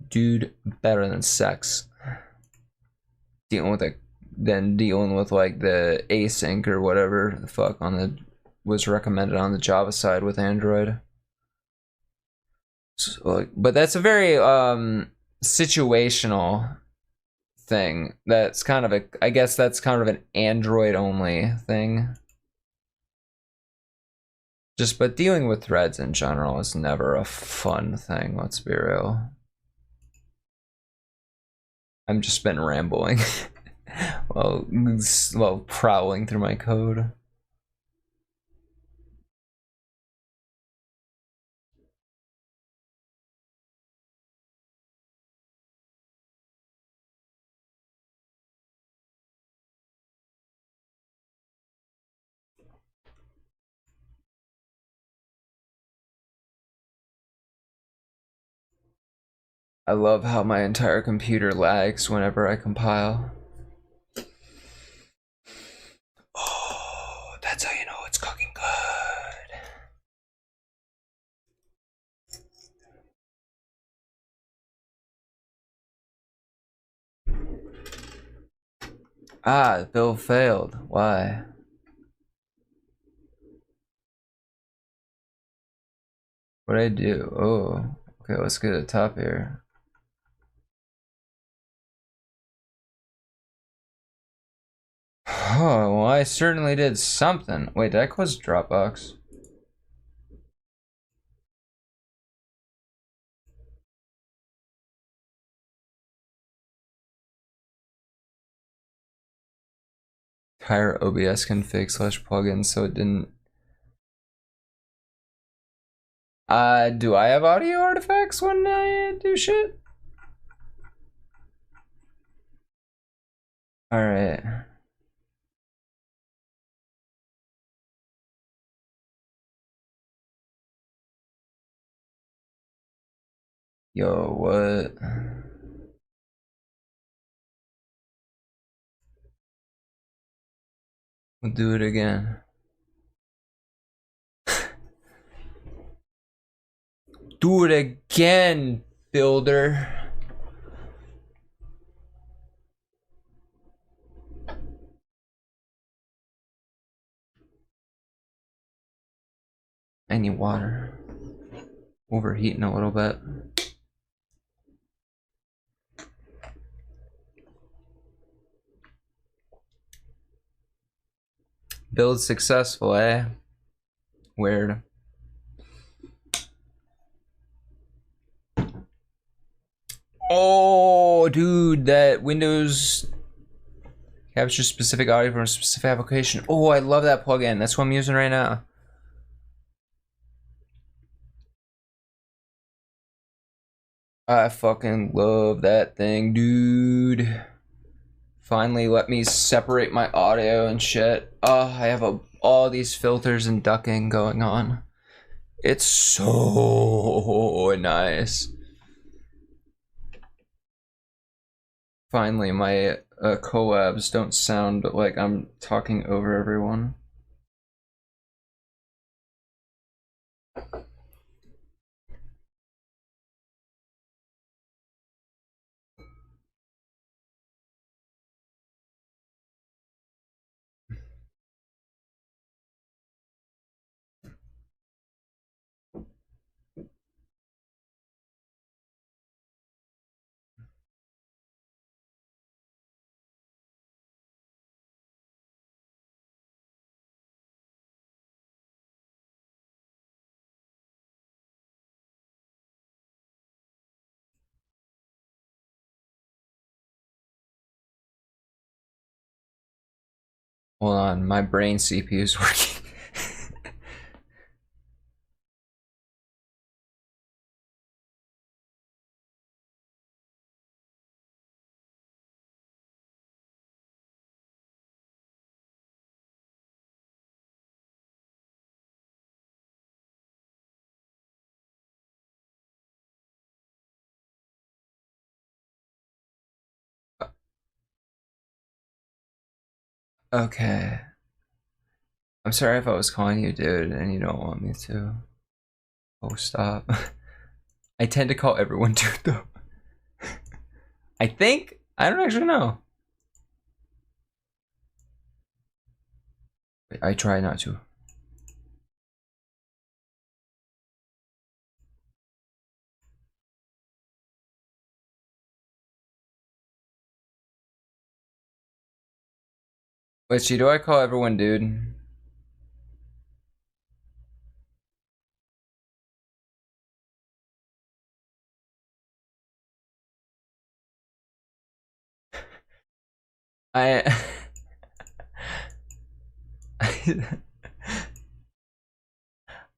dude, better than sex. Dealing with it, then dealing with like the async or whatever the fuck on the was recommended on the Java side with Android. So, like, but that's a very situational thing. That's kind of a, I guess that's kind of an Android only thing. Just, but dealing with threads in general is never a fun thing, let's be real. I've just been rambling while prowling through my code. I love how my entire computer lags whenever I compile. Oh, that's how you know it's cooking good. Ah, the bill failed. Why? What'd I do? Oh, okay, let's get to the top here. Oh, well, I certainly did something. Wait, did I close Dropbox? Entire OBS config / plugin so it didn't. Do I have audio artifacts when I do shit? Alright. Yo, what? We'll do it again. Do it again, builder. I need water. Overheating a little bit. Build successful, eh? Weird. Oh, dude, that Windows captures specific audio from a specific application. Oh, I love that plugin. That's what I'm using right now. I fucking love that thing, dude. Finally let me separate my audio and shit. I have all these filters and ducking going on. It's so nice. Finally, my collabs don't sound like I'm talking over everyone. Hold on, my brain CPU is working. Okay. I'm sorry if I was calling you dude and you don't want me to. Oh, stop. I tend to call everyone dude though. I think? I don't actually know. I try not to. Wait, do I call everyone dude? I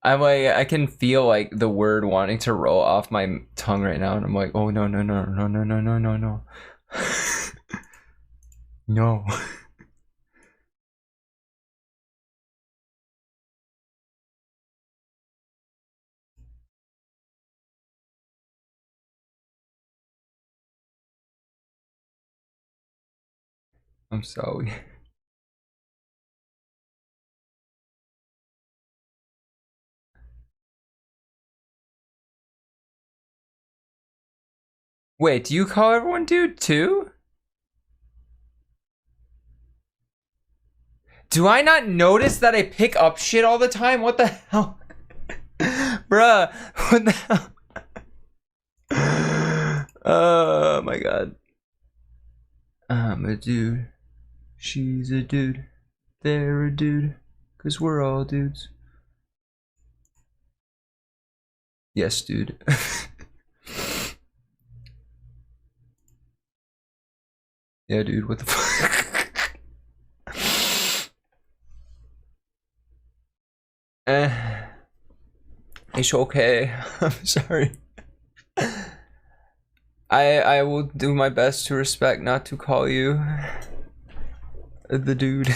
I'm like, I can feel like the word wanting to roll off my tongue right now, and I'm like, oh no no no no no no no no no no. I'm sorry. Wait, do you call everyone dude too? Do I not notice that I pick up shit all the time? What the hell? Bruh, what the hell? Oh my god. I'm a dude. She's a dude. They're a dude. 'Cause we're all dudes. Yes, dude. Yeah, dude, what the fuck? It's okay. I'm sorry. I will do my best to respect not to call you the dude,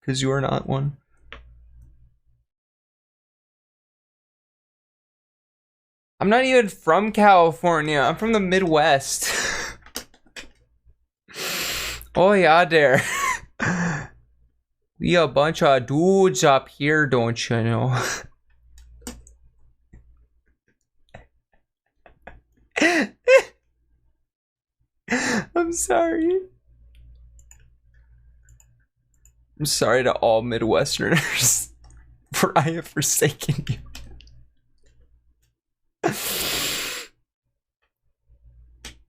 because you are not one. I'm not even from California. I'm from the Midwest. Oh yeah, there. We a bunch of dudes up here, don't you know? I'm sorry. I'm sorry to all Midwesterners for I have forsaken you.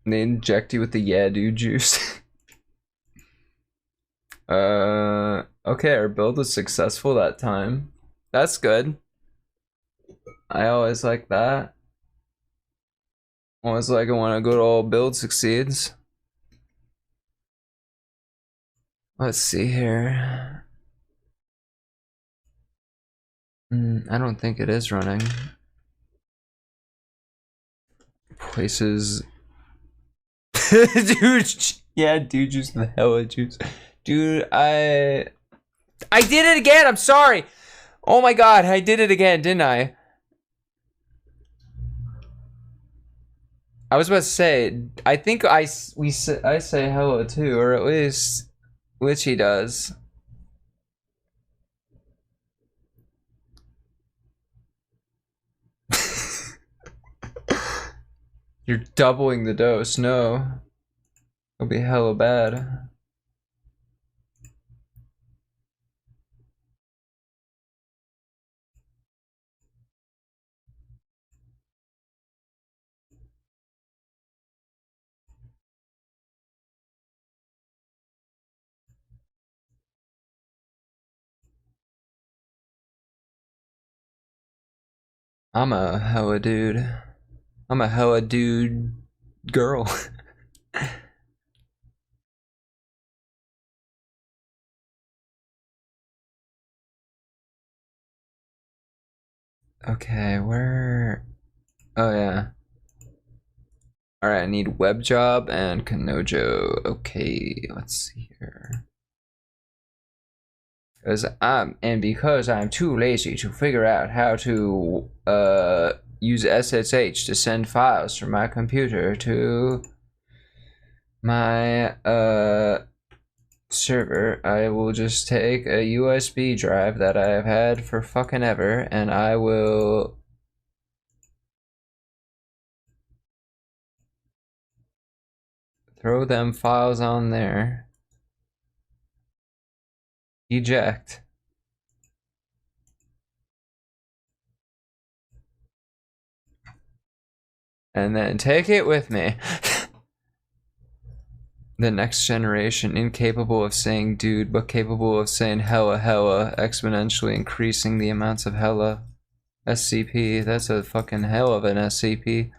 And they inject you with the yeah dude juice. Okay, our build was successful that time. That's good. I always like that. Always like it when a good old build succeeds. Let's see here. I don't think it is running. Places. Dude, yeah, dude, juice the hella juice. Dude, I did it again. I'm sorry. Oh my god, I did it again, didn't I? I was about to say, I think I say hello too, or at least Goujitchi does. You're doubling the dose. No, it'll be hella bad. I'm a hella dude. I'm a hella dude girl. Okay, where? Oh yeah. All right, I need web job and Kanojo. Okay, let's see here. Because I'm too lazy to figure out how to use SSH to send files from my computer to my server, I will just take a USB drive that I have had for fucking ever, and I will throw them files on there. Eject. And then take it with me. The next generation, incapable of saying dude, but capable of saying hella hella, exponentially increasing the amounts of hella. SCP, that's a fucking hell of an SCP.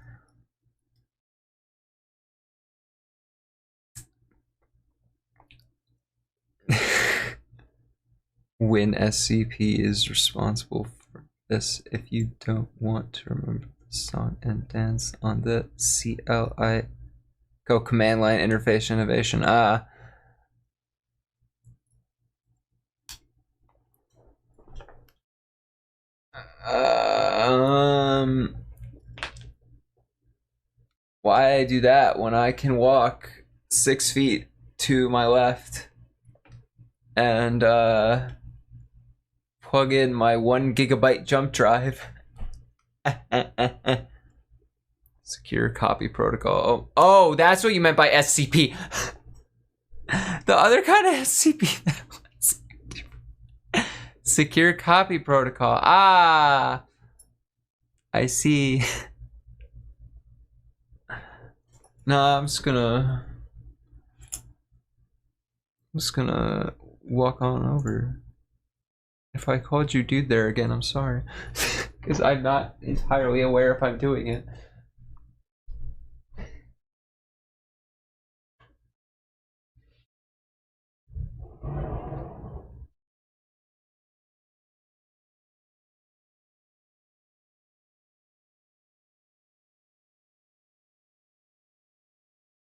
When SCP is responsible for this, if you don't want to remember the song and dance on the CLI. Go command line interface innovation. Why do that when I can walk 6 feet to my left and plug in my 1 gigabyte jump drive? Secure copy protocol. Oh, that's what you meant by SCP. The other kind of SCP that was secure copy protocol. I see. No, I'm just gonna walk on over. If I called you dude there again, I'm sorry. Because I'm not entirely aware if I'm doing it.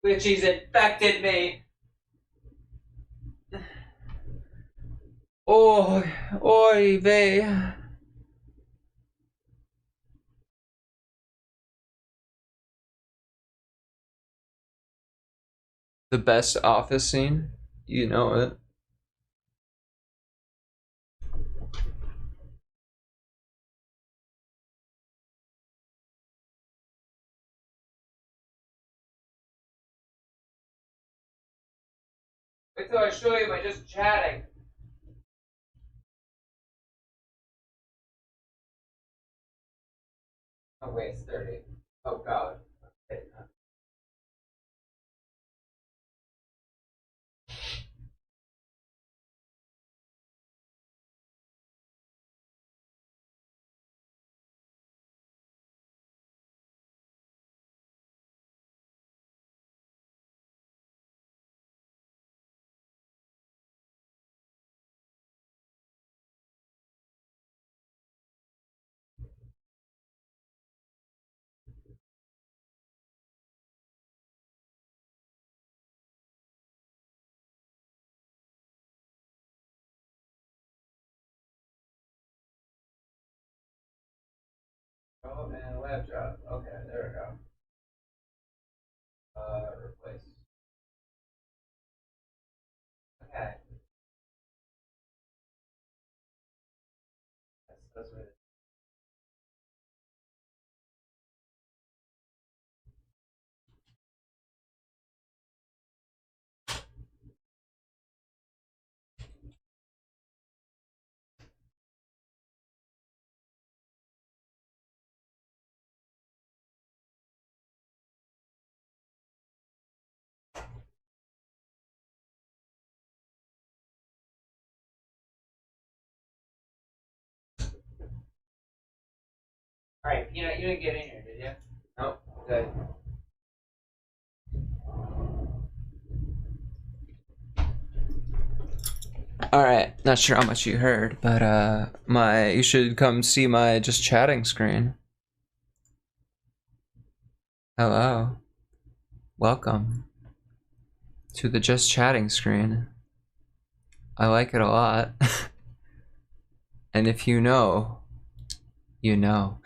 Which he's infected me. Oh, oy vey. The best office scene? You know it. Wait till I show you by just chatting. Oh wait, it's 30. Oh god. Okay. Oh, and lab job. Okay, there we go. Replace. Okay. That's what it is. Alright, Peanut, you didn't get in here, did you? Nope. Good. Alright, not sure how much you heard, but you should come see my just chatting screen. Hello. Welcome to the just chatting screen. I like it a lot. And if you know, you know.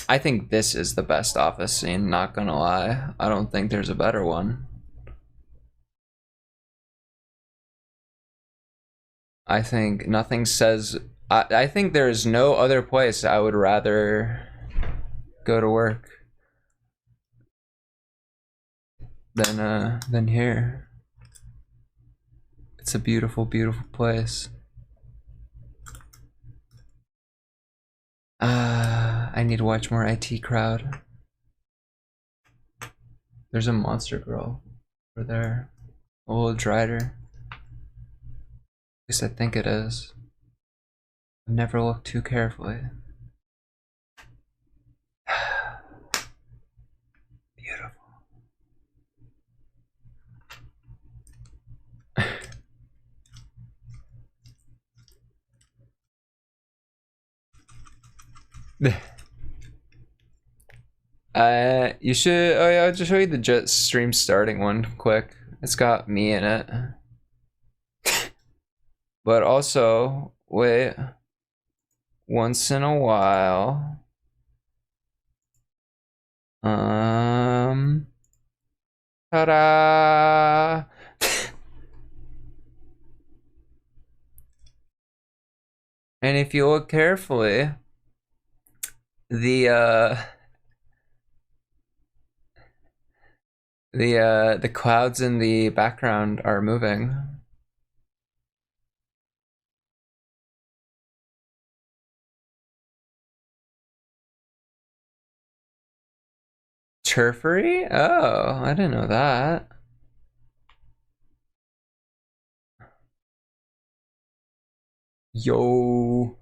I think this is the best office scene, not gonna lie. I don't think there's a better one. I think nothing says. I think there's no other place I would rather go to work than here. It's a beautiful, beautiful place. I need to watch more IT Crowd. There's a monster girl over there. A little Drider. At least I think it is. I've never looked too carefully. Beautiful. You should. Oh yeah, I'll just show you the jet stream starting one quick. It's got me in it. But also, wait. Once in a while. Ta-da! And if you look carefully, the clouds in the background are moving. Churfery? Oh, I didn't know that. Yo.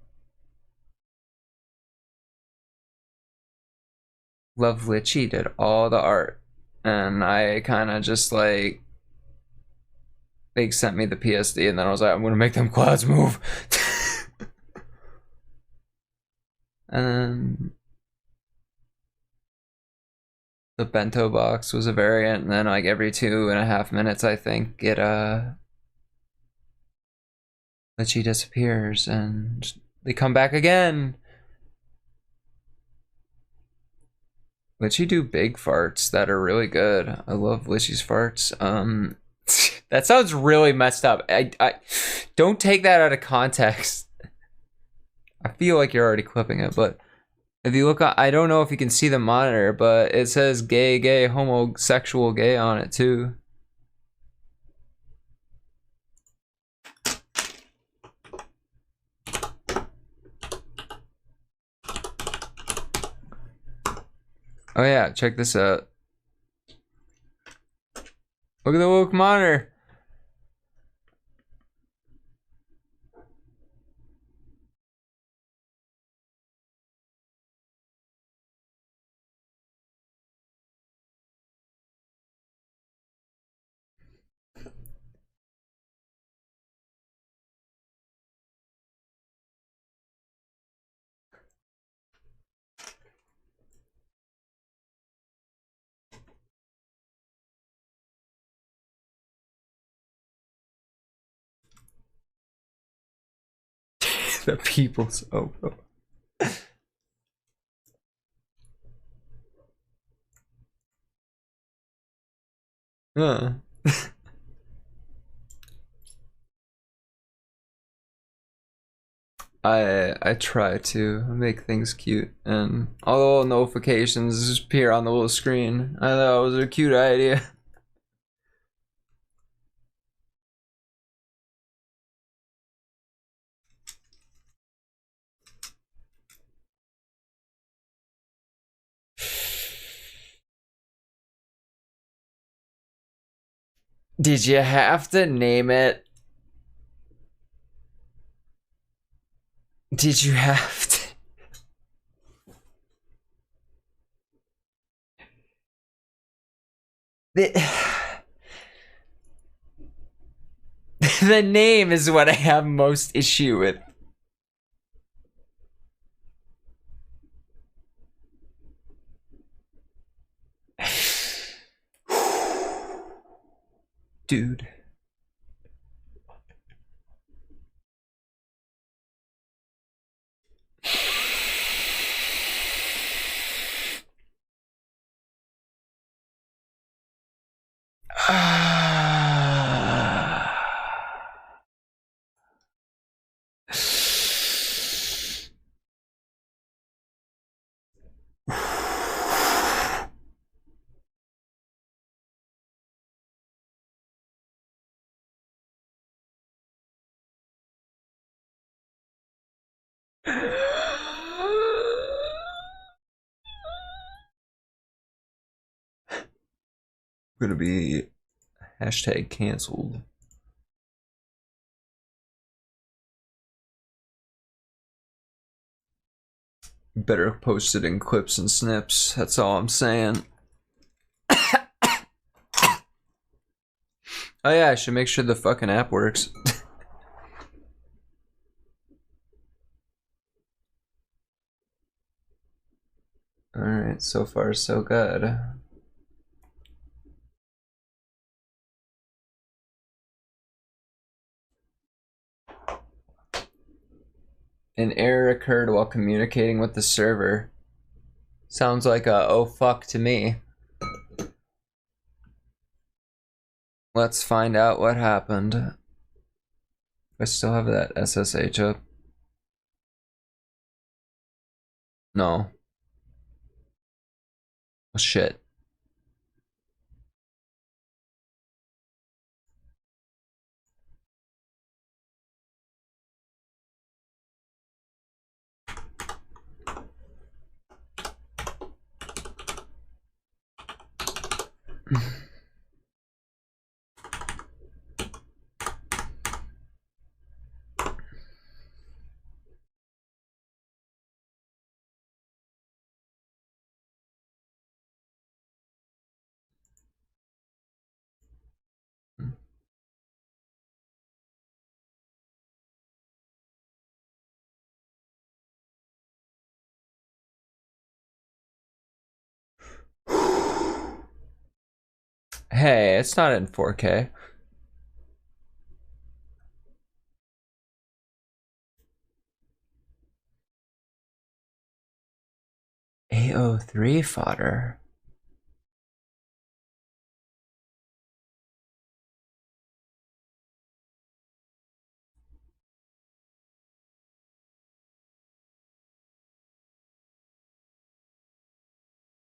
Love Litchi did all the art. And I kind of just like, they sent me the PSD and then I was like, I'm gonna make them clouds move. And the bento box was a variant, and then like every 2.5 minutes I think it Litchi disappears and they come back again. Litchi do big farts that are really good. I love Litchi's farts. That sounds really messed up. I don't take that out of context. I feel like you're already clipping it, but if you look, I don't know if you can see the monitor, but it says gay, gay, homosexual, gay on it too. Oh yeah, check this out. Look at the woke monitor. The people's Opo. Huh. I try to make things cute, and all the little notifications just appear on the little screen. I thought it was a cute idea. Did you have to name it? Did you have to? The name is what I have most issue with. Dude. Gonna be hashtag canceled. Better post it in clips and snips. That's all I'm saying. Oh yeah, I should make sure the fucking app works. Alright, so far so good. An error occurred while communicating with the server. Sounds like a oh fuck to me. Let's find out what happened. I still have that SSH up. No. Oh, shit. Hey, it's not in 4K. AO3 fodder.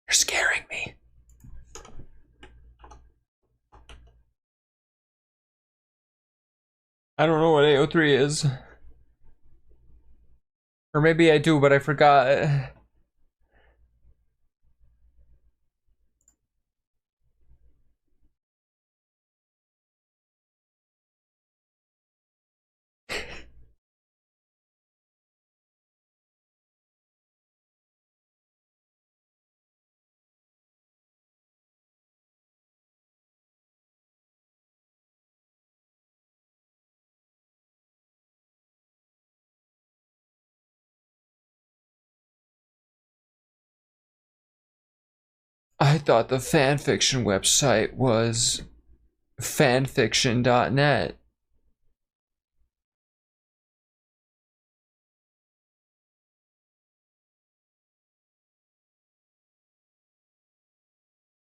You're scaring me. I don't know what AO3 is. Or maybe I do, but I forgot. I thought the fanfiction website was fanfiction.net.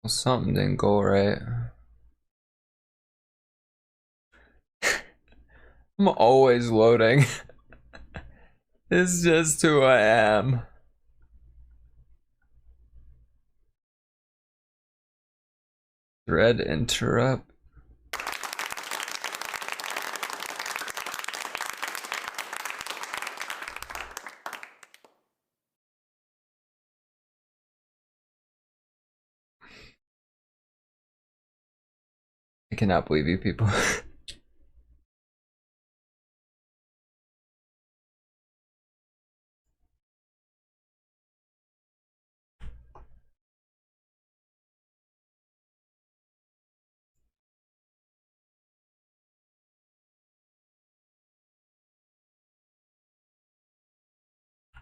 Well, something didn't go right. I'm always loading. It's just who I am. Thread interrupt. I cannot believe you people.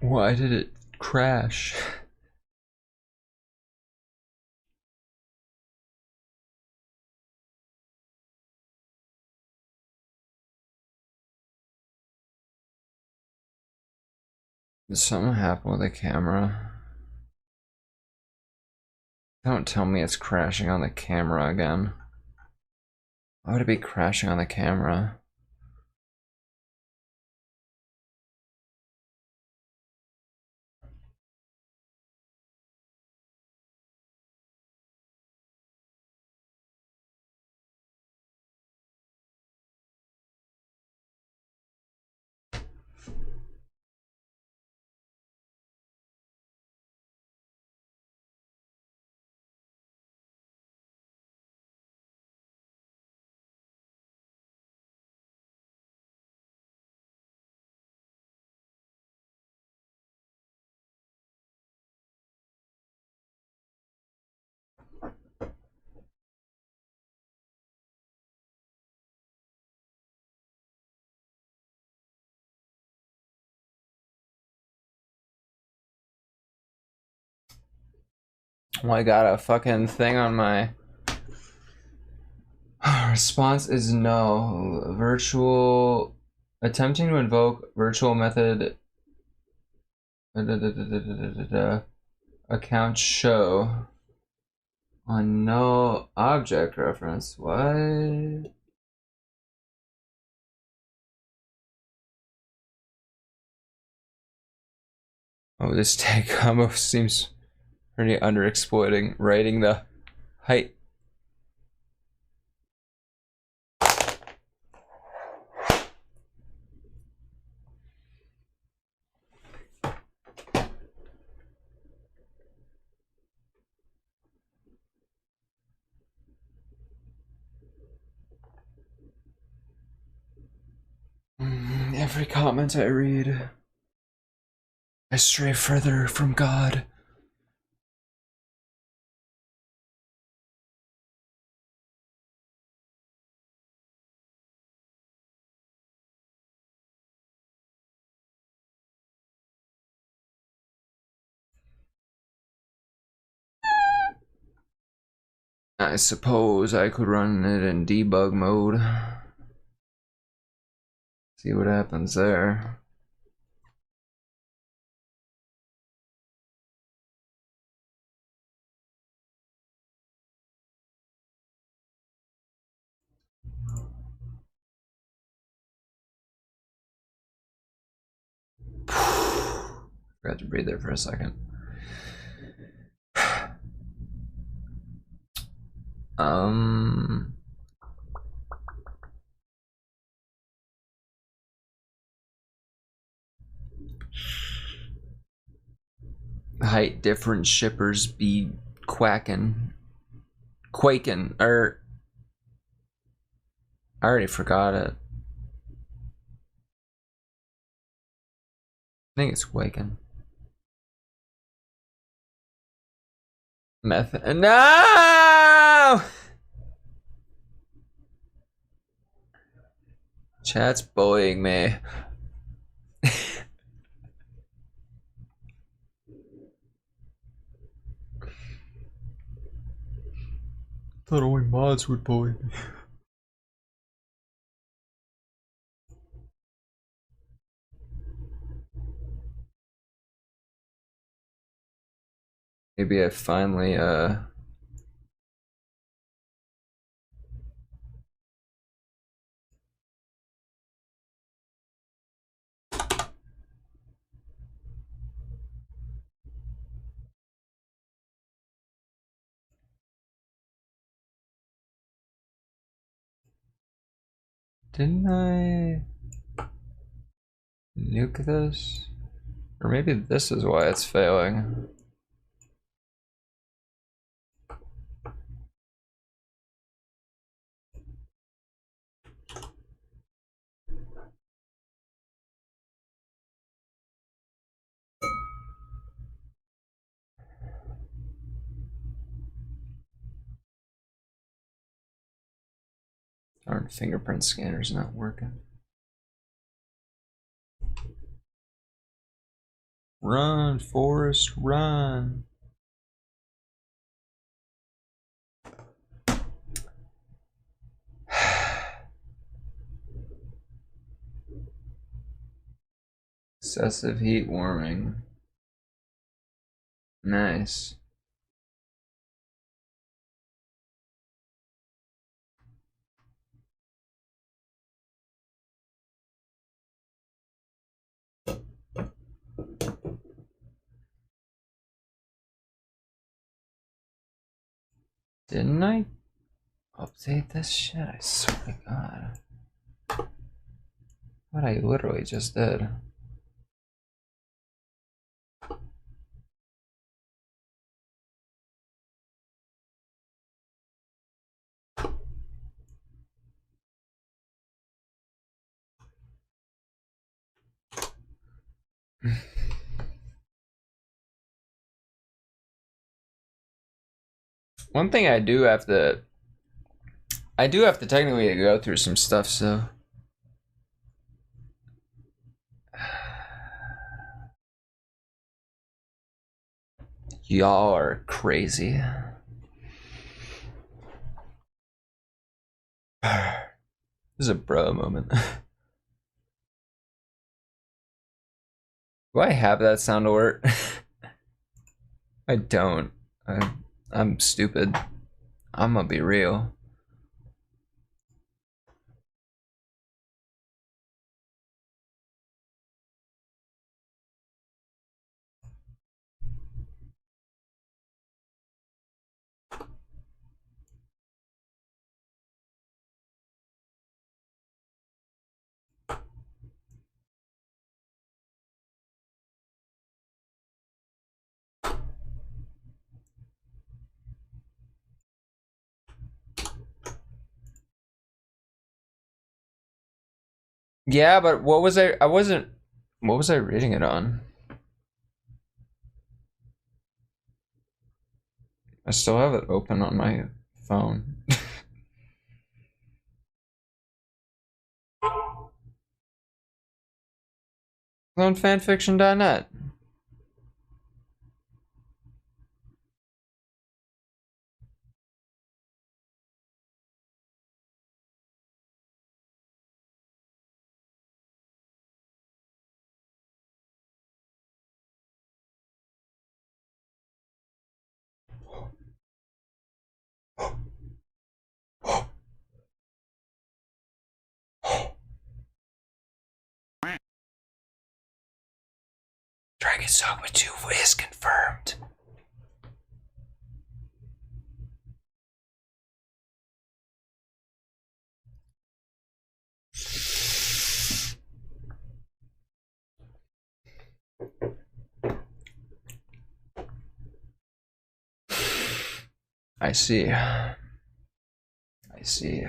Why did it crash? Did something happen with the camera? Don't tell me it's crashing on the camera again. Why would it be crashing on the camera? Well, I got a fucking thing on my response is no. Virtual attempting to invoke virtual method account show on no object reference. What? Oh, this tag combo seems pretty underexploiting. Writing the height. Every comment I read, I stray further from God. I suppose I could run it in debug mode. See what happens there. Forgot to breathe there for a second. Height different shippers be quaking. Or I already forgot it. I think it's quaking. No! Chat's bullying me. Thought only mods would bully me. Maybe I finally didn't I nuke this? Or maybe this is why it's failing. Darn fingerprint scanner's not working. Run, Forrest, run. Excessive heat warming. Nice. Didn't I update this shit? I swear to God. What I literally just did. One thing I do have to technically go through some stuff, so Y'all are crazy. This is a bro moment. Do I have that sound alert? I don't. I'm stupid. I'm gonna be real. Yeah, but what was I wasn't, what was I reading it on? I still have it open on my phone. On fanfiction.net. Dragon's Dogma 2 is confirmed. I see. I see.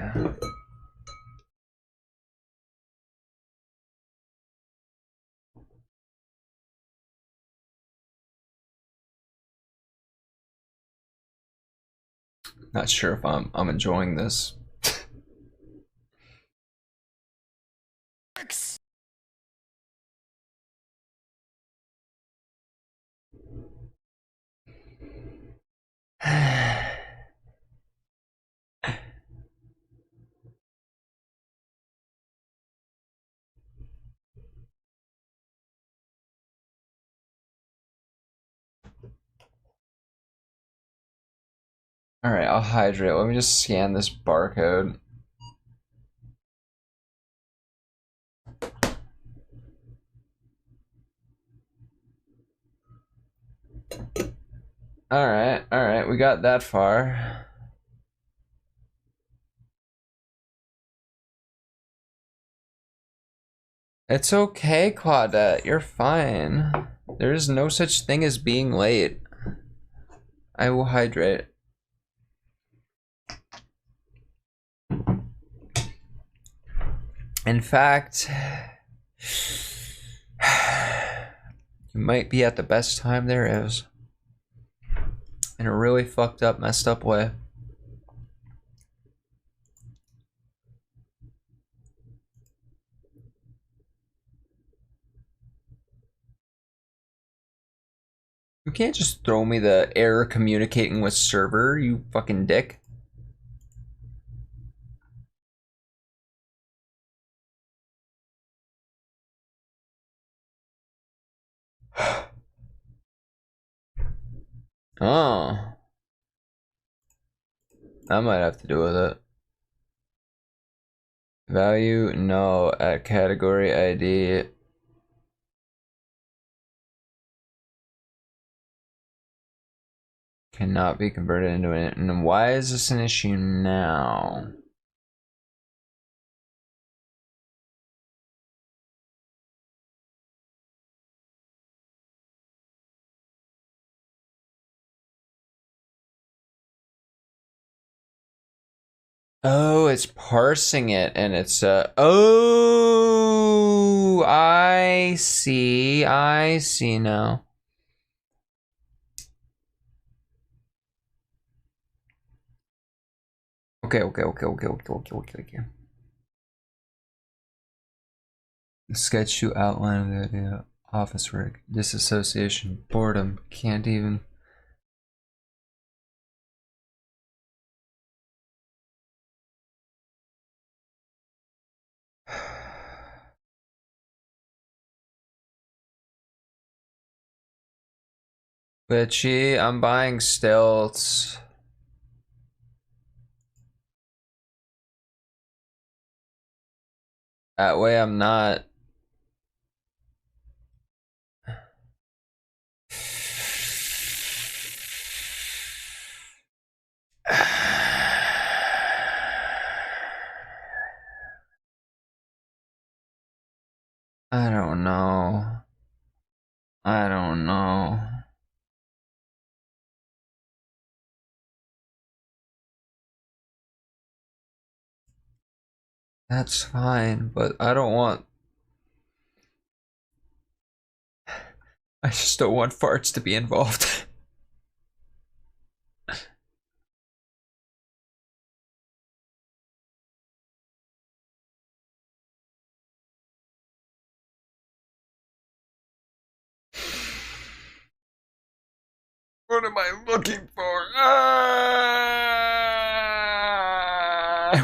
Not sure if I'm enjoying this. Alright, I'll hydrate. Let me just scan this barcode. Alright, we got that far. It's okay, Claudette. You're fine. There is no such thing as being late. I will hydrate. In fact, you might be at the best time there is. In a really fucked up, messed up way. You can't just throw me the error communicating with server, you fucking dick. Oh. That might have to do with it. Value, no. At category ID. Cannot be converted into it. And why is this an issue now? Oh, it's parsing it and it's oh, I see now. Okay. The sketch to outline of the idea, office work, disassociation, boredom, can't even Bitchy, I'm buying stilts. That way I'm not. I don't know. I don't know. That's fine, but I don't want. I just don't want farts to be involved. What am I looking for?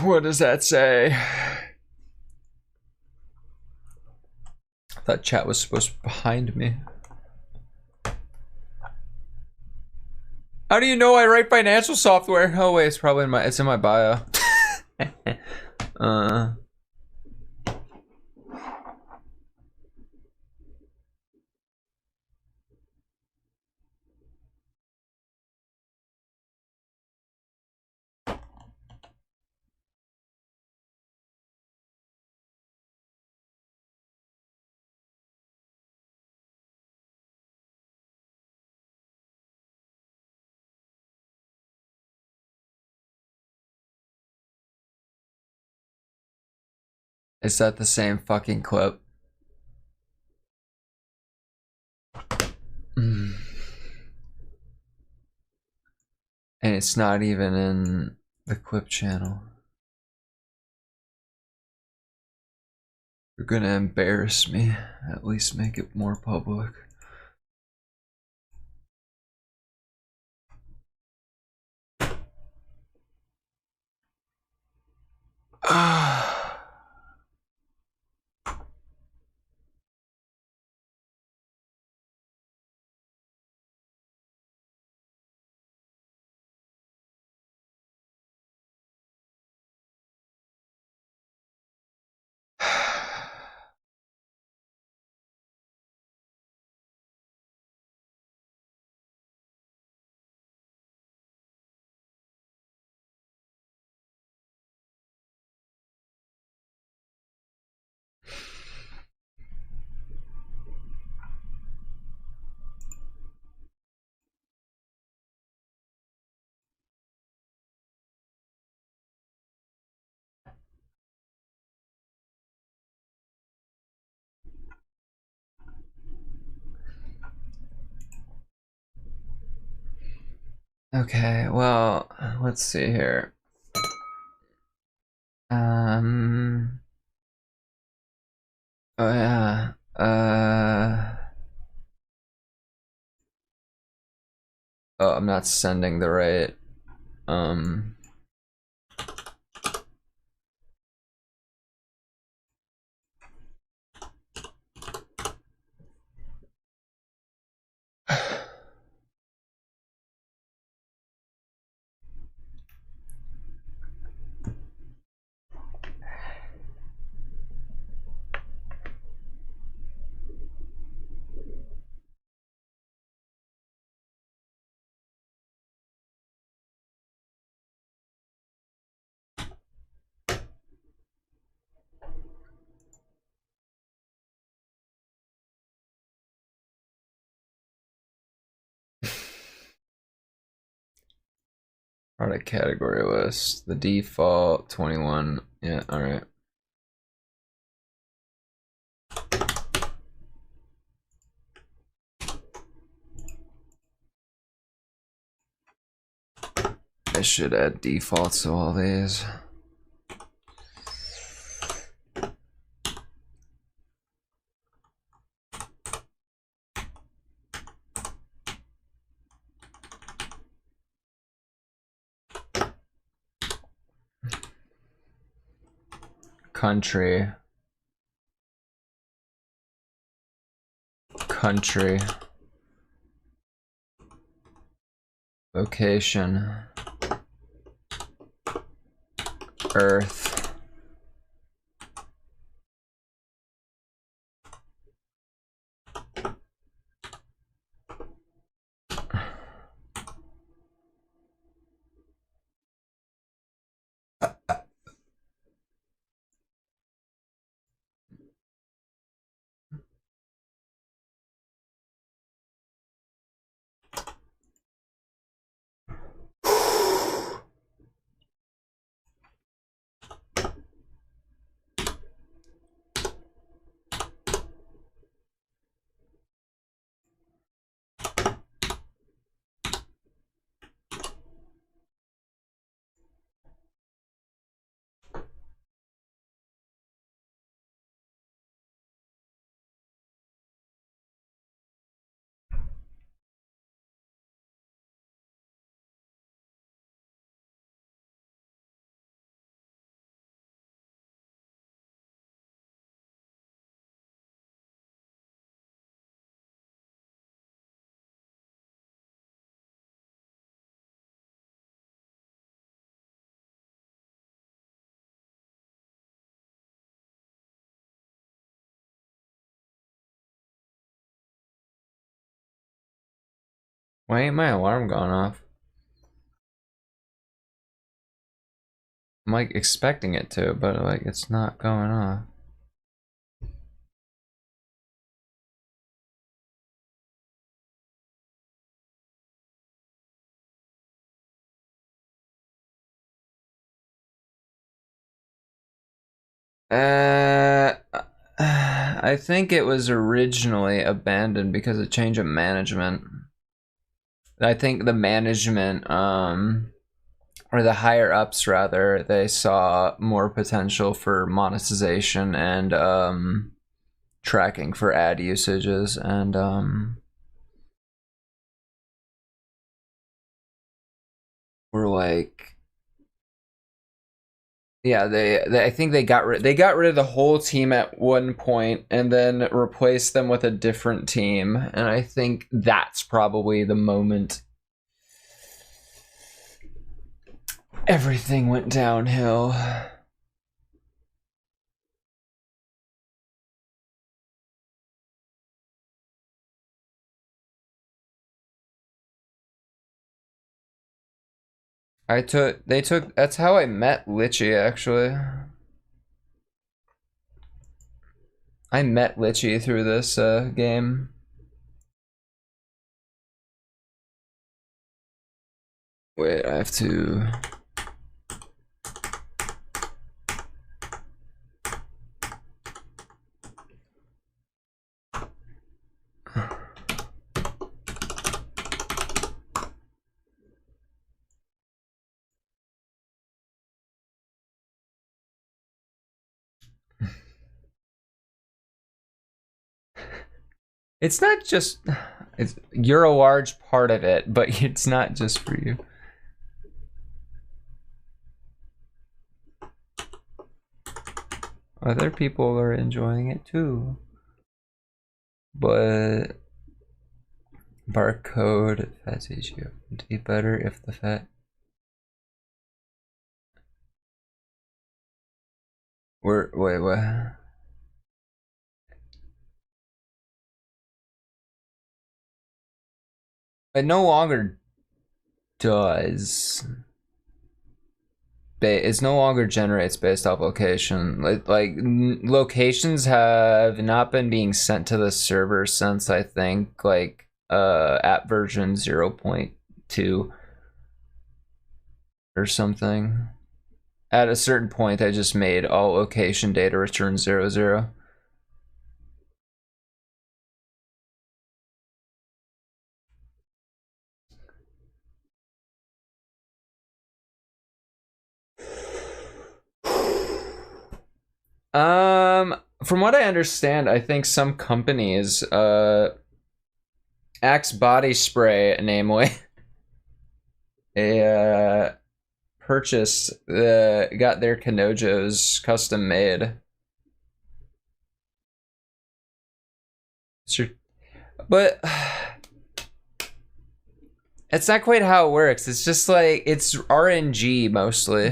What does that say? I thought chat was supposed to be behind me. How do you know I write financial software? Oh wait, it's probably in my bio. Is that the same fucking clip? And it's not even in the clip channel. You're gonna embarrass me. At least make it more public. Okay, well, let's see here. Oh yeah. Oh, I'm not sending the right. Product category list. The default 21. Yeah, alright. I should add defaults to all these. Country. Country. Location. Earth. Why ain't my alarm gone off? I'm like expecting it to, but like it's not going off. I think it was originally abandoned because of change of management. I think the management, or the higher ups rather, they saw more potential for monetization and tracking for ad usages, and we're like, yeah, they I think they got rid of the whole team at one point and then replaced them with a different team, and I think that's probably the moment everything went downhill. That's how I met Litchi, actually. I met Litchi through this game. Wait, I have to... It's not just... you're a large part of it, but it's not just for you. Other people are enjoying it too. But... barcode fat issue would be better if the fat... Wait, what? It no longer does. It's no longer generates based off location. Like locations have not been being sent to the server since I think like app version 0.2 or something. At a certain point, I just made all location data return 00. From what I understand, I think some companies, Axe Body Spray, namely, a purchased, got their Kanojos custom made. Sure. But It's not quite how it works. It's just like it's RNG mostly.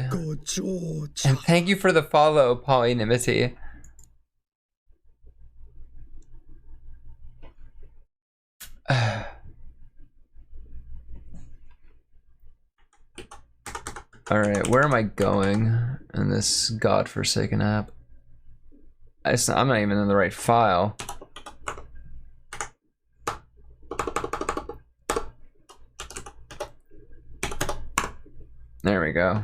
And thank you for the follow, Polynimity. Alright, where am I going in this godforsaken app? I'm not even in the right file. There we go.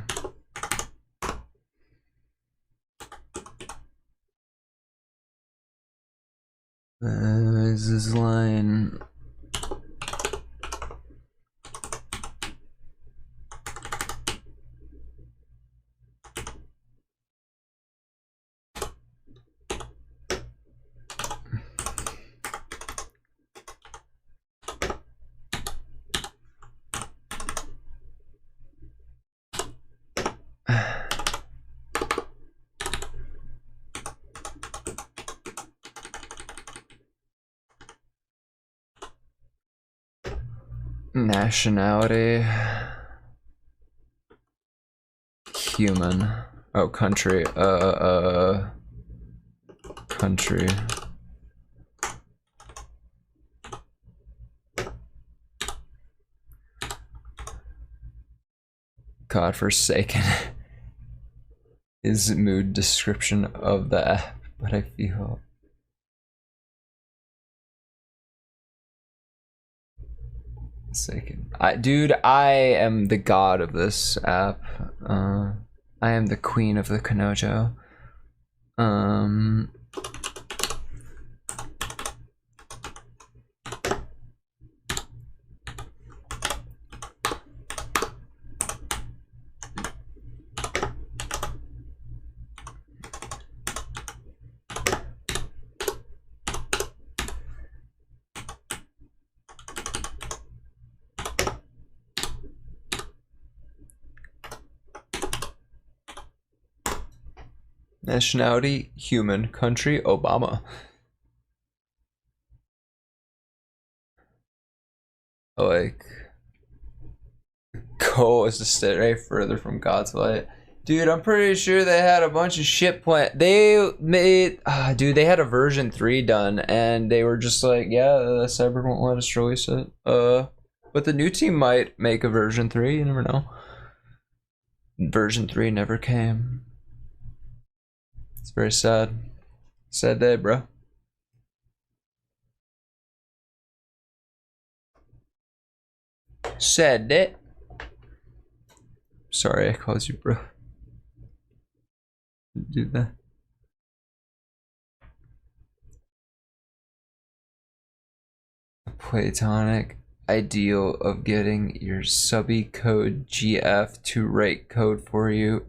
Is this line? Nationality. Human. Oh, country. Country. Godforsaken is mood description of the app, but I feel forsaken. Dude, I am the god of this app. I am the queen of the Kanojo. Nationality, human. Country, Obama. Like, go is to stay further from God's light. Dude, I'm pretty sure they had a bunch of shit planned. They made, dude, they had a version 3 done, and they were just like, yeah, Cyber won't let us release it. But the new team might make a version 3, you never know. Version 3 never came. It's very sad. Sad day, bro. Sad day. Sorry, I called you bro. Do that. Platonic ideal of getting your subby code GF to write code for you.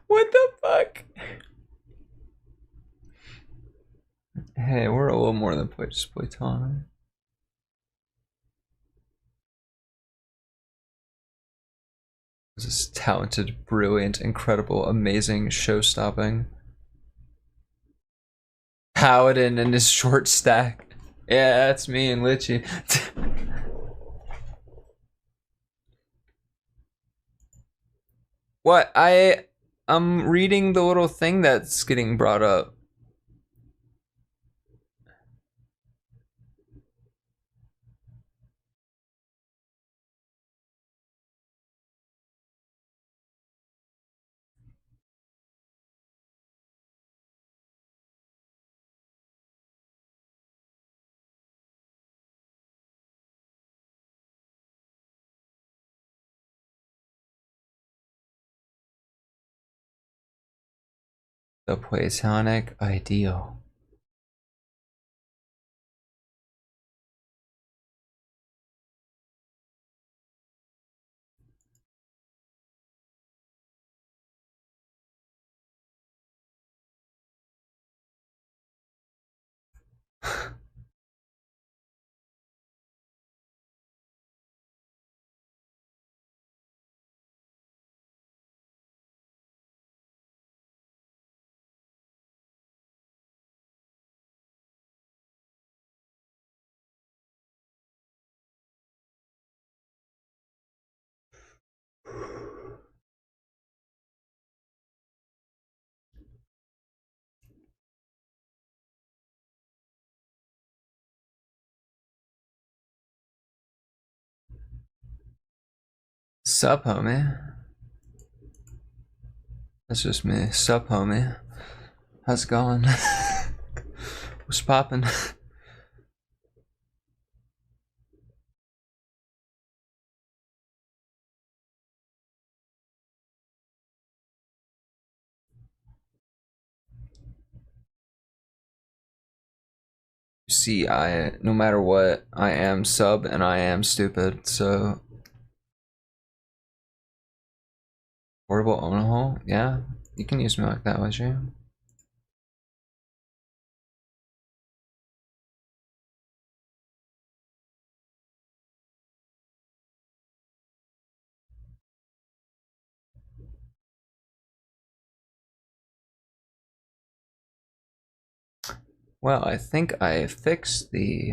What the fuck? Hey, we're a little more than just platonic. This is talented, brilliant, incredible, amazing, show-stopping. Paladin and his short stack. Yeah, that's me and Litchi. What? I'm reading the little thing that's getting brought up. The platonic ideal. Sup, homie? That's just me. Sup, homie? How's it going? What's poppin'? See, no matter what, I am sub and I am stupid, so. Portable own a hole? Yeah, you can use me like that, would you? Well, I think I fixed the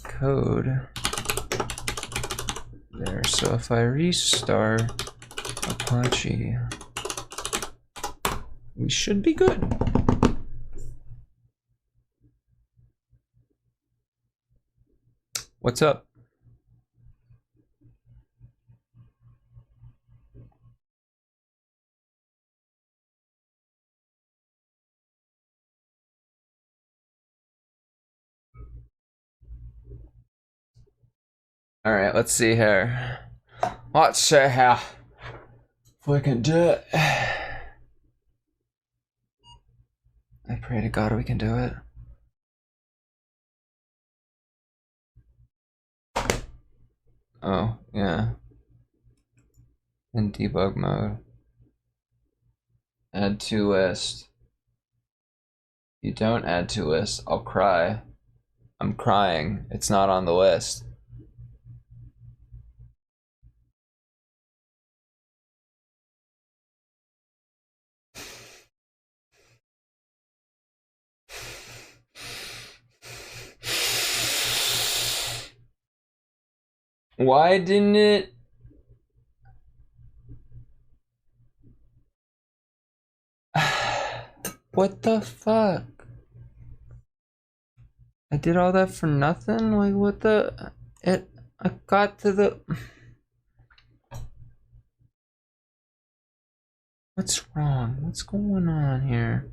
code there, so if I restart Apache, we should be good. What's up? All right, let's see here. Let's see how if we can do it. I pray to God we can do it. Oh, yeah. In debug mode. Add to list. You don't add to list, I'll cry. I'm crying. It's not on the list. Why didn't it? What the fuck? I did all that for nothing? Like, what the? I got to the. What's wrong? What's going on here?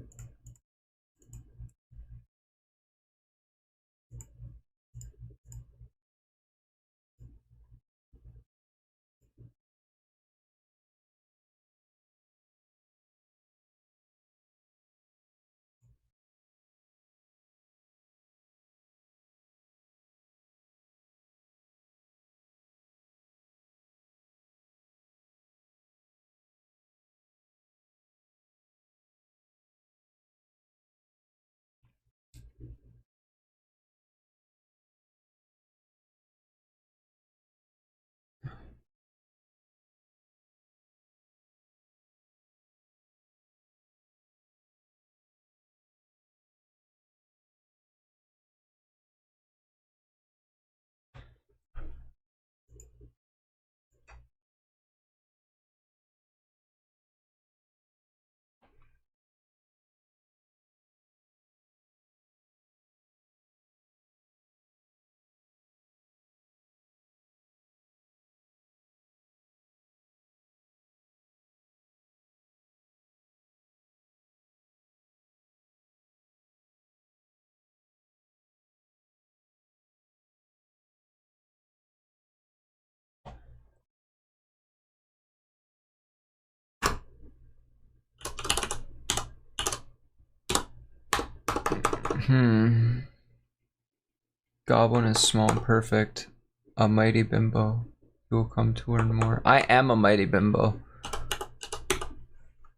Goblin is small and perfect. A mighty bimbo. You will come to learn more. I am a mighty bimbo.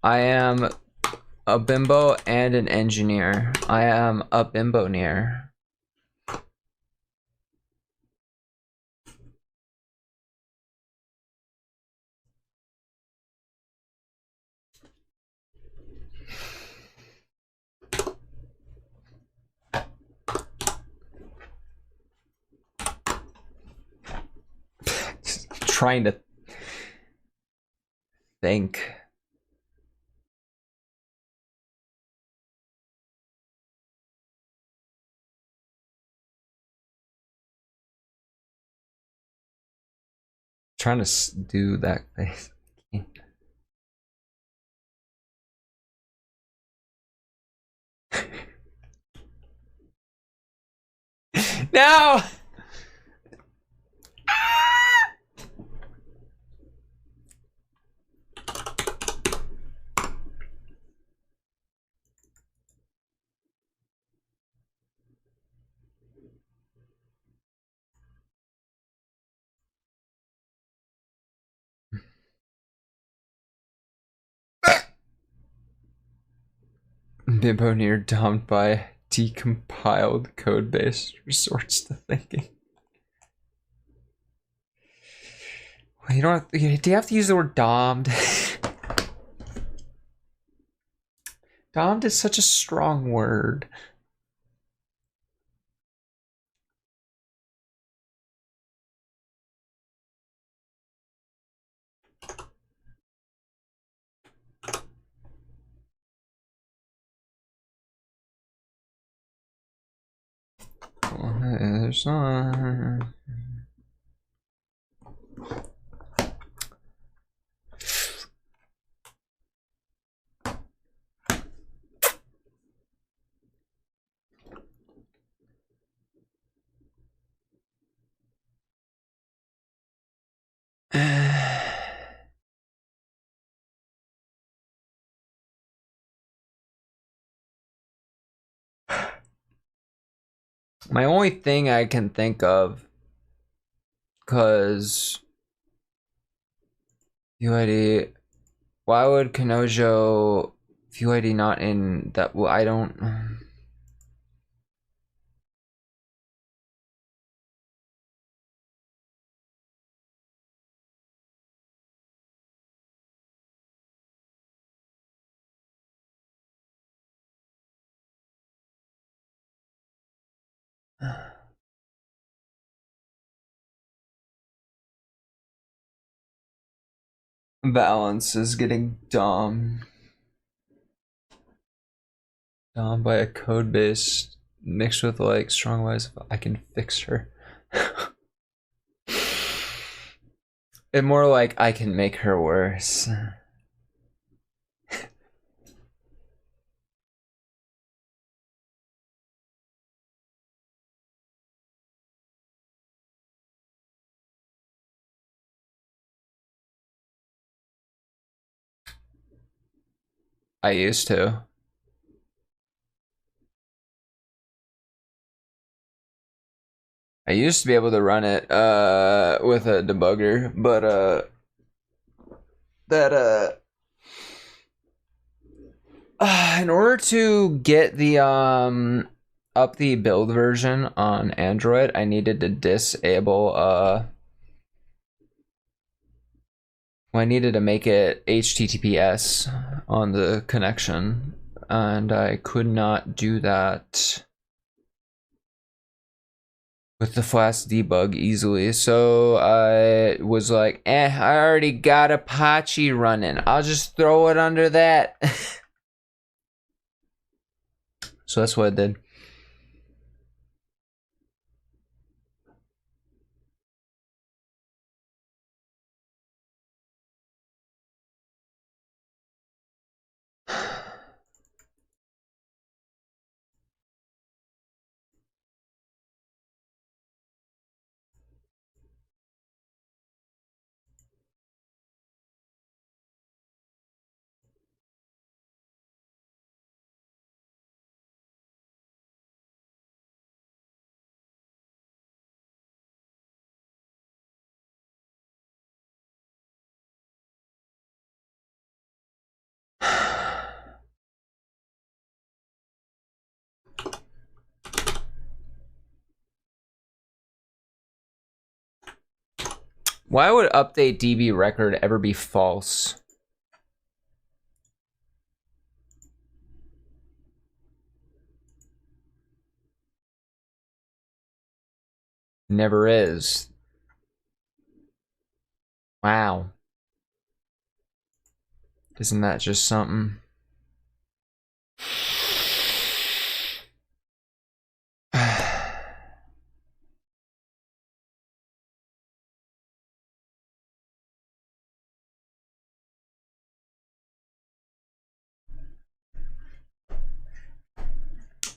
I am a bimbo and an engineer. I am a bimbo-neer. Trying to think. trying to do that face. No! Bimbo near dumped by decompiled code base resorts to thinking. You don't have, do you have to use the word domed? Domed is such a strong word. There's not. My only thing I can think of, cause UID, why would Kanojo UID not in that? Well, I don't. Balance is getting dumb by a code base mixed with like strong wise. I can fix her. It's more like I can make her worse. I used to. I used to be able to run it with a debugger, but that in order to get the up the build version on Android, I needed to disable I needed to make it HTTPS on the connection, and I could not do that with the Flash debug easily. So I was like, I already got Apache running. I'll just throw it under that. So that's what I did. Why would update DB record ever be false? Never is. Wow. Isn't that just something?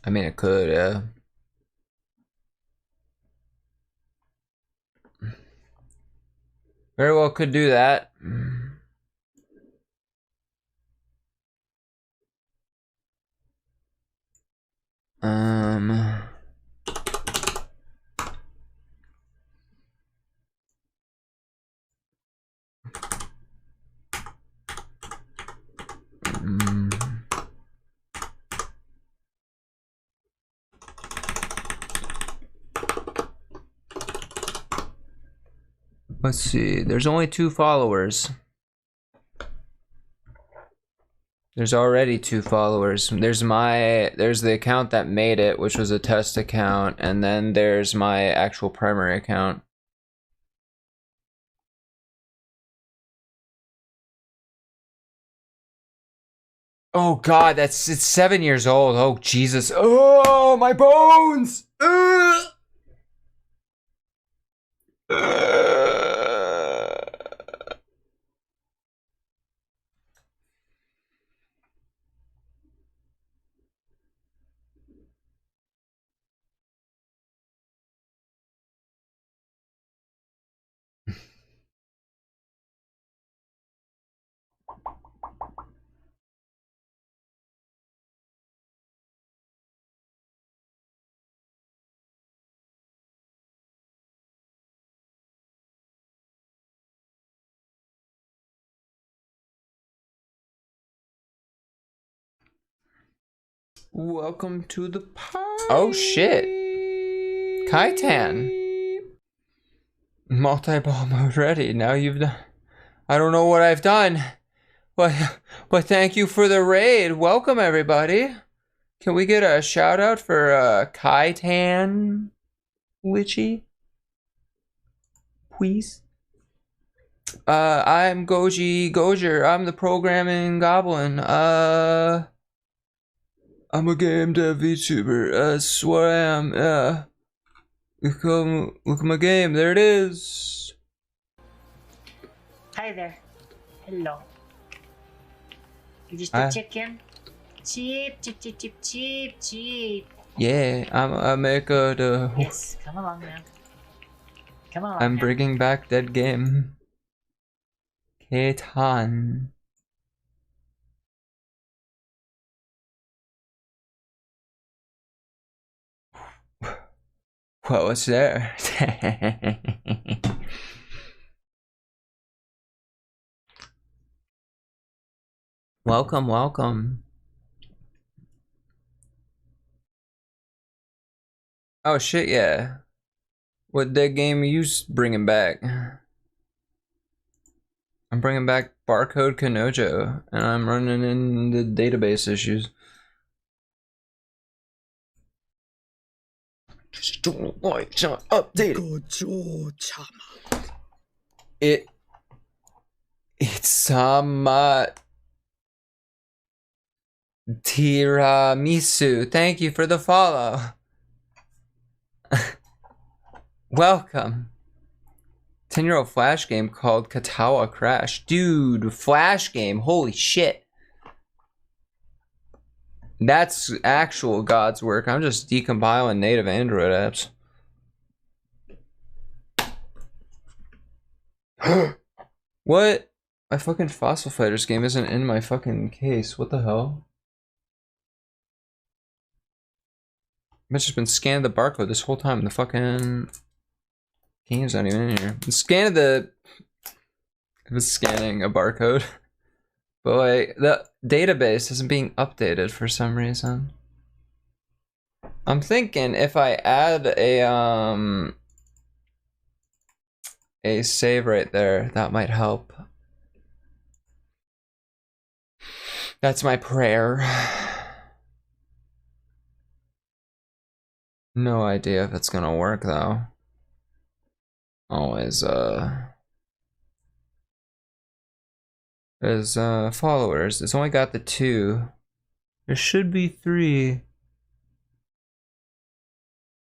I mean, it could, yeah. Very well could do that. Um... Let's see. There's only 2 followers. There's already 2 followers. There's the account that made it, which was a test account, and then there's my actual primary account. Oh God, it's 7 years old. Oh Jesus. Oh, my bones. Welcome to the party. Oh shit. Kaitan. Multi-ball mode ready. Now you've done. I don't know what I've done. But thank you for the raid. Welcome everybody. Can we get a shout out for Kaitan Witchy? Please. I'm Goujer. I'm the programming goblin. I'm a game dev VTuber. That's what I am. Look at my game. There it is. Hi there. Hello. You just a chicken? Cheep, cheep, cheep, cheep, cheep, cheep. Yeah, I make the. Yes, come along now. Come along. I'm now. bringing back that game. Kaitan. What was there? Welcome, welcome. Oh shit, yeah. What that game are you bringing back? I'm bringing back Barcode Kanojo, and I'm running in the database issues. Just don't like to update it. It's tiramisu. Thank you for the follow. Welcome. 10-year-old Flash game called Katawa Crash. Dude, Flash game. Holy shit. That's actual God's work. I'm just decompiling native Android apps. What? My fucking Fossil Fighters game isn't in my fucking case. What the hell? I've just been scanning the barcode this whole time. The fucking game's not even in here. It was scanning a barcode. But like, the database isn't being updated for some reason. I'm thinking if I add a save right there, that might help. That's my prayer. No idea if it's gonna work though. Always there's followers. It's only got the 2. There should be 3.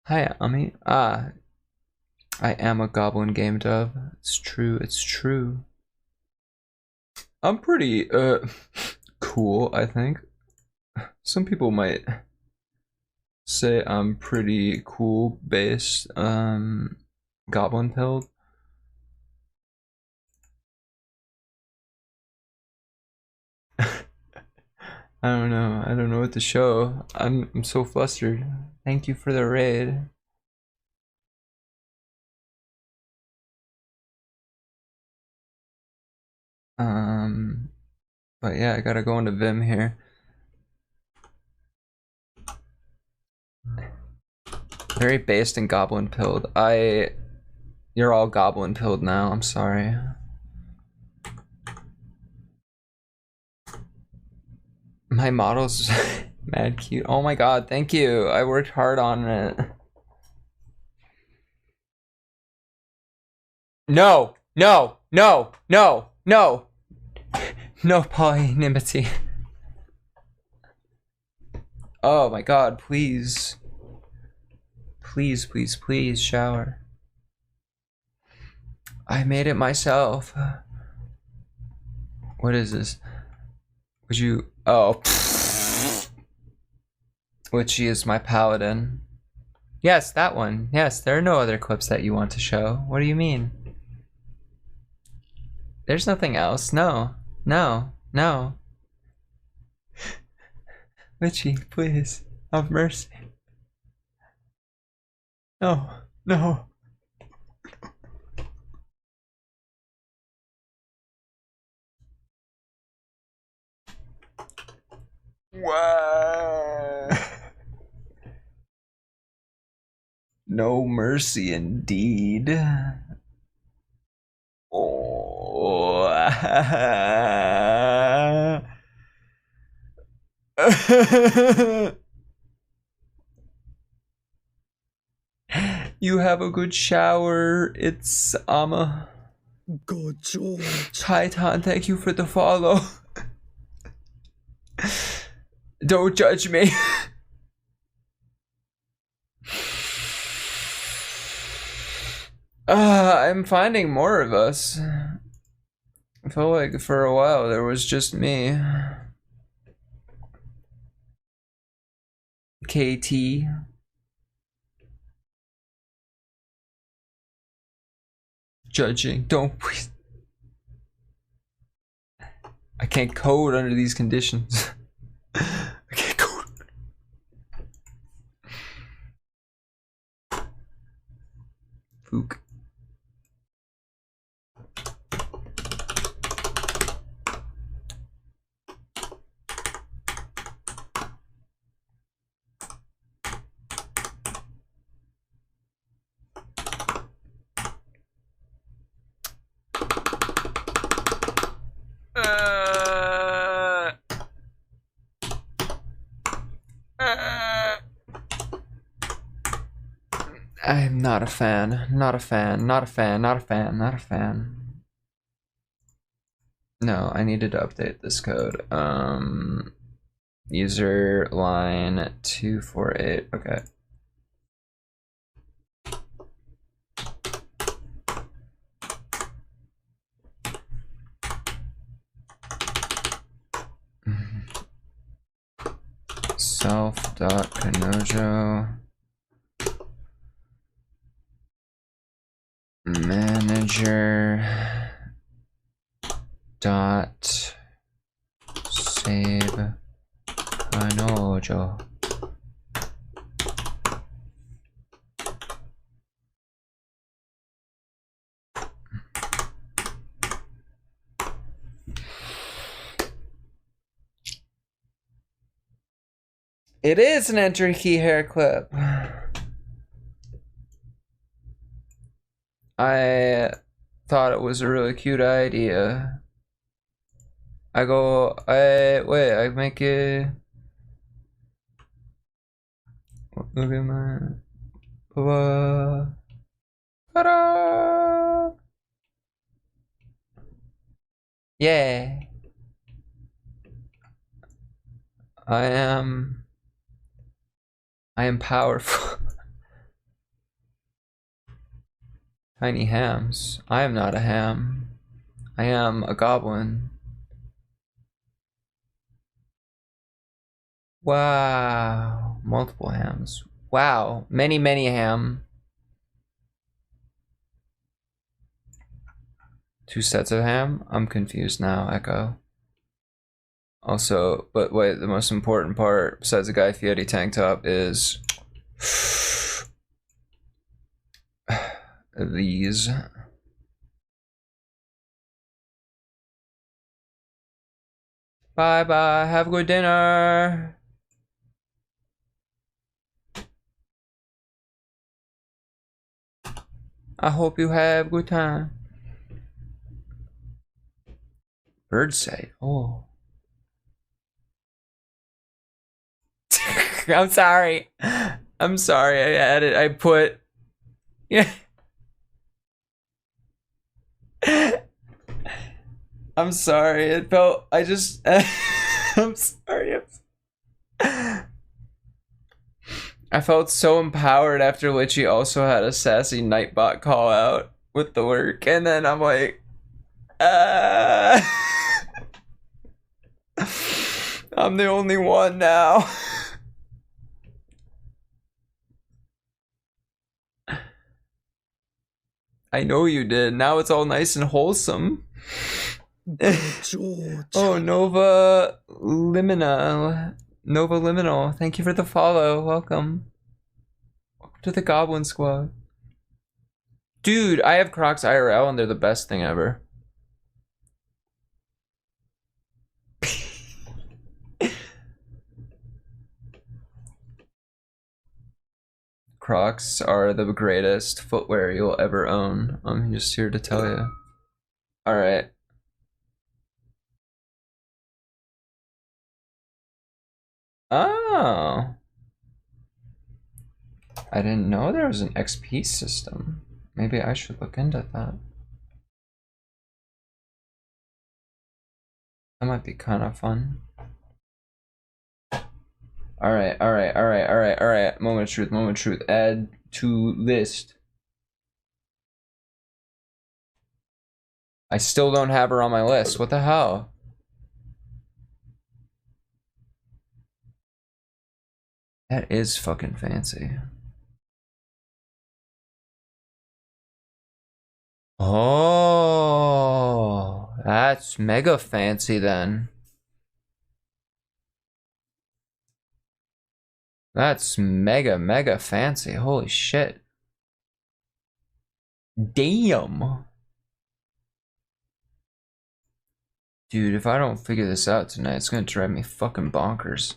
Hi, Ami. I am a goblin game dev. It's true, it's true. I'm pretty cool, I think. Some people might say I'm pretty cool based goblin pilled. I don't know. I don't know what to show. I'm so flustered. Thank you for the raid. But yeah, I gotta go into Vim here. Very based and goblin pilled. You're all goblin pilled now. I'm sorry. My model's mad cute. Oh my god, thank you. I worked hard on it. No, no, no, no, no. No polynimity. Oh my god, please. Please, please, please, shower. I made it myself. What is this? Would you... Oh. Which is my paladin. Yes, that one. Yes, there are no other clips that you want to show. What do you mean? There's nothing else. No. No. No. Witchy, please. Have mercy. No. No. Wow. No mercy indeed. Oh. You have a good shower. It's Goujer. Titan, thank you for the follow. Don't judge me. I'm finding more of us. I felt like for a while there was just me. KT. Judging. Don't please. I can't code under these conditions. I can't code. Fook. I'm not a fan. Not a fan. Not a fan. Not a fan. Not a fan. No, I needed to update this code. User line 248. Okay. Self.kanojo manager dot save Kanojo. It is an enter key hair clip. I thought it was a really cute idea. I make it. Look at my. Ta-da! Yeah. I am powerful. Tiny hams. I am not a ham. I am a goblin. Wow. multiple hams. Wow, many ham. 2 sets of ham? I'm confused now, Echo. Also, but wait, the most important part, besides the Guy Fieri tank top, is these. Bye bye, have a good dinner. I hope you have a good time. Bird sight, oh. I'm sorry. I'm sorry, I added, I put, yeah. I'm sorry, it felt, I just, I'm sorry. I felt so empowered after Litchi also had a sassy Nightbot call out with the work, and then I'm like, I'm the only one now. I know you did. Now it's all nice and wholesome. Oh, Nova Liminal. Nova Liminal. Thank you for the follow. Welcome. Welcome to the Goblin Squad. Dude, I have Crocs IRL and they're the best thing ever. Crocs are the greatest footwear you'll ever own. I'm just here to tell you. Alright. Oh. I didn't know there was an XP system. Maybe I should look into that. That might be kind of fun. Alright. Moment of truth. Add to list. I still don't have her on my list. What the hell? That is fucking fancy. Oh, that's mega fancy then. That's mega fancy. Holy shit. Damn. Dude, if I don't figure this out tonight, it's gonna drive me fucking bonkers.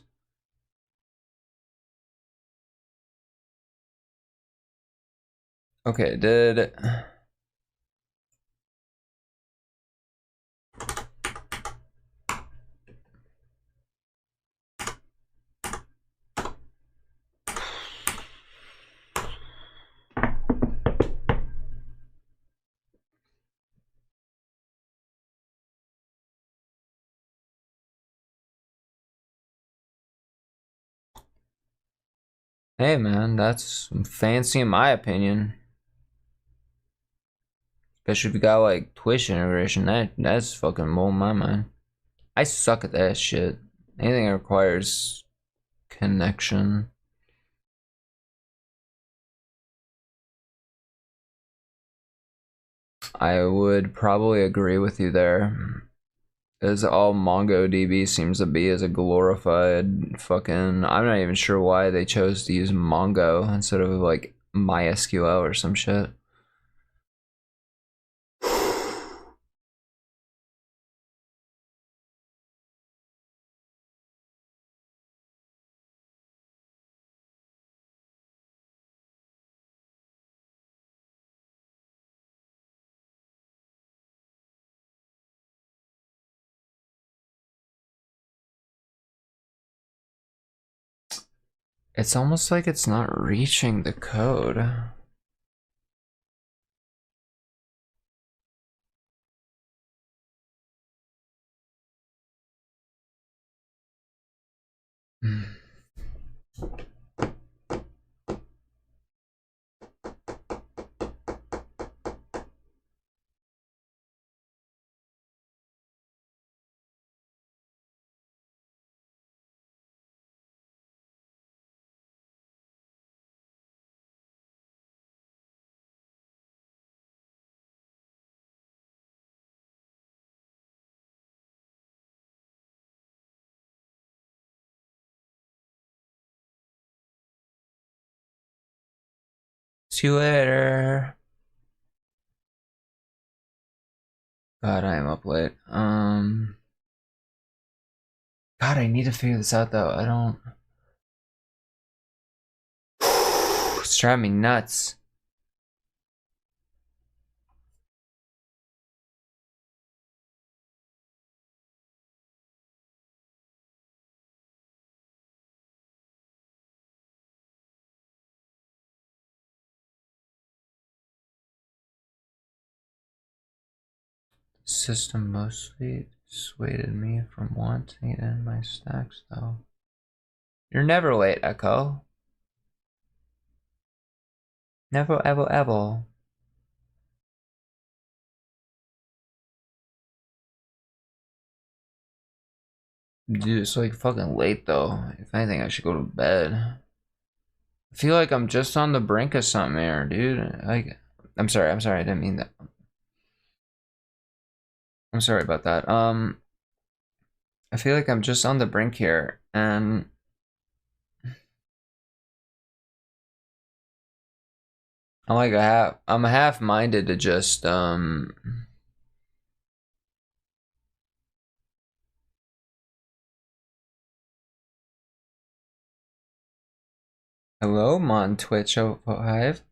Okay, did... Hey man, that's fancy in my opinion. Especially if you got like Twitch integration, that's fucking blowing my mind. I suck at that shit. Anything that requires connection. I would probably agree with you there. As all MongoDB seems to be as a glorified fucking... I'm not even sure why they chose to use Mongo instead of like MySQL or some shit. It's almost like it's not reaching the code. See you later. God, I am up late. God, I need to figure this out though. I don't. It's driving me nuts. System mostly dissuaded me from wanting it in my stacks though. You're never late, Echo. Never, ever, ever. Dude, it's like fucking late though. If anything, I should go to bed. I feel like I'm just on the brink of something here, dude. Like, I'm sorry, I didn't mean that. I'm sorry about that. I feel like I'm just on the brink here, and I'm half-minded to just hello, Mon Twitch Hive.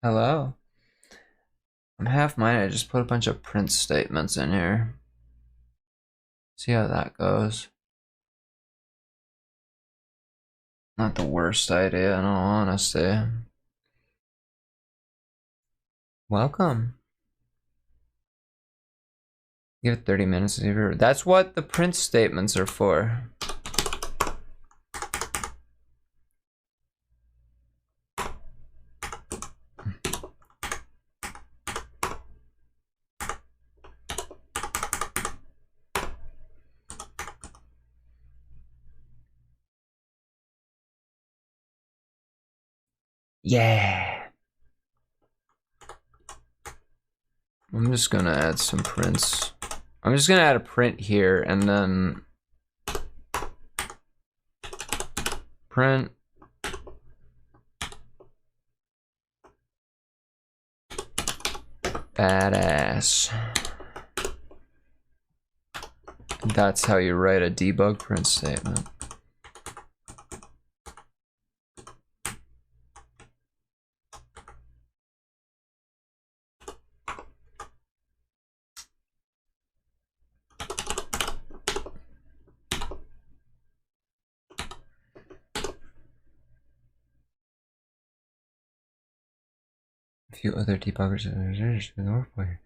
Hello. I'm half-minded. I just put a bunch of print statements in here. See how that goes. Not the worst idea, in all honesty. Welcome. Give it 30 minutes to see if that's what the print statements are for. Yeah. I'm just gonna add some prints. I'm just gonna add a print here and then print. Badass. That's how you write a debug print statement. A few other debuggers in the work for.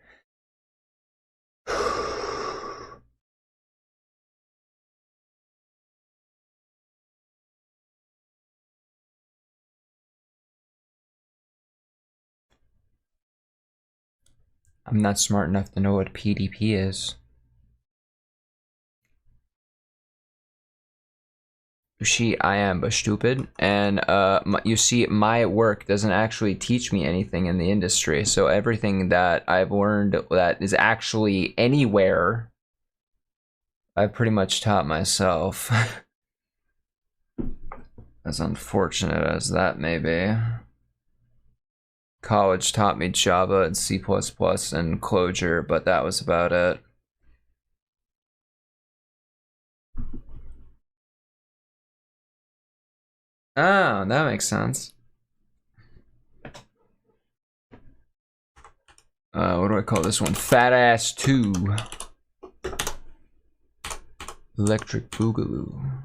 I'm not smart enough to know what PDP is. I am but stupid, and you see, my work doesn't actually teach me anything in the industry, so everything that I've learned that is actually anywhere, I've pretty much taught myself. As unfortunate as that may be. College taught me Java and C++ and Goujer, but that was about it. Oh, that makes sense. What do I call this one? Fat Ass 2. Electric Boogaloo.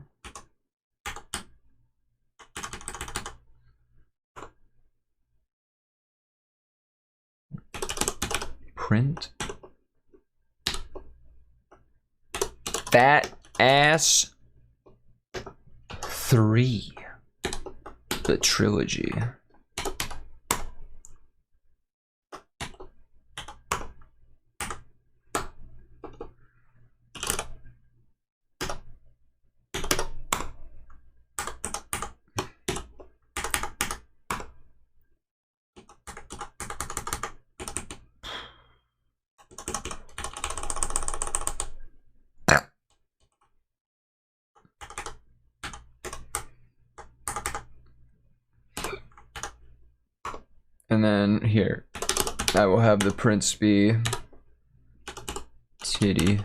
Print. Fat Ass 3. The trilogy. And then here, I will have the prints be titty.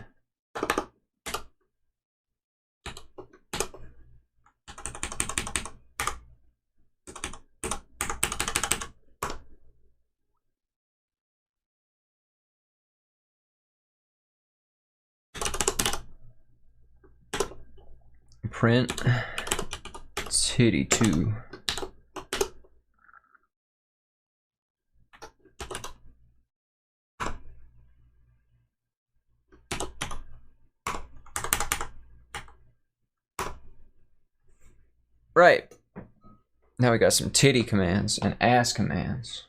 Print titty 2. Right. Now we got some titty commands and ass commands.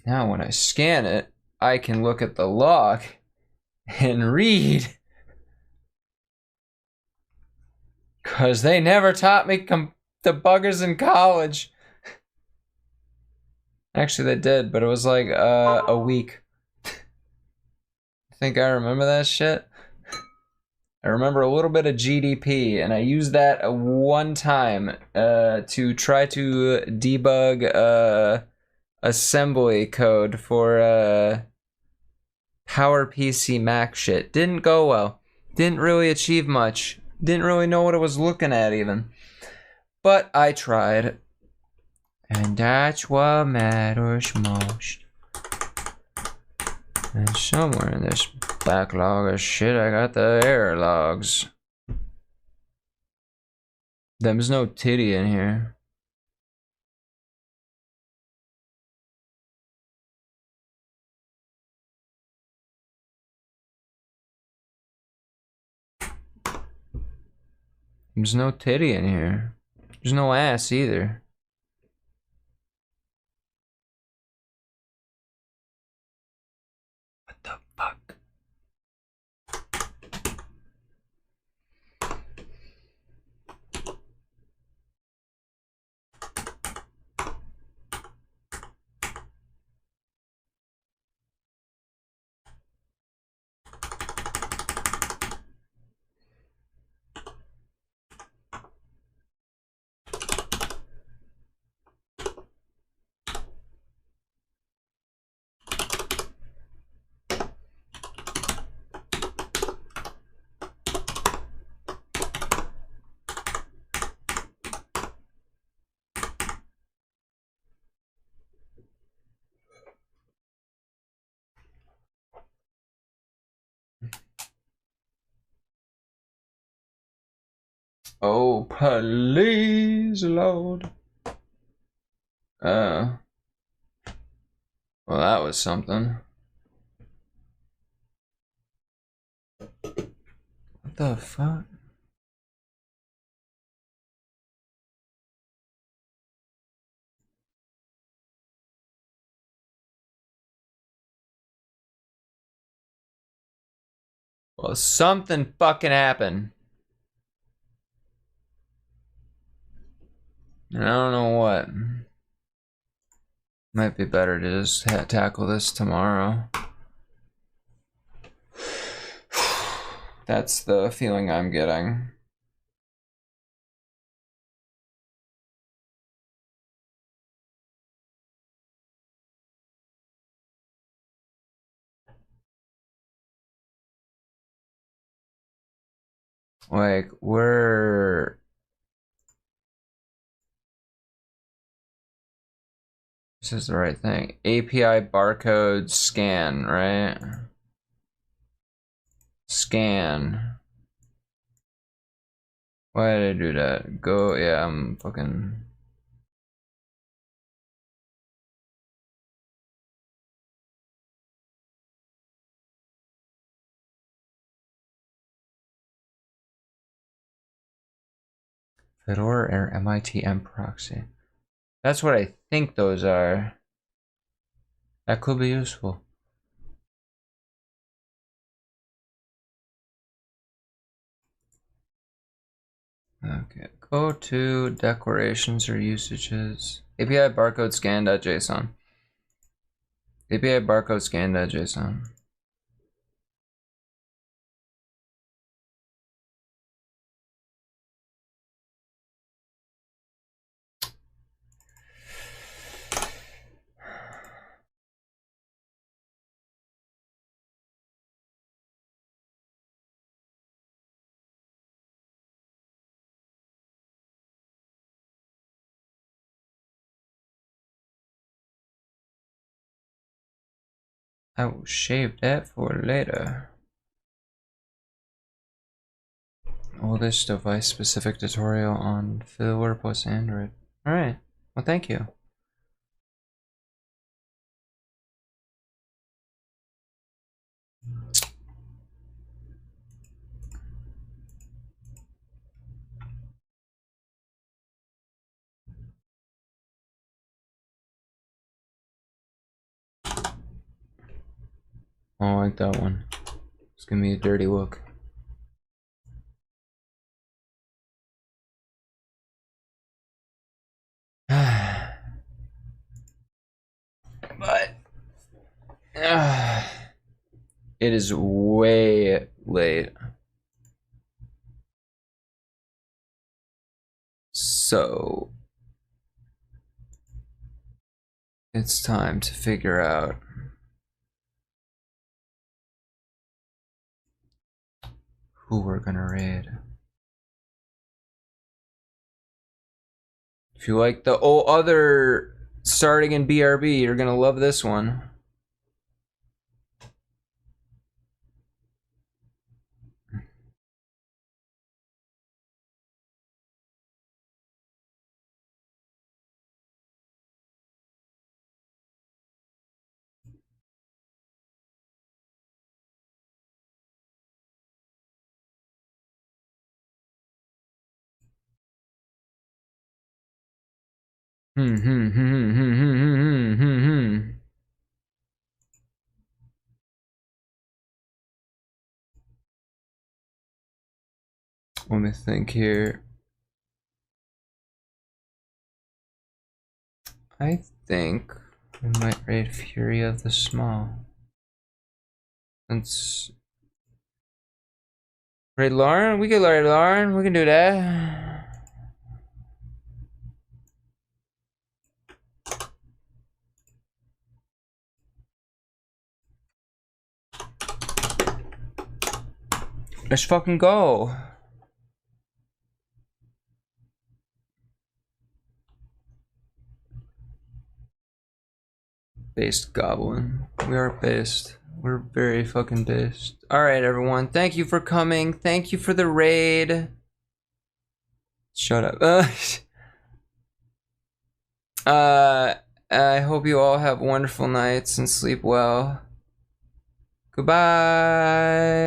Now when I scan it, I can look at the log and read. Because they never taught me debuggers in college. Actually, they did, but it was like a week. I think I remember that shit. I remember a little bit of GDP, and I used that one time to try to debug assembly code for PowerPC Mac shit. Didn't go well. Didn't really achieve much. Didn't really know what I was looking at even. But I tried. And that's what matters most. And somewhere in this backlog of shit, I got the error logs. There's no titty in here. There's no titty in here. There's no ass either. What the fuck? Oh, please, Lord. Well, that was something. What the fuck? Well, something fucking happened. And I don't know what. Might be better to just tackle this tomorrow. That's the feeling I'm getting. Like, we're... This is the right thing. API barcode scan, right? Scan. Why did I do that? Go, yeah, I'm fucking... Fedora or MITM proxy. That's what I think those are. That could be useful. Okay, go to declarations or usages. API barcode scan.json. API barcode scan.json. I will shave that for later. Oldest device specific tutorial on VTuber plus Android. Alright, well thank you. I don't like that one. It's gonna be a dirty look. But it is way late. So it's time to figure out who we're gonna raid. If you like the other starting in BRB, you're gonna love this one. Let me think here. I think we might raid Fury of the Small. Let's raid Lauren. We can raid Lauren. We can do that. Let's fucking go. Based Goblin. We are based. We're very fucking based. Alright, everyone. Thank you for coming. Thank you for the raid. Shut up. I hope you all have wonderful nights and sleep well. Goodbye.